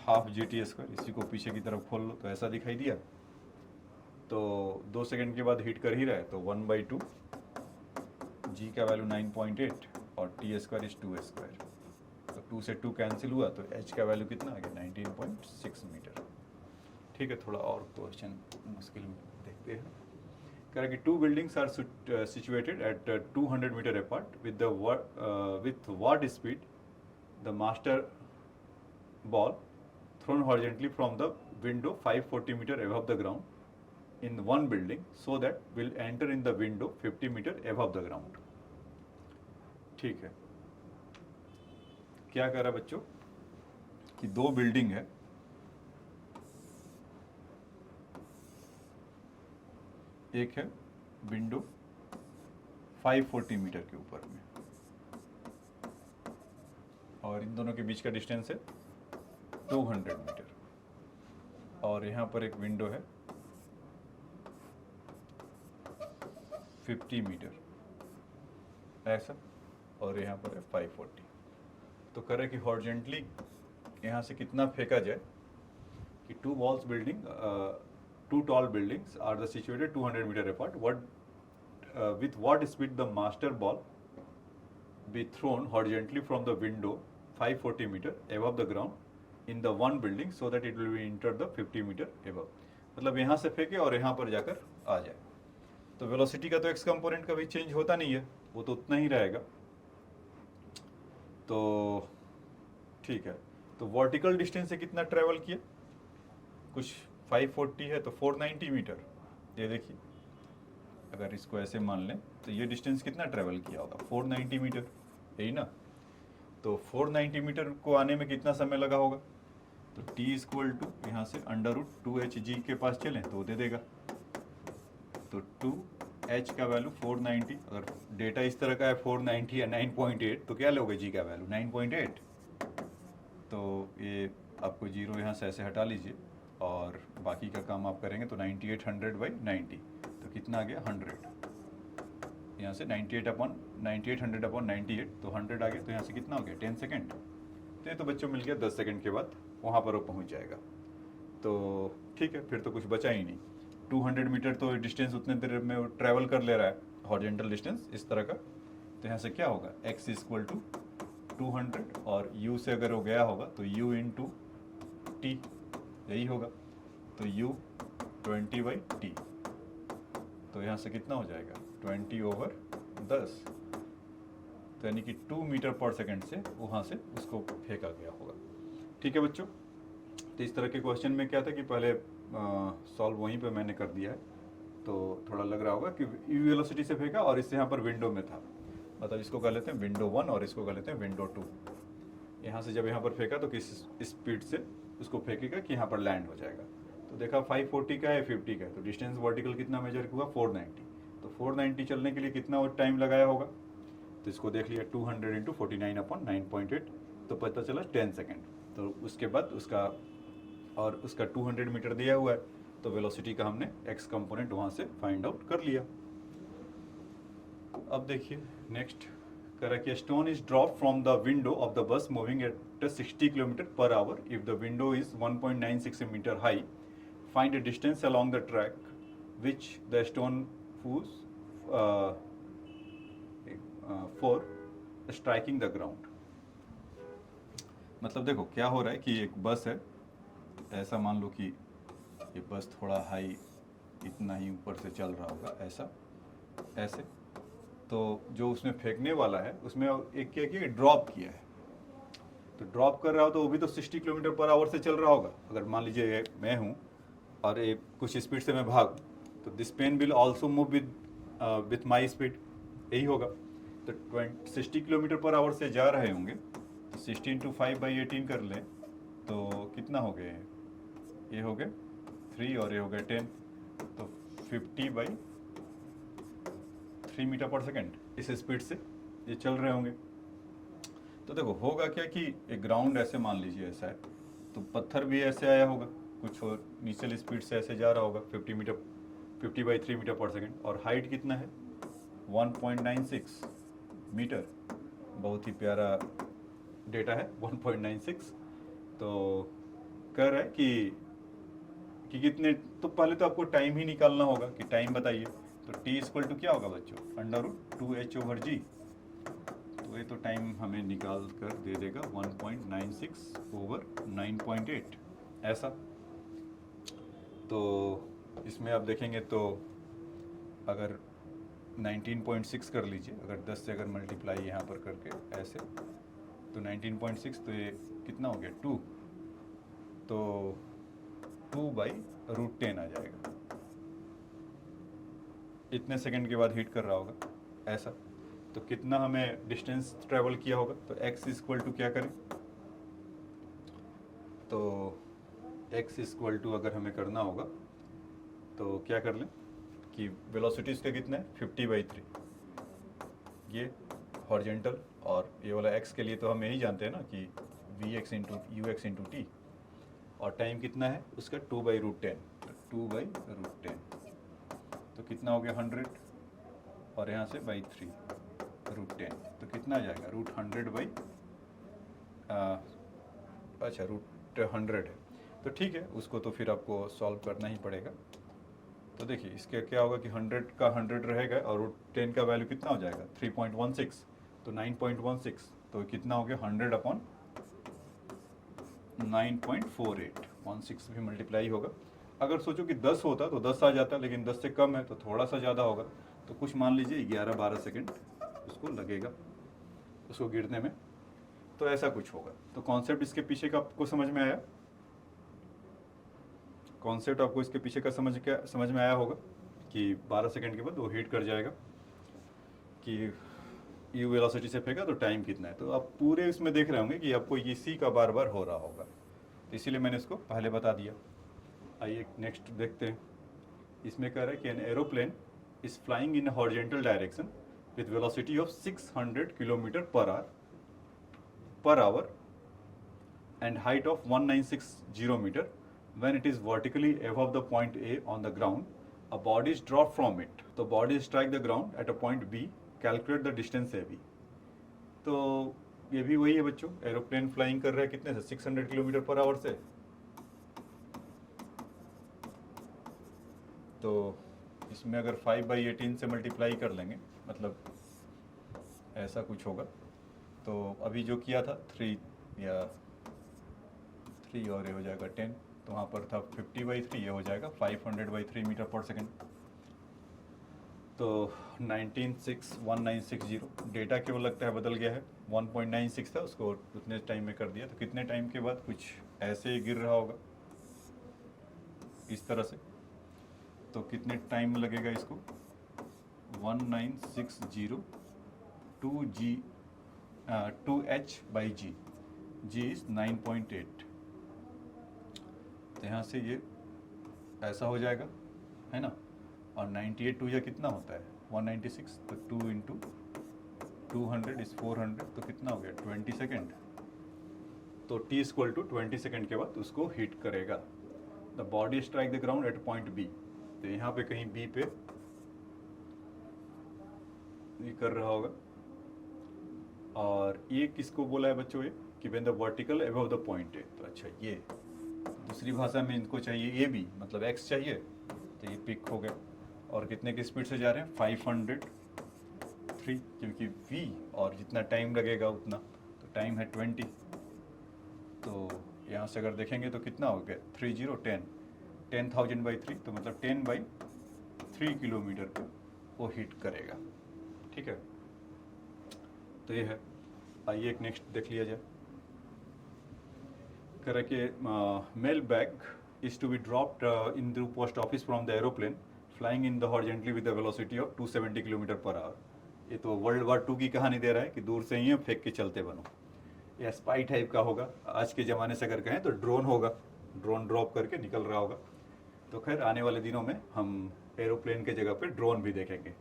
हाफ GT²। इसी को पीछे की तरफ खोल लो तो ऐसा दिखाई दिया। तो 2 सेकंड के बाद हिट कर ही रहा है, तो 1/2, g का वैल्यू 9.8 और t² इज 2h²। तो 2 से 2 कैंसिल हुआ तो h का वैल्यू कितना आ गया, 19.6 मीटर। ठीक है, थोड़ा और क्वेश्चन मुश्किल देखते हैं। कह रहा है कि 2 buildings are situated at 200 metre apart with what speed the master ball thrown horizontally from the window 540 meter above the ground in one building so that will enter in the window 50 meter above the ground। ठीक है, क्या कह रहा है बच्चों कि 2 बिल्डिंग है, एक है विंडो 540 मीटर के ऊपर में और इन दोनों के बीच का डिस्टेंस है 200 मीटर, और यहाँ पर एक विंडो है 50 मीटर ऐसा, और यहाँ पर है 540। तो कह रहे कि हॉरिजॉन्टली यहाँ से कितना फेंका जाए कि 2 tall buildings are situated 200 meter apart. With what speed the master ball be thrown horizontally from the window 540 meter above the ground in the one building so that it will be enter the 50 meter above। मतलब यहाँ से फेंके और यहाँ पर जाकर आ जाए। तो वेलोसिटी का तो एक्स कंपोनेंट कभी चेंज होता नहीं है, वो तो उतना ही रहेगा। तो ठीक है, तो वर्टिकल डिस्टेंस से कितना ट्रेवल किया, कुछ 540 है तो 490 मीटर। ये देखिए, अगर इसको ऐसे मान लें तो ये डिस्टेंस कितना ट्रेवल किया होगा, 490 मीटर, यही ना। तो 490 मीटर को आने में कितना समय लगा होगा, तो t इक्वल टू यहाँ से √2hg के पास चलें तो दे देगा। तो 2h का वैल्यू 490, अगर डेटा इस तरह का है 490 या 9.8 तो क्या लोगे g का वैल्यू 9.8। तो ये आपको जीरो यहाँ से ऐसे हटा लीजिए और बाकी का काम आप करेंगे तो 9800/90 तो कितना आ गया 100। यहाँ से 98/98 तो 100 आ गया, तो यहाँ से कितना हो गया 10 सेकेंड। तो ये तो बच्चों मिल गया 10 सेकेंड के बाद वहाँ पर वो पहुँच जाएगा। तो ठीक है, फिर तो कुछ बचा ही नहीं। 200 मीटर तो डिस्टेंस उतने देर में ट्रैवल कर ले रहा है, हॉरिजॉन्टल डिस्टेंस इस तरह का। तो यहाँ से क्या होगा, x इक्वल टू 200 और u से अगर वो गया होगा तो u इंटू टी, यही होगा। तो u 20/t, तो यहाँ से कितना हो जाएगा 20/10, तो यानी कि 2 मीटर पर सेकंड से वहाँ से उसको फेंका गया होगा। ठीक है बच्चों, तो इस तरह के क्वेश्चन में क्या था कि पहले सॉल्व वहीं पे मैंने कर दिया है, तो थोड़ा लग रहा होगा कि यू वेलोसिटी से फेंका और इससे यहाँ पर विंडो में था, मतलब इसको कर लेते हैं विंडो 1 और इसको कर लेते हैं विंडो 2। यहाँ से जब यहाँ पर फेंका तो किस स्पीड से उसको फेंकेगा कि यहाँ पर लैंड हो जाएगा। तो देखा 540 का है 50 का है, तो डिस्टेंस वर्टिकल कितना मेजर हुआ 490। तो 490 चलने के लिए कितना टाइम लगाया होगा, तो इसको देख लिया 200 इंटू 49/9.8, तो पता चला 10 सेकेंड। तो उसके बाद उसका 200 मीटर दिया हुआ है, तो वेलोसिटी का हमने एक्स कंपोनेंट वहाँ से फाइंड आउट कर लिया। अब देखिए नेक्स्ट कह रहा है कि stone is drop from the window of the bus moving at 60 km/h if the window is 1.96 meter high. Find the distance along the track which the stone फूज फॉर स्ट्राइकिंग द ग्राउंड। मतलब देखो क्या हो रहा है कि एक बस है, ऐसा मान लो कि ये बस थोड़ा हाई इतना ही ऊपर से चल रहा होगा, ऐसा ऐसे। तो जो उसमें फेंकने वाला है उसमें एक क्या किया, ड्रॉप किया है, तो ड्रॉप कर रहा हो तो वो भी तो 60 किलोमीटर पर आवर से चल रहा होगा। अगर मान लीजिए मैं हूँ और एक कुछ स्पीड से मैं भागूँ, तो this pen will also move with my speed, यही होगा। तो 60 किलोमीटर पर आवर से जा रहे होंगे, तो 60 इंटू 5/18 कर लें तो कितना हो गए, ये हो गए 3 और ये हो गए 10, तो 50/3 मीटर पर सेकेंड इस स्पीड से ये चल रहे होंगे। तो देखो होगा क्या कि एक ग्राउंड ऐसे मान लीजिए ऐसा है, तो पत्थर भी ऐसे आया होगा कुछ और नीचे स्पीड से ऐसे जा रहा होगा 50/3 मीटर पर सेकेंड, और हाइट कितना है 1.96 मीटर। बहुत ही प्यारा डेटा है 1.96। तो कह रहा है कि कितने, तो पहले तो आपको टाइम ही निकालना होगा कि टाइम बताइए। तो t इक्वल टू क्या होगा बच्चों, √2h/g। तो ये तो टाइम हमें निकाल कर दे देगा 1.96/9.8 ऐसा। तो इसमें आप देखेंगे तो अगर 19.6 कर लीजिए, अगर 10 से अगर मल्टीप्लाई यहाँ पर करके ऐसे, तो 19.6, तो ये कितना हो गया 2, तो 2/√10 आ जाएगा। इतने सेकंड के बाद हिट कर रहा होगा ऐसा। तो कितना हमें डिस्टेंस ट्रेवल किया होगा, तो x इक्वल टू क्या करें, तो x इक्वल टू अगर हमें करना होगा तो क्या कर लें कि वेलोसिटी इसका कितना है 50/3, ये हॉरिजेंटल, और ये वाला x के लिए तो हम यही जानते हैं ना कि vx into ux into T, और टाइम कितना है उसका 2/√10, तो 2/√10, तो कितना हो गया 100, और यहाँ से बाई 3√10, तो कितना आ जाएगा √100 अच्छा √100 है। तो ठीक है, उसको तो फिर आपको सॉल्व करना ही पड़ेगा। तो देखिए इसके क्या होगा कि 100 का 100 रहेगा और √10 का वैल्यू कितना हो जाएगा 3.16, तो 9.16, तो कितना हो गया 100/9.48, 16 भी मल्टीप्लाई होगा। अगर सोचो कि 10 होता तो 10 आ जाता, लेकिन 10 से कम है तो थोड़ा सा ज़्यादा होगा, तो कुछ मान लीजिए 11-12 सेकेंड उसको लगेगा उसको गिरने में, तो ऐसा कुछ होगा। तो कॉन्सेप्ट इसके पीछे का आपको समझ में आया, कॉन्सेप्ट आपको इसके पीछे का समझ में आया होगा कि 12 सेकेंड के बाद वो हीट कर जाएगा कि यू वेलोसिटी से फेंका तो टाइम कितना है। तो आप पूरे इसमें देख रहे होंगे कि आपको ये सी का बार बार हो रहा होगा, तो इसीलिए मैंने इसको पहले बता दिया। आइए नेक्स्ट देखते हैं। इसमें कह रहा है कि an aeroplane is flying in horizontal direction with velocity of 600 kilometre per our and height of 1960 meter. When it is vertically above the point A on the ground, a body is dropped from it. The body strike the ground at a point B. Calculate the distance AB. तो ये भी वही है बच्चों, एरोप्लेन फ्लाइंग कर रहा है कितने से 600 किलोमीटर पर आवर से। तो इसमें अगर 5/18 से मल्टीप्लाई कर लेंगे, मतलब ऐसा कुछ होगा। तो अभी जो किया था 3 और ये हो जाएगा 10, तो वहाँ पर था 50/3, ये हो जाएगा 500/3 मीटर पर सेकेंड। तो 1961,960 डेटा केवल लगता है बदल गया है, 1.96 था उसको उतने टाइम में कर दिया। तो कितने टाइम के बाद कुछ ऐसे ही गिर रहा होगा इस तरह से, तो कितने टाइम लगेगा इसको 1960 2h/g, g इज 9.8, तो यहाँ से ये ऐसा हो जाएगा है ना। और 98 टू या कितना होता है 196, तो 2 इंटू 200 इज 400, तो कितना हो गया 20 सेकेंड। तो t इक्वल टू 20 सेकेंड के बाद उसको हिट करेगा। The body strike the ground at point B, तो यहाँ पे कहीं बी पे ये कर रहा होगा। और ये किसको बोला है बच्चों, ये कि when the vertical above the point है। तो अच्छा ये दूसरी भाषा में इनको चाहिए ए बी, मतलब एक्स चाहिए, तो ये पिक हो गया। और कितने की स्पीड से जा रहे हैं 503, क्योंकि v और जितना टाइम लगेगा उतना, तो टाइम है 20। तो यहाँ से अगर देखेंगे तो कितना हो गया 30 10 10,000/3, तो मतलब 10/3 3 किलोमीटर पे वो हिट करेगा। ठीक है, तो ये है। आइए एक नेक्स्ट देख लिया जाए। कह रहा कि mail bag is to be dropped in the post office from the aeroplane flying in the horizontally with the velocity of 270 kilometre per hour. ये तो वर्ल्ड वार 2 की कहानी दे रहा है कि दूर से ही फेंक के चलते बनो। या स्पाई टाइप का होगा, आज के ज़माने से अगर कहें तो ड्रोन होगा, ड्रोन ड्रॉप करके निकल रहा होगा। तो खैर आने वाले दिनों में हम एरोप्लेन के जगह पे ड्रोन भी देखेंगे,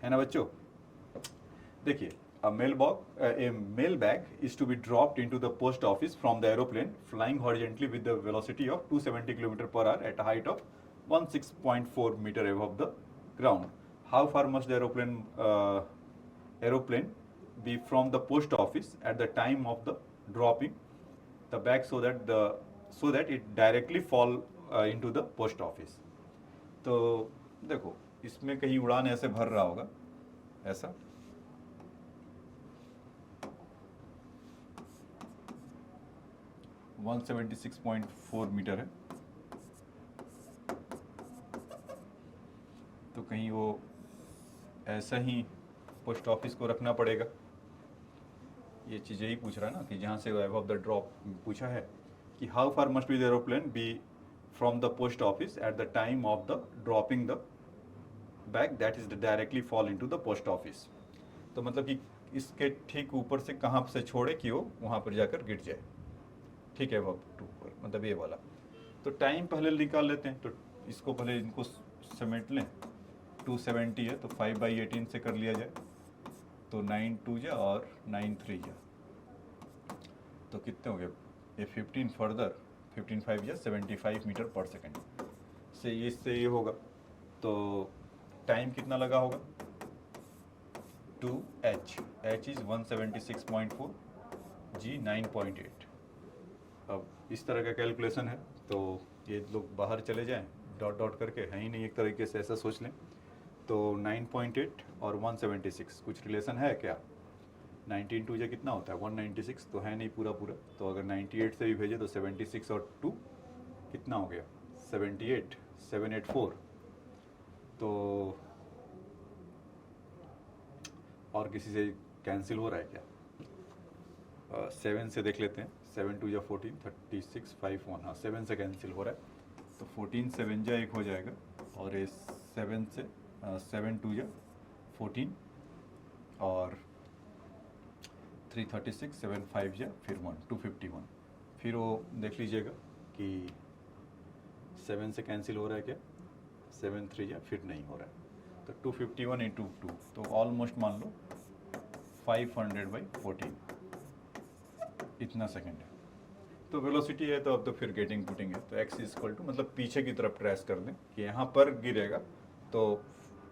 है ना बच्चों। देखिए, a mail bag is to be dropped into the post office from the aeroplane flying horizontally with the velocity of 270 km per hour at a height of 16.4 meter above the ground. How far must the aeroplane be from the post office at the time of the dropping the bag so that it directly fall into the post office? तो देखो, इसमें कहीं उड़ान ऐसे भर रहा होगा, ऐसा 176.4 मीटर है, तो कहीं वो ऐसा ही पोस्ट ऑफिस को रखना पड़ेगा। ये चीज़ यही पूछ रहा है ना कि जहाँ से अबव द ड्रॉप पूछा है कि how far must be the aeroplane be from the post office at the time of the dropping the bag that is directly fall into the post office. तो मतलब कि इसके ठीक ऊपर से कहाँ से छोड़े कि वो वहाँ पर जाकर गिर जाए। ठीक है, अब टू पर मतलब ये वाला। तो टाइम पहले निकाल लेते हैं, तो इसको पहले इनको समेट लें। 270 है तो 5/18 से कर लिया जाए, तो 9 2 जा और 9 3 जा, तो कितने हो गए ये 15 फर्दर 15 5 जा 75 मीटर पर सेकेंड से इससे ये होगा। तो टाइम कितना लगा होगा 2h, h इज़ 176.4, g 9.8। अब इस तरह का कैलकुलेशन है, तो ये लोग बाहर चले जाएं डॉट डॉट करके, है ही नहीं, एक तरीके से ऐसा सोच लें। तो 9.8 और 176 कुछ रिलेशन है क्या? 19 2 जो कितना होता है 196, तो है नहीं पूरा पूरा। तो अगर 98 से भी भेजे तो 76 और 2 कितना हो गया 78, 784। तो और किसी से कैंसिल हो रहा है क्या? 7 से देख लेते हैं, 7 2 जा 14, 36 5 1, हाँ 7 से कैंसिल हो रहा है, तो 14 7 जा 1 हो जाएगा, और ये 7 से 7 2 जा 14 और 336 7 5 जा फिर 1 251। फिर वो देख लीजिएगा कि 7 से कैंसिल हो रहा है क्या, 7 3 जा फिर नहीं हो रहा है, तो 251 इंटू 2, तो ऑलमोस्ट मान लो 500/14 इतना सेकंड है। तो वेलोसिटी है, तो अब तो फिर गेटिंग पुटिंग है, तो x इज इक्वल टू मतलब पीछे की तरफ ट्रेस कर दें कि यहाँ पर गिरेगा तो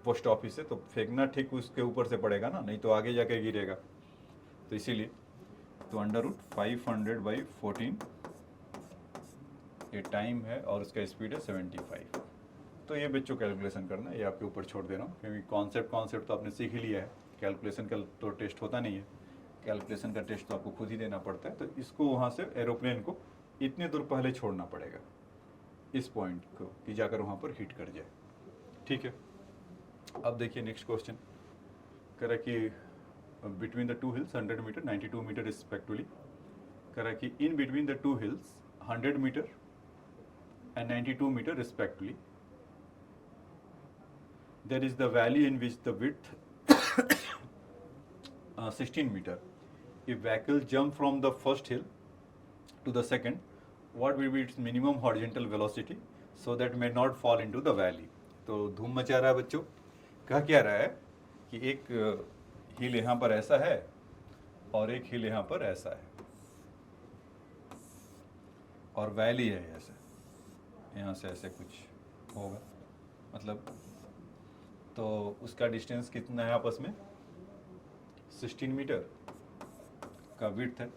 पोस्ट ऑफिस से, तो फेंकना ठीक उसके ऊपर से पड़ेगा ना, नहीं तो आगे जाके गिरेगा। तो इसीलिए तो √500/14 ये टाइम है और उसका स्पीड है 75। तो ये बच्चों कैलकुलेशन करना, ये आपके ऊपर छोड़ दे रहा हूँ, क्योंकि कॉन्सेप्ट तो आपने सीख ही लिया है। कैलकुलेशन का तो टेस्ट होता नहीं है, कैलकुलेशन का टेस्ट तो आपको खुद ही देना पड़ता है। तो इसको वहाँ से एरोप्लेन को इतने दूर पहले छोड़ना पड़ेगा, इस पॉइंट को, कि जाकर वहाँ पर हिट कर जाए। ठीक है, अब देखिए नेक्स्ट क्वेश्चन कह रहा कि between the two hills 100 metre 92 metre respectively. कह रहा कि in between the two hills 100 metre and 92 metre respectively there is the valley in which the width 16 meter. If vehicle jump from the first hill to the second, what will be its minimum horizontal velocity so that may not fall into the valley? तो धूम मचा रहा है बच्चों। कहा क्या रहा है कि एक हिल यहाँ पर ऐसा है और एक हिल यहाँ पर ऐसा है और वैली है ऐसे, यहाँ से ऐसे कुछ होगा, मतलब तो उसका डिस्टेंस कितना है आपस में 16 मीटर का विड्थ है,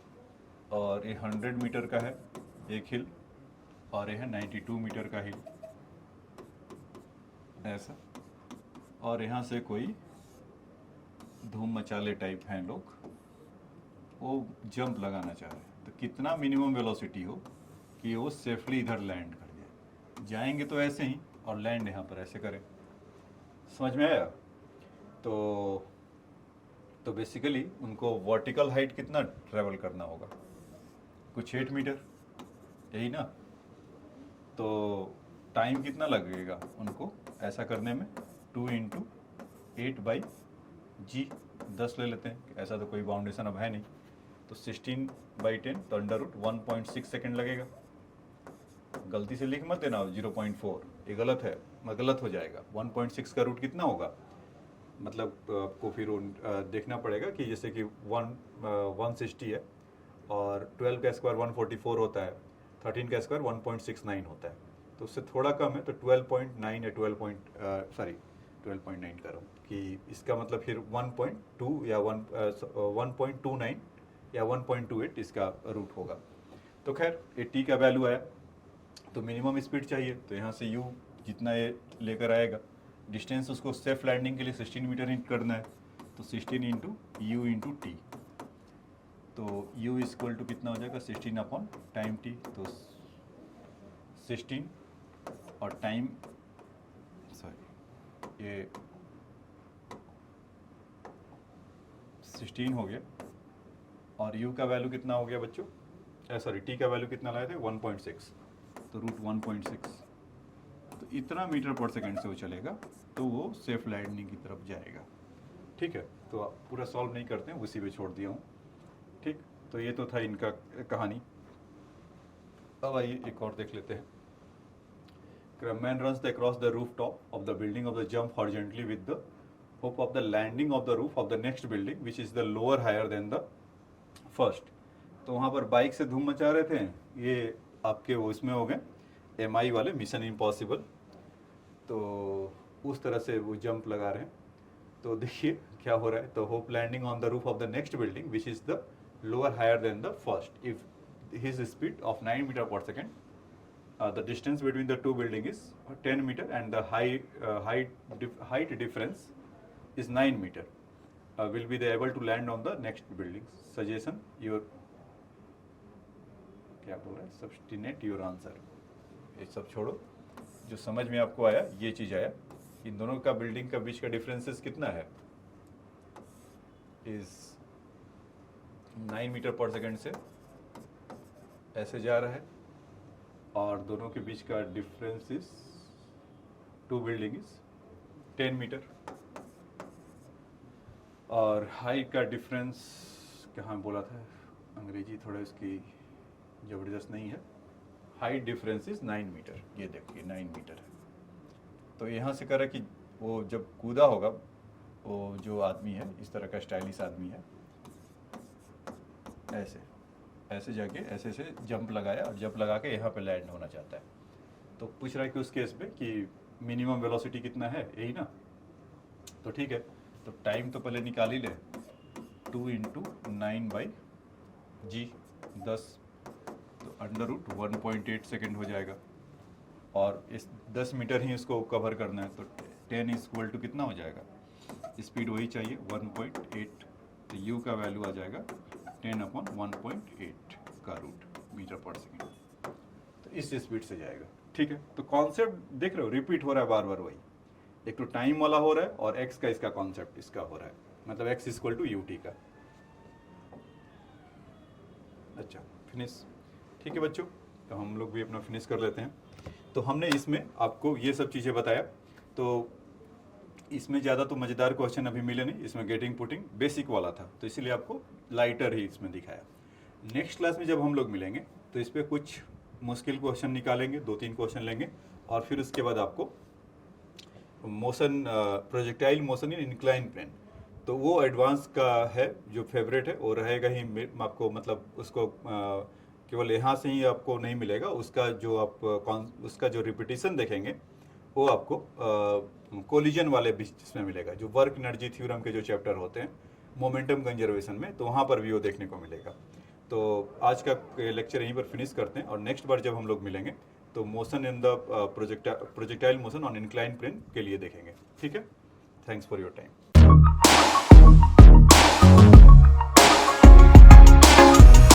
और ये 100 मीटर का है एक हिल, और ये है 92 मीटर का हिल ऐसा, और यहाँ से कोई धूम मचाले टाइप हैं लोग, वो जंप लगाना चाह रहे हैं। तो कितना मिनिमम वेलोसिटी हो कि वो सेफली इधर लैंड कर जाए। जाएंगे तो ऐसे ही, और लैंड यहाँ पर ऐसे करें, समझ में आया? तो बेसिकली उनको वर्टिकल हाइट कितना ट्रेवल करना होगा, कुछ 8 मीटर, यही ना? तो टाइम कितना लगेगा उनको ऐसा करने में? 2 इंटू 8/g, 10 ले लेते हैं, ऐसा तो कोई बाउंडेशन अब है नहीं, तो 16/10 तो अंडर रूट 1.6 सेकेंड लगेगा। गलती से लिख मत देना 0.4, ये गलत है, गलत हो जाएगा। 1.6 का रूट कितना होगा, मतलब आपको फिर देखना पड़ेगा कि जैसे कि 160 है और 12 का स्क्वायर 144 होता है, 13 का स्क्वायर 1.69 होता है, तो उससे थोड़ा कम है, तो 12.9 या 12.9 कर रहा हूँ कि इसका मतलब फिर 1.2 या 1.29 या 1.28 इसका रूट होगा। तो खैर ये टी का वैल्यू आया, तो मिनिमम स्पीड चाहिए, तो यहाँ से यू जितना ये लेकर आएगा, डिस्टेंस उसको सेफ लैंडिंग के लिए 16 मीटर इंट करना है, तो 16 इंटू यू इंटू टी, तो u इक्वल टू कितना हो जाएगा 16 अपॉन टाइम t, तो 16 और टाइम ये 16 हो गया, और u का वैल्यू कितना हो गया बच्चों, सॉरी t का वैल्यू कितना लाए थे 1.6, तो रूट 1.6, तो इतना मीटर पर सेकेंड से वो चलेगा, तो वो सेफ लैंडिंग की तरफ जाएगा। ठीक है, तो आप पूरा सॉल्व नहीं करते हैं, उसी पे छोड़ दिया हूँ। ठीक, तो ये तो था इनका कहानी। अब आइए एक और देख लेते हैं। Man runs across the roof top of the building of the jump horizontally with the hope of the landing of the roof of the next building which is the lower higher than the first. तो वहाँ पर बाइक से धूम मचा रहे थे, ये आपके वो इसमें हो गए MI वाले मिशन इम्पॉसिबल, तो उस तरह से वो जंप लगा रहे हैं। तो देखिए क्या हो रहा है, तो hope landing on the roof of the next building which is the lower higher than the first if his speed of 9 meter per second, the distance between the two building is 10 meter and the height difference is 9 meter, will be they able to land on the next building. Suggestion your क्या बोल रहा है, substitute your answer, ये सब छोड़ो, जो समझ में आपको आया ये चीज़ आया, इन दोनों का बिल्डिंग का बीच का डिफरेंसेस कितना है, इज 9 मीटर पर सेकेंड से ऐसे जा रहा है, और दोनों के बीच का difference is two building is 10 metre, और हाइट का डिफरेंस कहाँ बोला था, अंग्रेजी थोड़ा इसकी ज़बरदस्त नहीं है, हाइट डिफरेंस इज 9 मीटर, ये देखिए 9 मीटर है। तो यहाँ से कह रहा है कि वो जब कूदा होगा, वो जो आदमी है इस तरह का स्टाइलिश आदमी है, ऐसे ऐसे जाके ऐसे से जंप लगाया, और जंप लगा के यहाँ पे लैंड होना चाहता है। तो पूछ रहा है कि उस केस में कि मिनिमम वेलोसिटी कितना है, यही ना? तो ठीक है, तो टाइम तो पहले निकाल ही ले, 2 इंटू 9/g 10, तो अंडर रूट 1.8 सेकेंड हो जाएगा, और इस 10 मीटर ही इसको कवर करना है, तो 10 इक्वल टू कितना हो जाएगा, स्पीड वही चाहिए 1.8, तो u का वैल्यू आ जाएगा 10/1.8 का रूट मीटर पर सेकेंड, तो इस स्पीड से जाएगा। ठीक है, तो कॉन्सेप्ट देख रहे हो, रिपीट हो रहा है बार बार वही, एक तो टाइम वाला हो रहा है और x का इसका कॉन्सेप्ट इसका हो रहा है, मतलब x इक्वल टू ut का। अच्छा, फिनिश। ठीक है बच्चों, तो हम लोग भी अपना फिनिश कर लेते हैं। तो हमने इसमें आपको ये सब चीज़ें बताया, तो इसमें ज़्यादा तो मज़ेदार क्वेश्चन अभी मिले नहीं, इसमें गेटिंग पुटिंग बेसिक वाला था, तो इसीलिए आपको लाइटर ही इसमें दिखाया। नेक्स्ट क्लास में जब हम लोग मिलेंगे तो इस पर कुछ मुश्किल क्वेश्चन निकालेंगे, 2-3 क्वेश्चन लेंगे, और फिर उसके बाद आपको motion, projectile motion in incline plane, तो वो एडवांस का है जो फेवरेट है, वो रहेगा ही आपको, मतलब उसको केवल यहाँ से ही आपको नहीं मिलेगा, उसका जो आप उसका जो रिपीटिशन देखेंगे वो आपको कोलिजन वाले बीच में मिलेगा, जो वर्क एनर्जी थ्योरम के जो चैप्टर होते हैं मोमेंटम कंजर्वेशन में, तो वहाँ पर भी वो देखने को मिलेगा। तो आज का लेक्चर यहीं पर फिनिश करते हैं, और नेक्स्ट बार जब हम लोग मिलेंगे तो motion in the projectile motion on incline plane के लिए देखेंगे। ठीक है, थैंक्स फॉर योर टाइम।